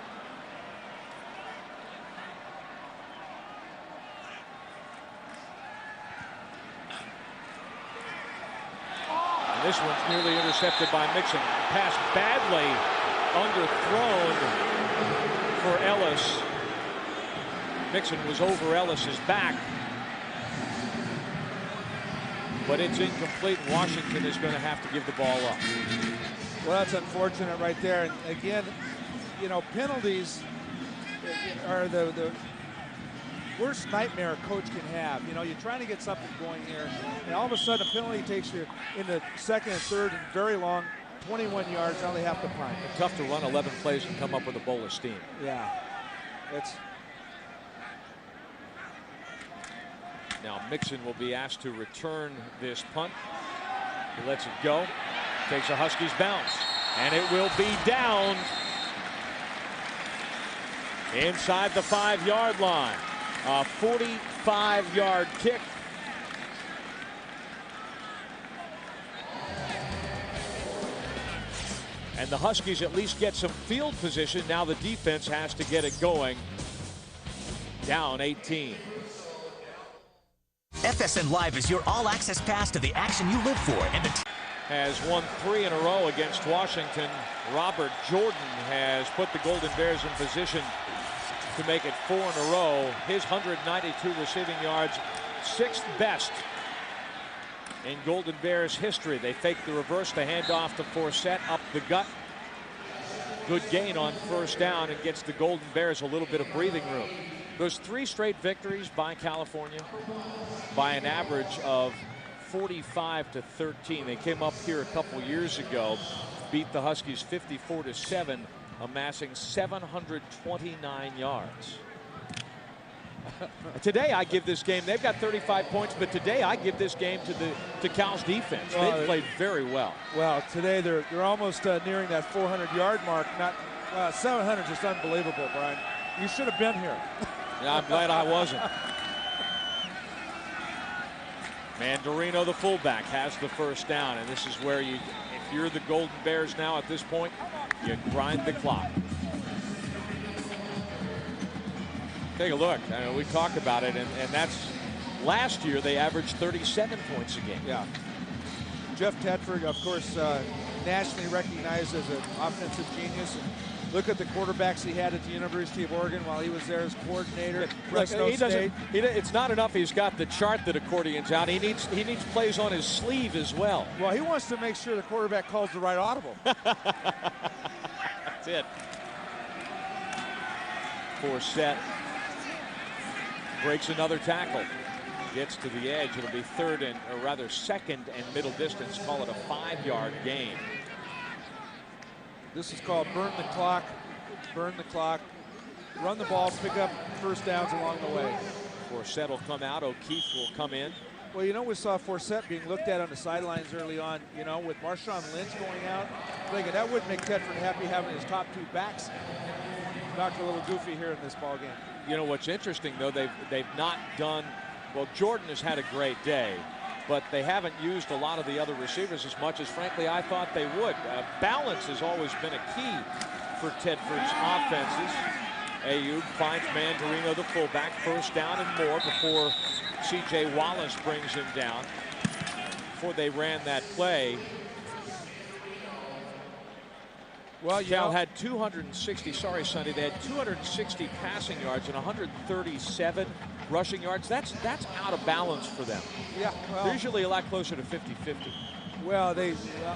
And this one's nearly intercepted by Mixon. Pass badly underthrown for Ellis. Mixon was over Ellis's back, but it's incomplete. Washington is going to have to give the ball up. Well, that's unfortunate right there. And again, you know, penalties are the worst nightmare a coach can have. You know, you're trying to get something going here, and all of a sudden a penalty takes you into 2nd and 3rd and very long, 21 yards. Now they have to punt. It's tough to run 11 plays and come up with a bowl of steam. Yeah, it's. Now Mixon will be asked to return this punt. He lets it go. Takes a Huskies bounce. And it will be down inside the 5-yard line. A 45-yard kick. And the Huskies at least get some field position. Now the defense has to get it going. Down 18. FSN Live is your all-access pass to the action you live for. And has won 3 in a row against Washington. Robert Jordan has put the Golden Bears in position to make it 4 in a row. His 192 receiving yards, 6th best in Golden Bears history. They fake the reverse, the handoff to Forsett up the gut. Good gain on first down and gets the Golden Bears a little bit of breathing room. Those 3 straight victories by California by an average of 45-13. They came up here a couple years ago, beat the Huskies 54-7, amassing 729 yards. Today I give this game, they've got 35 points, but today I give this game to Cal's defense. They played very well. Well, today they're almost nearing that 400-yard mark. Not 700 is just unbelievable, Brian. You should have been here. Yeah, I'm glad I wasn't. Mandarino, the fullback, has the first down, and this is where if you're the Golden Bears now at this point, you grind the clock. Take a look. I mean, we talk about it, and that's last year they averaged 37 points a game. Yeah. Jeff Tedford, of course, nationally recognized as an offensive genius. Look at the quarterbacks he had at the University of Oregon while he was there as coordinator. It's not enough he's got the chart that accordions out. He needs plays on his sleeve as well. Well, he wants to make sure the quarterback calls the right audible. That's it. Forsett breaks another tackle. Gets to the edge. It'll be second and middle distance. Call it a 5-yard gain. This is called burn the clock, run the ball, pick up first downs along the way. Forsett will come out. O'Keefe will come in. Well, you know, we saw Forsett being looked at on the sidelines early on, you know, with Marshawn Lynch going out. Thinking that would make Tedford happy having his top 2 backs. Knocked a little goofy here in this ball game. You know what's interesting, though, they've not done, well, Jordan has had a great day, but they haven't used a lot of the other receivers as much as, frankly, I thought they would. Balance has always been a key for Tedford's offenses. Ayoub finds Mandarino, the fullback, first down and more before C.J. Wallace brings him down. Before they ran that play, well, Cal had 260, sorry, Sonny, they had 260 passing yards and 137 rushing yards. That's out of balance for them. Yeah, well, they're usually a lot closer to 50-50. Well,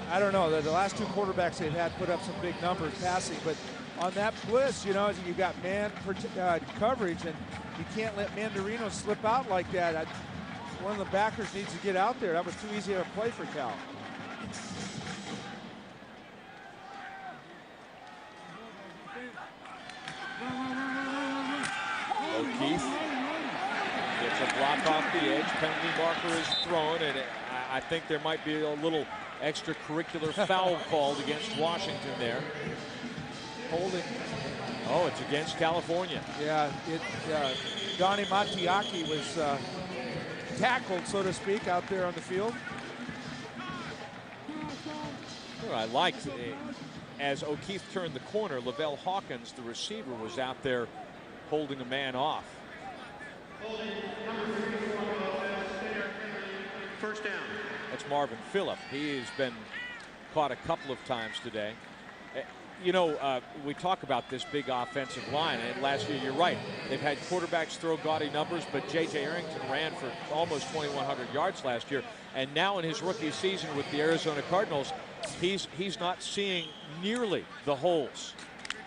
I don't know. The last 2 quarterbacks they've had put up some big numbers passing, but on that blitz, you know, you got man coverage, and you can't let Mandarino slip out like that. One of the backers needs to get out there. That was too easy of a play for Cal. O'Keefe gets a block off the edge. Penalty marker is thrown, and I think there might be a little extracurricular foul called against Washington there. Holding. Oh, it's against California. Yeah, Donnie Matiaki was tackled, so to speak, out there on the field. Well, I liked, as O'Keefe turned the corner, Lavelle Hawkins, the receiver, was out there holding a man off. First down. That's Marvin Phillip. He has been caught a couple of times today. You know, we talk about this big offensive line, and last year, you're right, they've had quarterbacks throw gaudy numbers, but J.J. Arrington ran for almost 2,100 yards last year, and now in his rookie season with the Arizona Cardinals, he's not seeing nearly the holes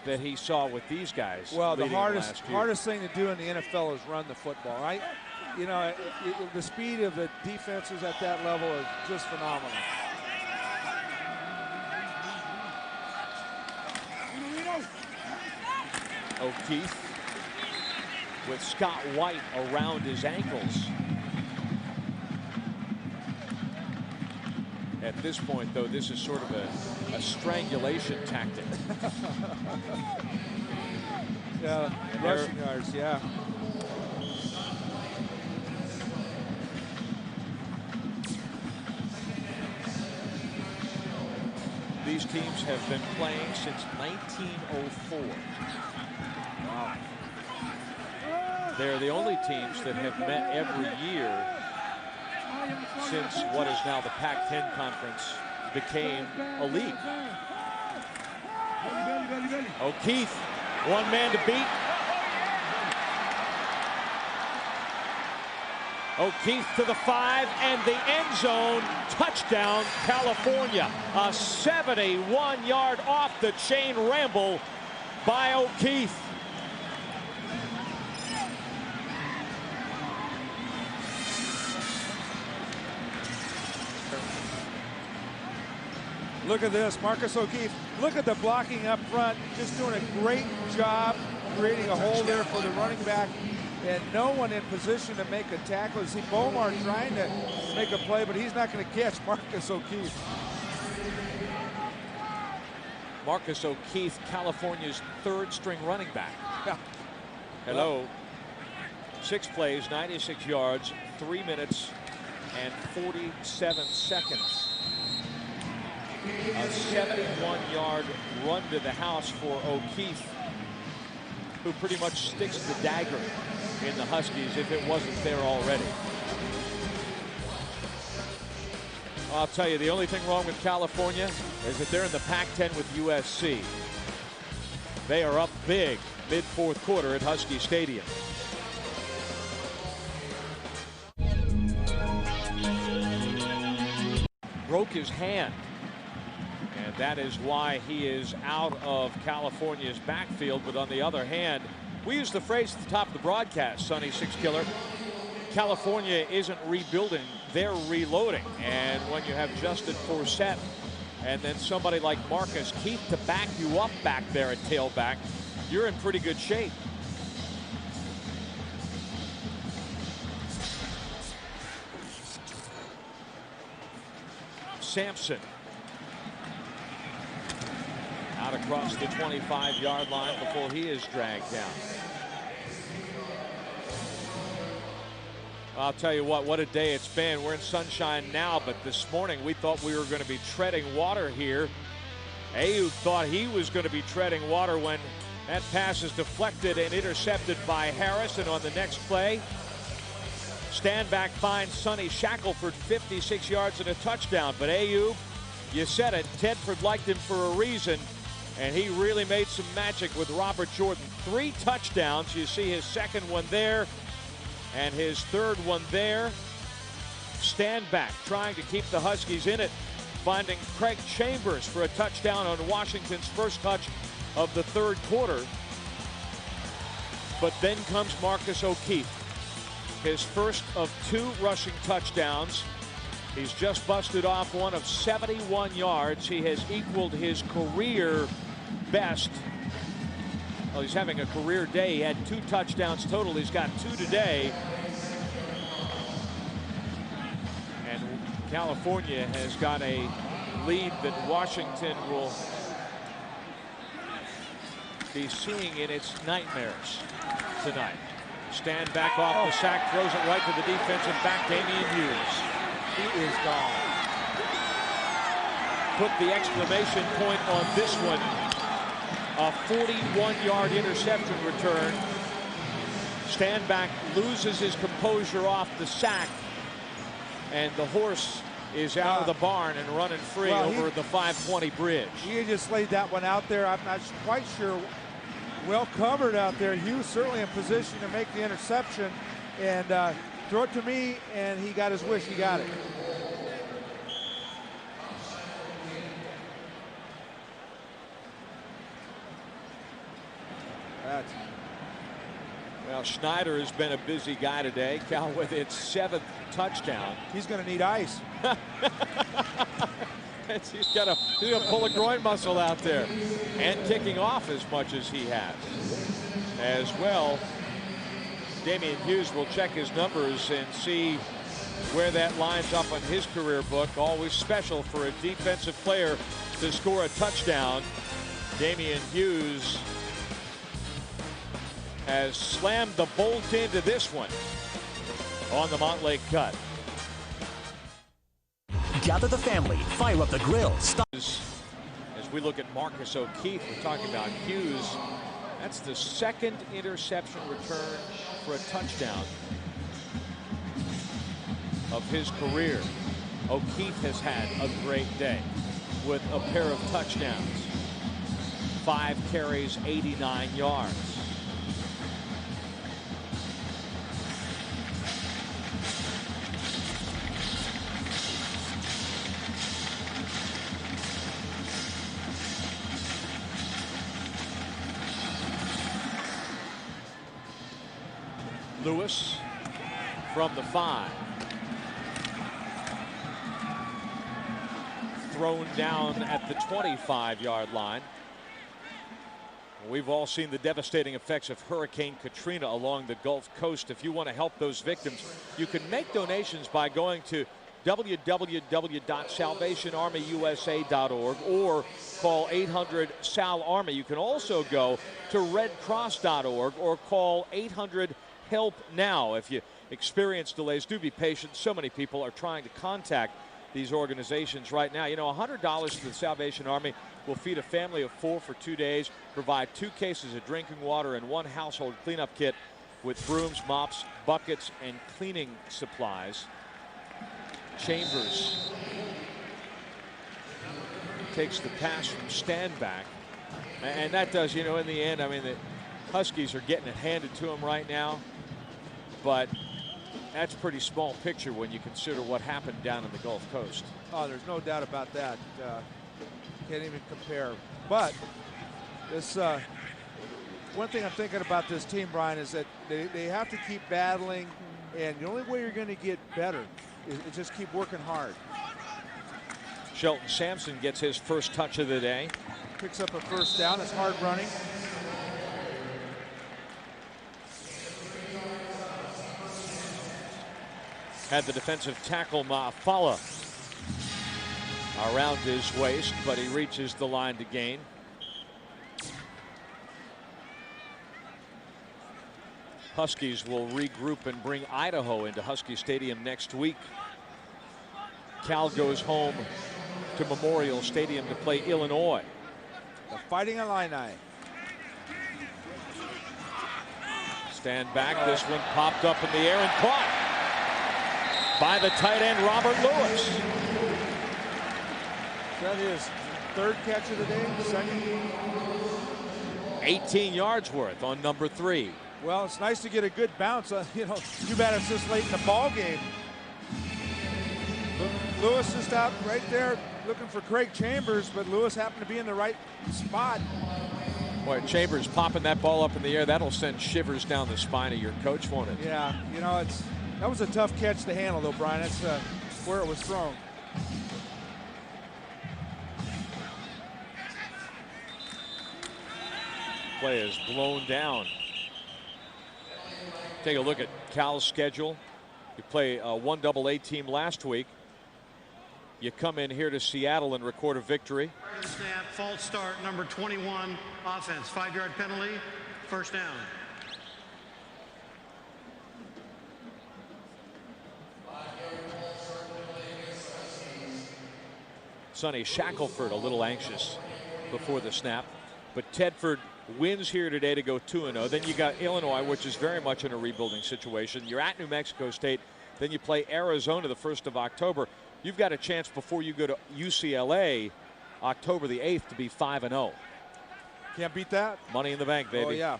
that he saw with these guys. Well, the hardest thing to do in the NFL is run the football, right? You know, the speed of the defenses at that level is just phenomenal. O'Keefe with Scott White around his ankles. At this point, though, this is sort of a strangulation tactic. Yeah, rushing yards, yeah. These teams have been playing since 1904. Wow. They're the only teams that have met every year since what is now the Pac-10 conference became a league. O'Keefe, one man to beat. O'Keefe to the 5 and the end zone. Touchdown, California. A 71-yard off the chain ramble by O'Keefe. Look at this, Marcus O'Keefe. Look at the blocking up front. Just doing a great job creating a hole there for the running back. And no one in position to make a tackle. You see Bomar trying to make a play, but he's not going to catch Marcus O'Keefe. Marcus O'Keefe, California's third-string running back. Yeah. Hello. 6 plays, 96 yards, 3 minutes and 47 seconds. A 71-yard run to the house for O'Keefe, who pretty much sticks the dagger in the Huskies if it wasn't there already. I'll tell you, the only thing wrong with California is that they're in the Pac-10 with USC. They are up big mid-4th quarter at Husky Stadium. Broke his hand. And that is why he is out of California's backfield. But on the other hand, we use the phrase at the top of the broadcast, Sonny Six Killer, California isn't rebuilding, they're reloading. And when you have Justin Forsett and then somebody like Marcus Keith to back you up back there at tailback, you're in pretty good shape. Sampson. Out across the 25-yard line before he is dragged down. I'll tell you what a day it's been. We're in sunshine now, but this morning we thought we were going to be treading water here. Aiyuk thought he was going to be treading water when that pass is deflected and intercepted by Harris. And on the next play, Standback finds Sonny Shackelford 56 yards and a touchdown. But Aiyuk, you said it, Tedford liked him for a reason. And he really made some magic with Robert Jordan. 3 touchdowns. You see his second one there and his third one there. Standback trying to keep the Huskies in it, finding Craig Chambers for a touchdown on Washington's first touch of the 3rd quarter. But then comes Marcus O'Keefe, his first of 2 rushing touchdowns. He's just busted off one of 71 yards. He has equaled his career best. Well, he's having a career day. He had 2 touchdowns total. He's got 2 today. And California has got a lead that Washington will be seeing in its nightmares tonight. Standback off the sack, throws it right to the defensive back, Damian Hughes. He is gone. Put the exclamation point on this one. A 41-yard interception return. Standback loses his composure off the sack, and the horse is out of the barn and running free over the 520 bridge. He just laid that one out there. I'm not quite sure. Well covered out there. Hughes certainly in position to make the interception and throw it to me, and he got his wish. He got it. Well, Schneider has been a busy guy today. Cal with its 7th touchdown. He's going to need ice. He's got to pull a groin muscle out there, and kicking off as much as he has. As well, Damian Hughes will check his numbers and see where that lines up on his career book. Always special for a defensive player to score a touchdown. Damian Hughes has slammed the bolt into this one on the Montlake Cut. Gather the family, fire up the grill. As we look at Marcus O'Keefe, we're talking about Hughes. That's the second interception return for a touchdown of his career. O'Keefe has had a great day with a pair of touchdowns. 5 carries, 89 yards. Lewis from the 5. Thrown down at the 25-yard line. We've all seen the devastating effects of Hurricane Katrina along the Gulf Coast. If you want to help those victims, you can make donations by going to www.salvationarmyusa.org or call 800-SAL-ARMY. You can also go to redcross.org or call 800-HELP-NOW. If you experience delays, do be patient. So many people are trying to contact these organizations right now. You know, $100 to the Salvation Army will feed a family of 4 for 2 days, provide 2 cases of drinking water and 1 household cleanup kit with brooms, mops, buckets, and cleaning supplies. Chambers takes the pass from Standback, and that does, you know, in the end, I mean, the Huskies are getting it handed to them right now, but that's pretty small picture when you consider what happened down in the Gulf Coast. Oh, there's no doubt about that. Can't even compare. But this one thing I'm thinking about this team, Brian, is that they have to keep battling, and the only way you're going to get better is just keep working hard. Shelton Sampson gets his first touch of the day. Picks up a first down. It's hard running. Had the defensive tackle Mafala around his waist, but he reaches the line to gain. Huskies will regroup and bring Idaho into Husky Stadium next week. Cal goes home to Memorial Stadium to play Illinois. The Fighting Illini. Stand back. This one popped up in the air and caught by the tight end Robert Lewis. Is that his 3rd catch of the day? 2nd? 18 yards worth on number 3. Well, it's nice to get a good bounce. You know, too bad it's this late in the ball game. Lewis just out right there looking for Craig Chambers, but Lewis happened to be in the right spot. Boy, Chambers popping that ball up in the air, that'll send shivers down the spine of your coach, won't it? Yeah, you know, that was a tough catch to handle, though, Brian. That's where it was thrown. Play is blown down. Take a look at Cal's schedule. You play a 1AA team last week. You come in here to Seattle and record a victory. Snap, false start, number 21, offense, 5-yard penalty, first down. Sonny Shackelford a little anxious before the snap, but Tedford wins here today to go 2-0. Then you got Illinois, which is very much in a rebuilding situation. You're at New Mexico State. Then you play Arizona the 1st of October. You've got a chance before you go to UCLA October the 8th to be 5-0. Can't beat that. Money in the bank, baby. Oh, yeah.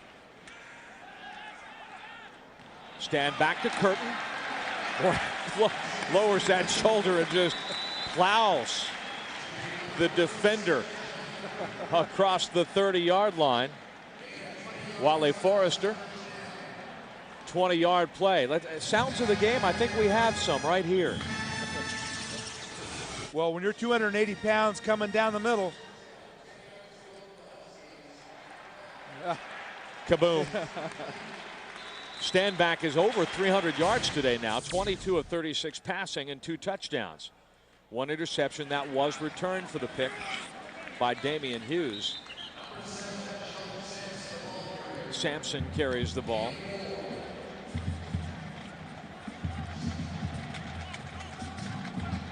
Stand back to Curtin. Lowers that shoulder and just plows the defender across the 30-yard line. Wale Forrester, 20-yard play. Sounds of the game, I think we have some right here. Well, when you're 280 pounds coming down the middle. Kaboom. Standback is over 300 yards today now, 22 of 36 passing and 2 touchdowns. 1 interception that was returned for the pick by Damian Hughes. Sampson carries the ball.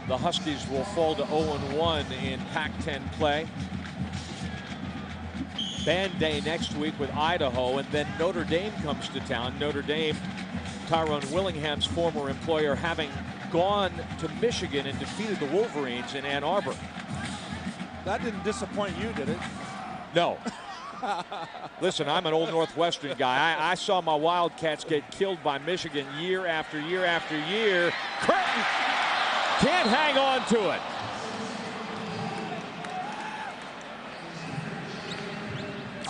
The Huskies will fall to 0-1 in Pac-10 play. Band Day next week with Idaho, and then Notre Dame comes to town. Notre Dame, Tyrone Willingham's former employer, having gone to Michigan and defeated the Wolverines in Ann Arbor. That didn't disappoint you, did it? No. Listen, I'm an old Northwestern guy. I saw my Wildcats get killed by Michigan year after year after year. Curtin can't hang on to it.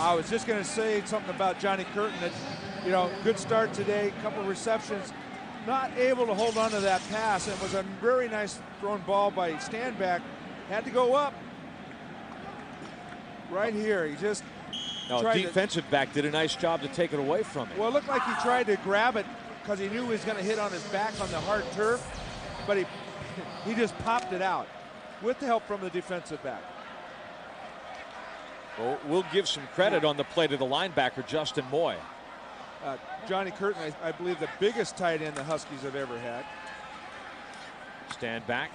I was just going to say something about Johnny Curtin. That, you know, good start today, couple receptions, not able to hold on to that pass. It was a very nice thrown ball by Standback. Had to go up right here. He just defensive back did a nice job to take it away from him. Well, it looked like he tried to grab it because he knew he was going to hit on his back on the hard turf, but he just popped it out with the help from the defensive back. Well, we'll give some credit on the play to the linebacker, Justin Moy. Johnny Curtin, I believe the biggest tight end the Huskies have ever had. Standback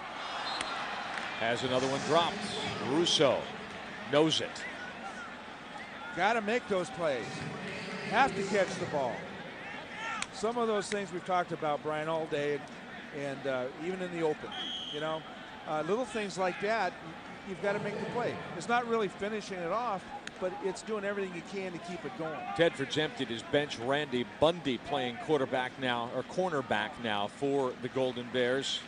has another one dropped. Russo knows it. Got to make those plays. Have to catch the ball. Some of those things we've talked about, Brian, all day, and even in the open. You know, little things like that, you've got to make the play. It's not really finishing it off, but it's doing everything you can to keep it going. Tedford's emptied his bench. Randy Bundy playing quarterback now, or cornerback now for the Golden Bears.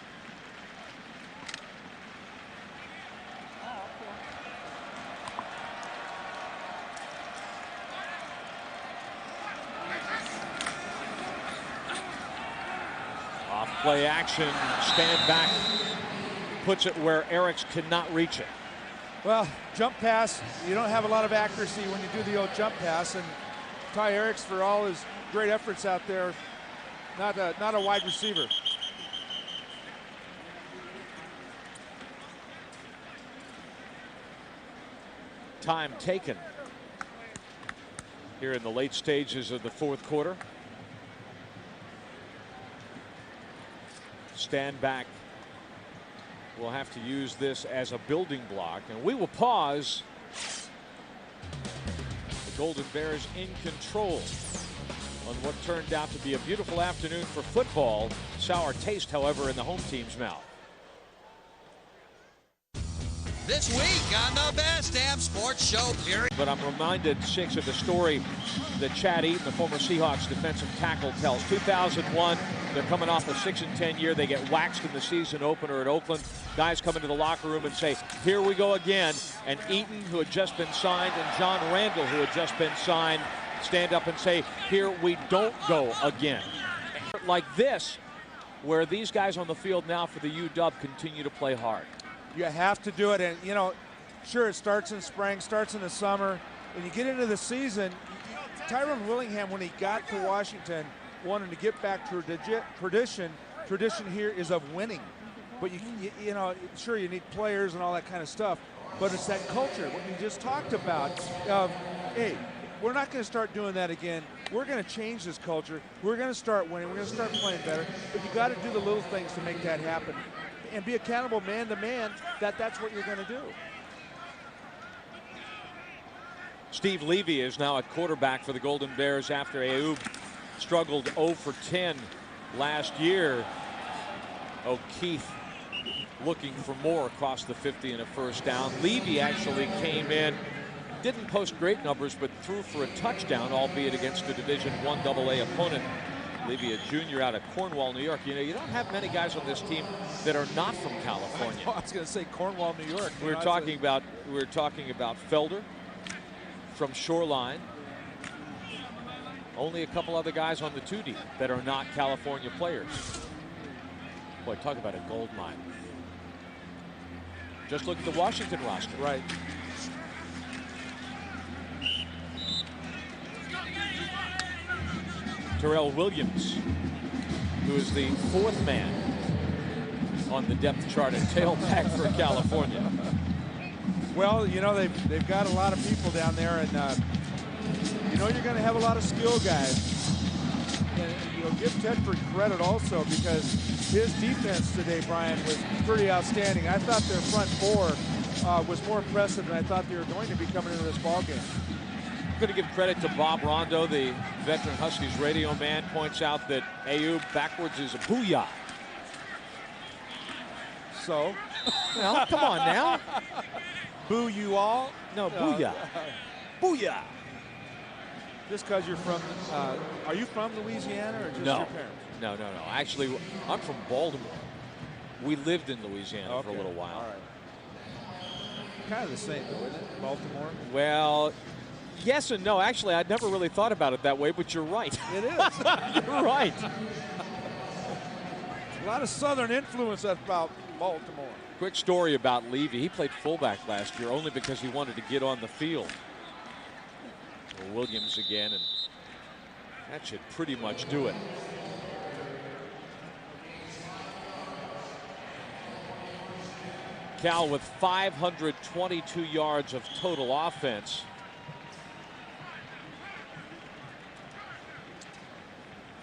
Off play action, Standback puts it where Eriks cannot reach it. Well, jump pass, you don't have a lot of accuracy when you do the old jump pass, and Ty Eriks, for all his great efforts out there, not a wide receiver. Time taken here in the late stages of the fourth quarter. Standback will have to use this as a building block, and we will pause. The Golden Bears in control on what turned out to be a beautiful afternoon for football. Sour taste, however, in the home team's mouth. This week on the Best Damn Sports Show, period. But I'm reminded, Six, of the story that Chad Eaton, the former Seahawks defensive tackle, tells. 2001, they're coming off a 6-10 year. They get waxed in the season opener at Oakland. Guys come into the locker room and say, here we go again. And Eaton, who had just been signed, and John Randall, who had just been signed, stand up and say, here we don't go again. Like this, where these guys on the field now for the UW continue to play hard. You have to do it, and you know, sure, it starts in spring, starts in the summer. When you get into the season, Tyrone Willingham, when he got to Washington, wanted to get back to tradition. Tradition here is of winning, but you know, sure, you need players and all that kind of stuff, but it's that culture, what we just talked about. Hey, we're not going to start doing that again. We're going to change this culture. We're going to start winning. We're going to start playing better, but you got to do the little things to make that happen. And be accountable man to man, that's what you're going to do. Steve Levy is now at quarterback for the Golden Bears after Aube struggled 0 for 10 last year. O'Keefe looking for more across the 50 and a first down. Levy actually came in, didn't post great numbers, but threw for a touchdown, albeit against a Division I AA opponent. Levy, a junior out of Cornwall, New York. You know, you don't have many guys on this team that are not from California. I was going to say Cornwall, New York. We're talking about Felder from Shoreline. Only a couple other guys on the 2D that are not California players. Boy, talk about a gold mine. Just look at the Washington roster. Right. Terrell Williams, who is the 4th man on the depth chart at tailback for California. Well, you know, they've got a lot of people down there, and you know you're going to have a lot of skill guys. And you know, give Tedford credit also, because his defense today, Brian, was pretty outstanding. I thought their front four was more impressive than I thought they were going to be coming into this ball game. I'm going to give credit to Bob Rondo, the veteran Huskies radio man, points out that Ayoub backwards is a booyah. So? Well, come on now. Boo you all? No, booyah. Booyah. Just because you're from, are you from Louisiana or just No. your parents? No. Actually, I'm from Baltimore. We lived in Louisiana for a little while. All right. Kind of the same, though, isn't it? Baltimore? Well, yes and no. Actually, I'd never really thought about it that way, but you're right. It is. You're right. A lot of Southern influence about Baltimore. Quick story about Levy. He played fullback last year only because he wanted to get on the field. Williams again, and that should pretty much do it. Cal with 522 yards of total offense.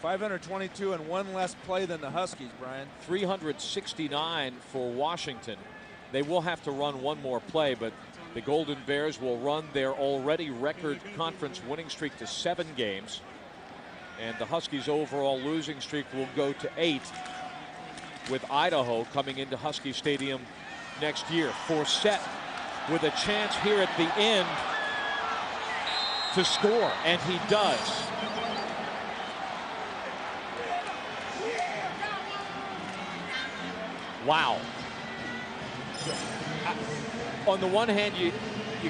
.522 and one less play than the Huskies, Brian. 369 for Washington. They will have to run one more play, but the Golden Bears will run their already record conference winning streak to 7 games. And the Huskies' overall losing streak will go to 8, with Idaho coming into Husky Stadium next year. Forsett with a chance here at the end to score, and he does. Wow. On the one hand, you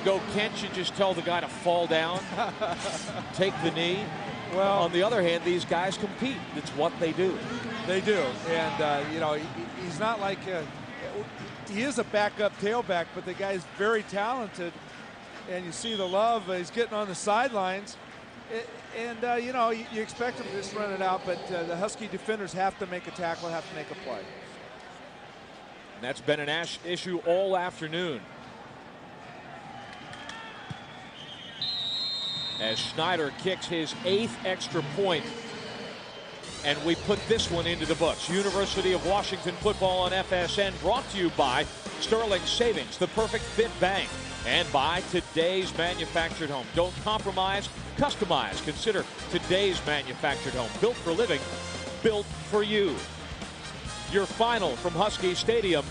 go, can't you just tell the guy to fall down, take the knee? Well, on the other hand, these guys compete. It's what they do. They do, and you know, he's not like he is a backup tailback, but the guy's very talented, and you see the love. He's getting on the sidelines, and you know, you expect him to just run it out, but the Husky defenders have to make a tackle, have to make a play. And that's been an issue all afternoon. As Schneider kicks his 8th extra point, and we put this one into the books. University of Washington football on FSN, brought to you by Sterling Savings, the perfect fit bank, and by Today's Manufactured Home. Don't compromise, customize. Consider Today's Manufactured Home, built for living, built for you. Your final from Husky Stadium,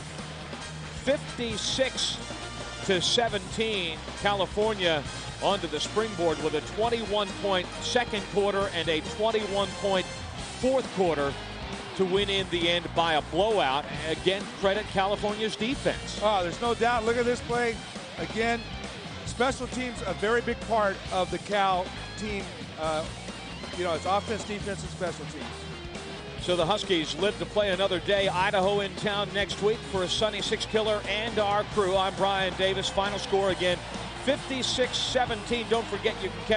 56-17. California onto the springboard with a 21-point second quarter and a 21-point fourth quarter to win in the end by a blowout. Again, credit California's defense. Oh, there's no doubt. Look at this play. Again, special teams a very big part of the Cal team. You know, it's offense, defense, and special teams. So the Huskies live to play another day. Idaho in town next week for a Sunny Six Killer and our crew. I'm Brian Davis. Final score again, 56-17. Don't forget you can catch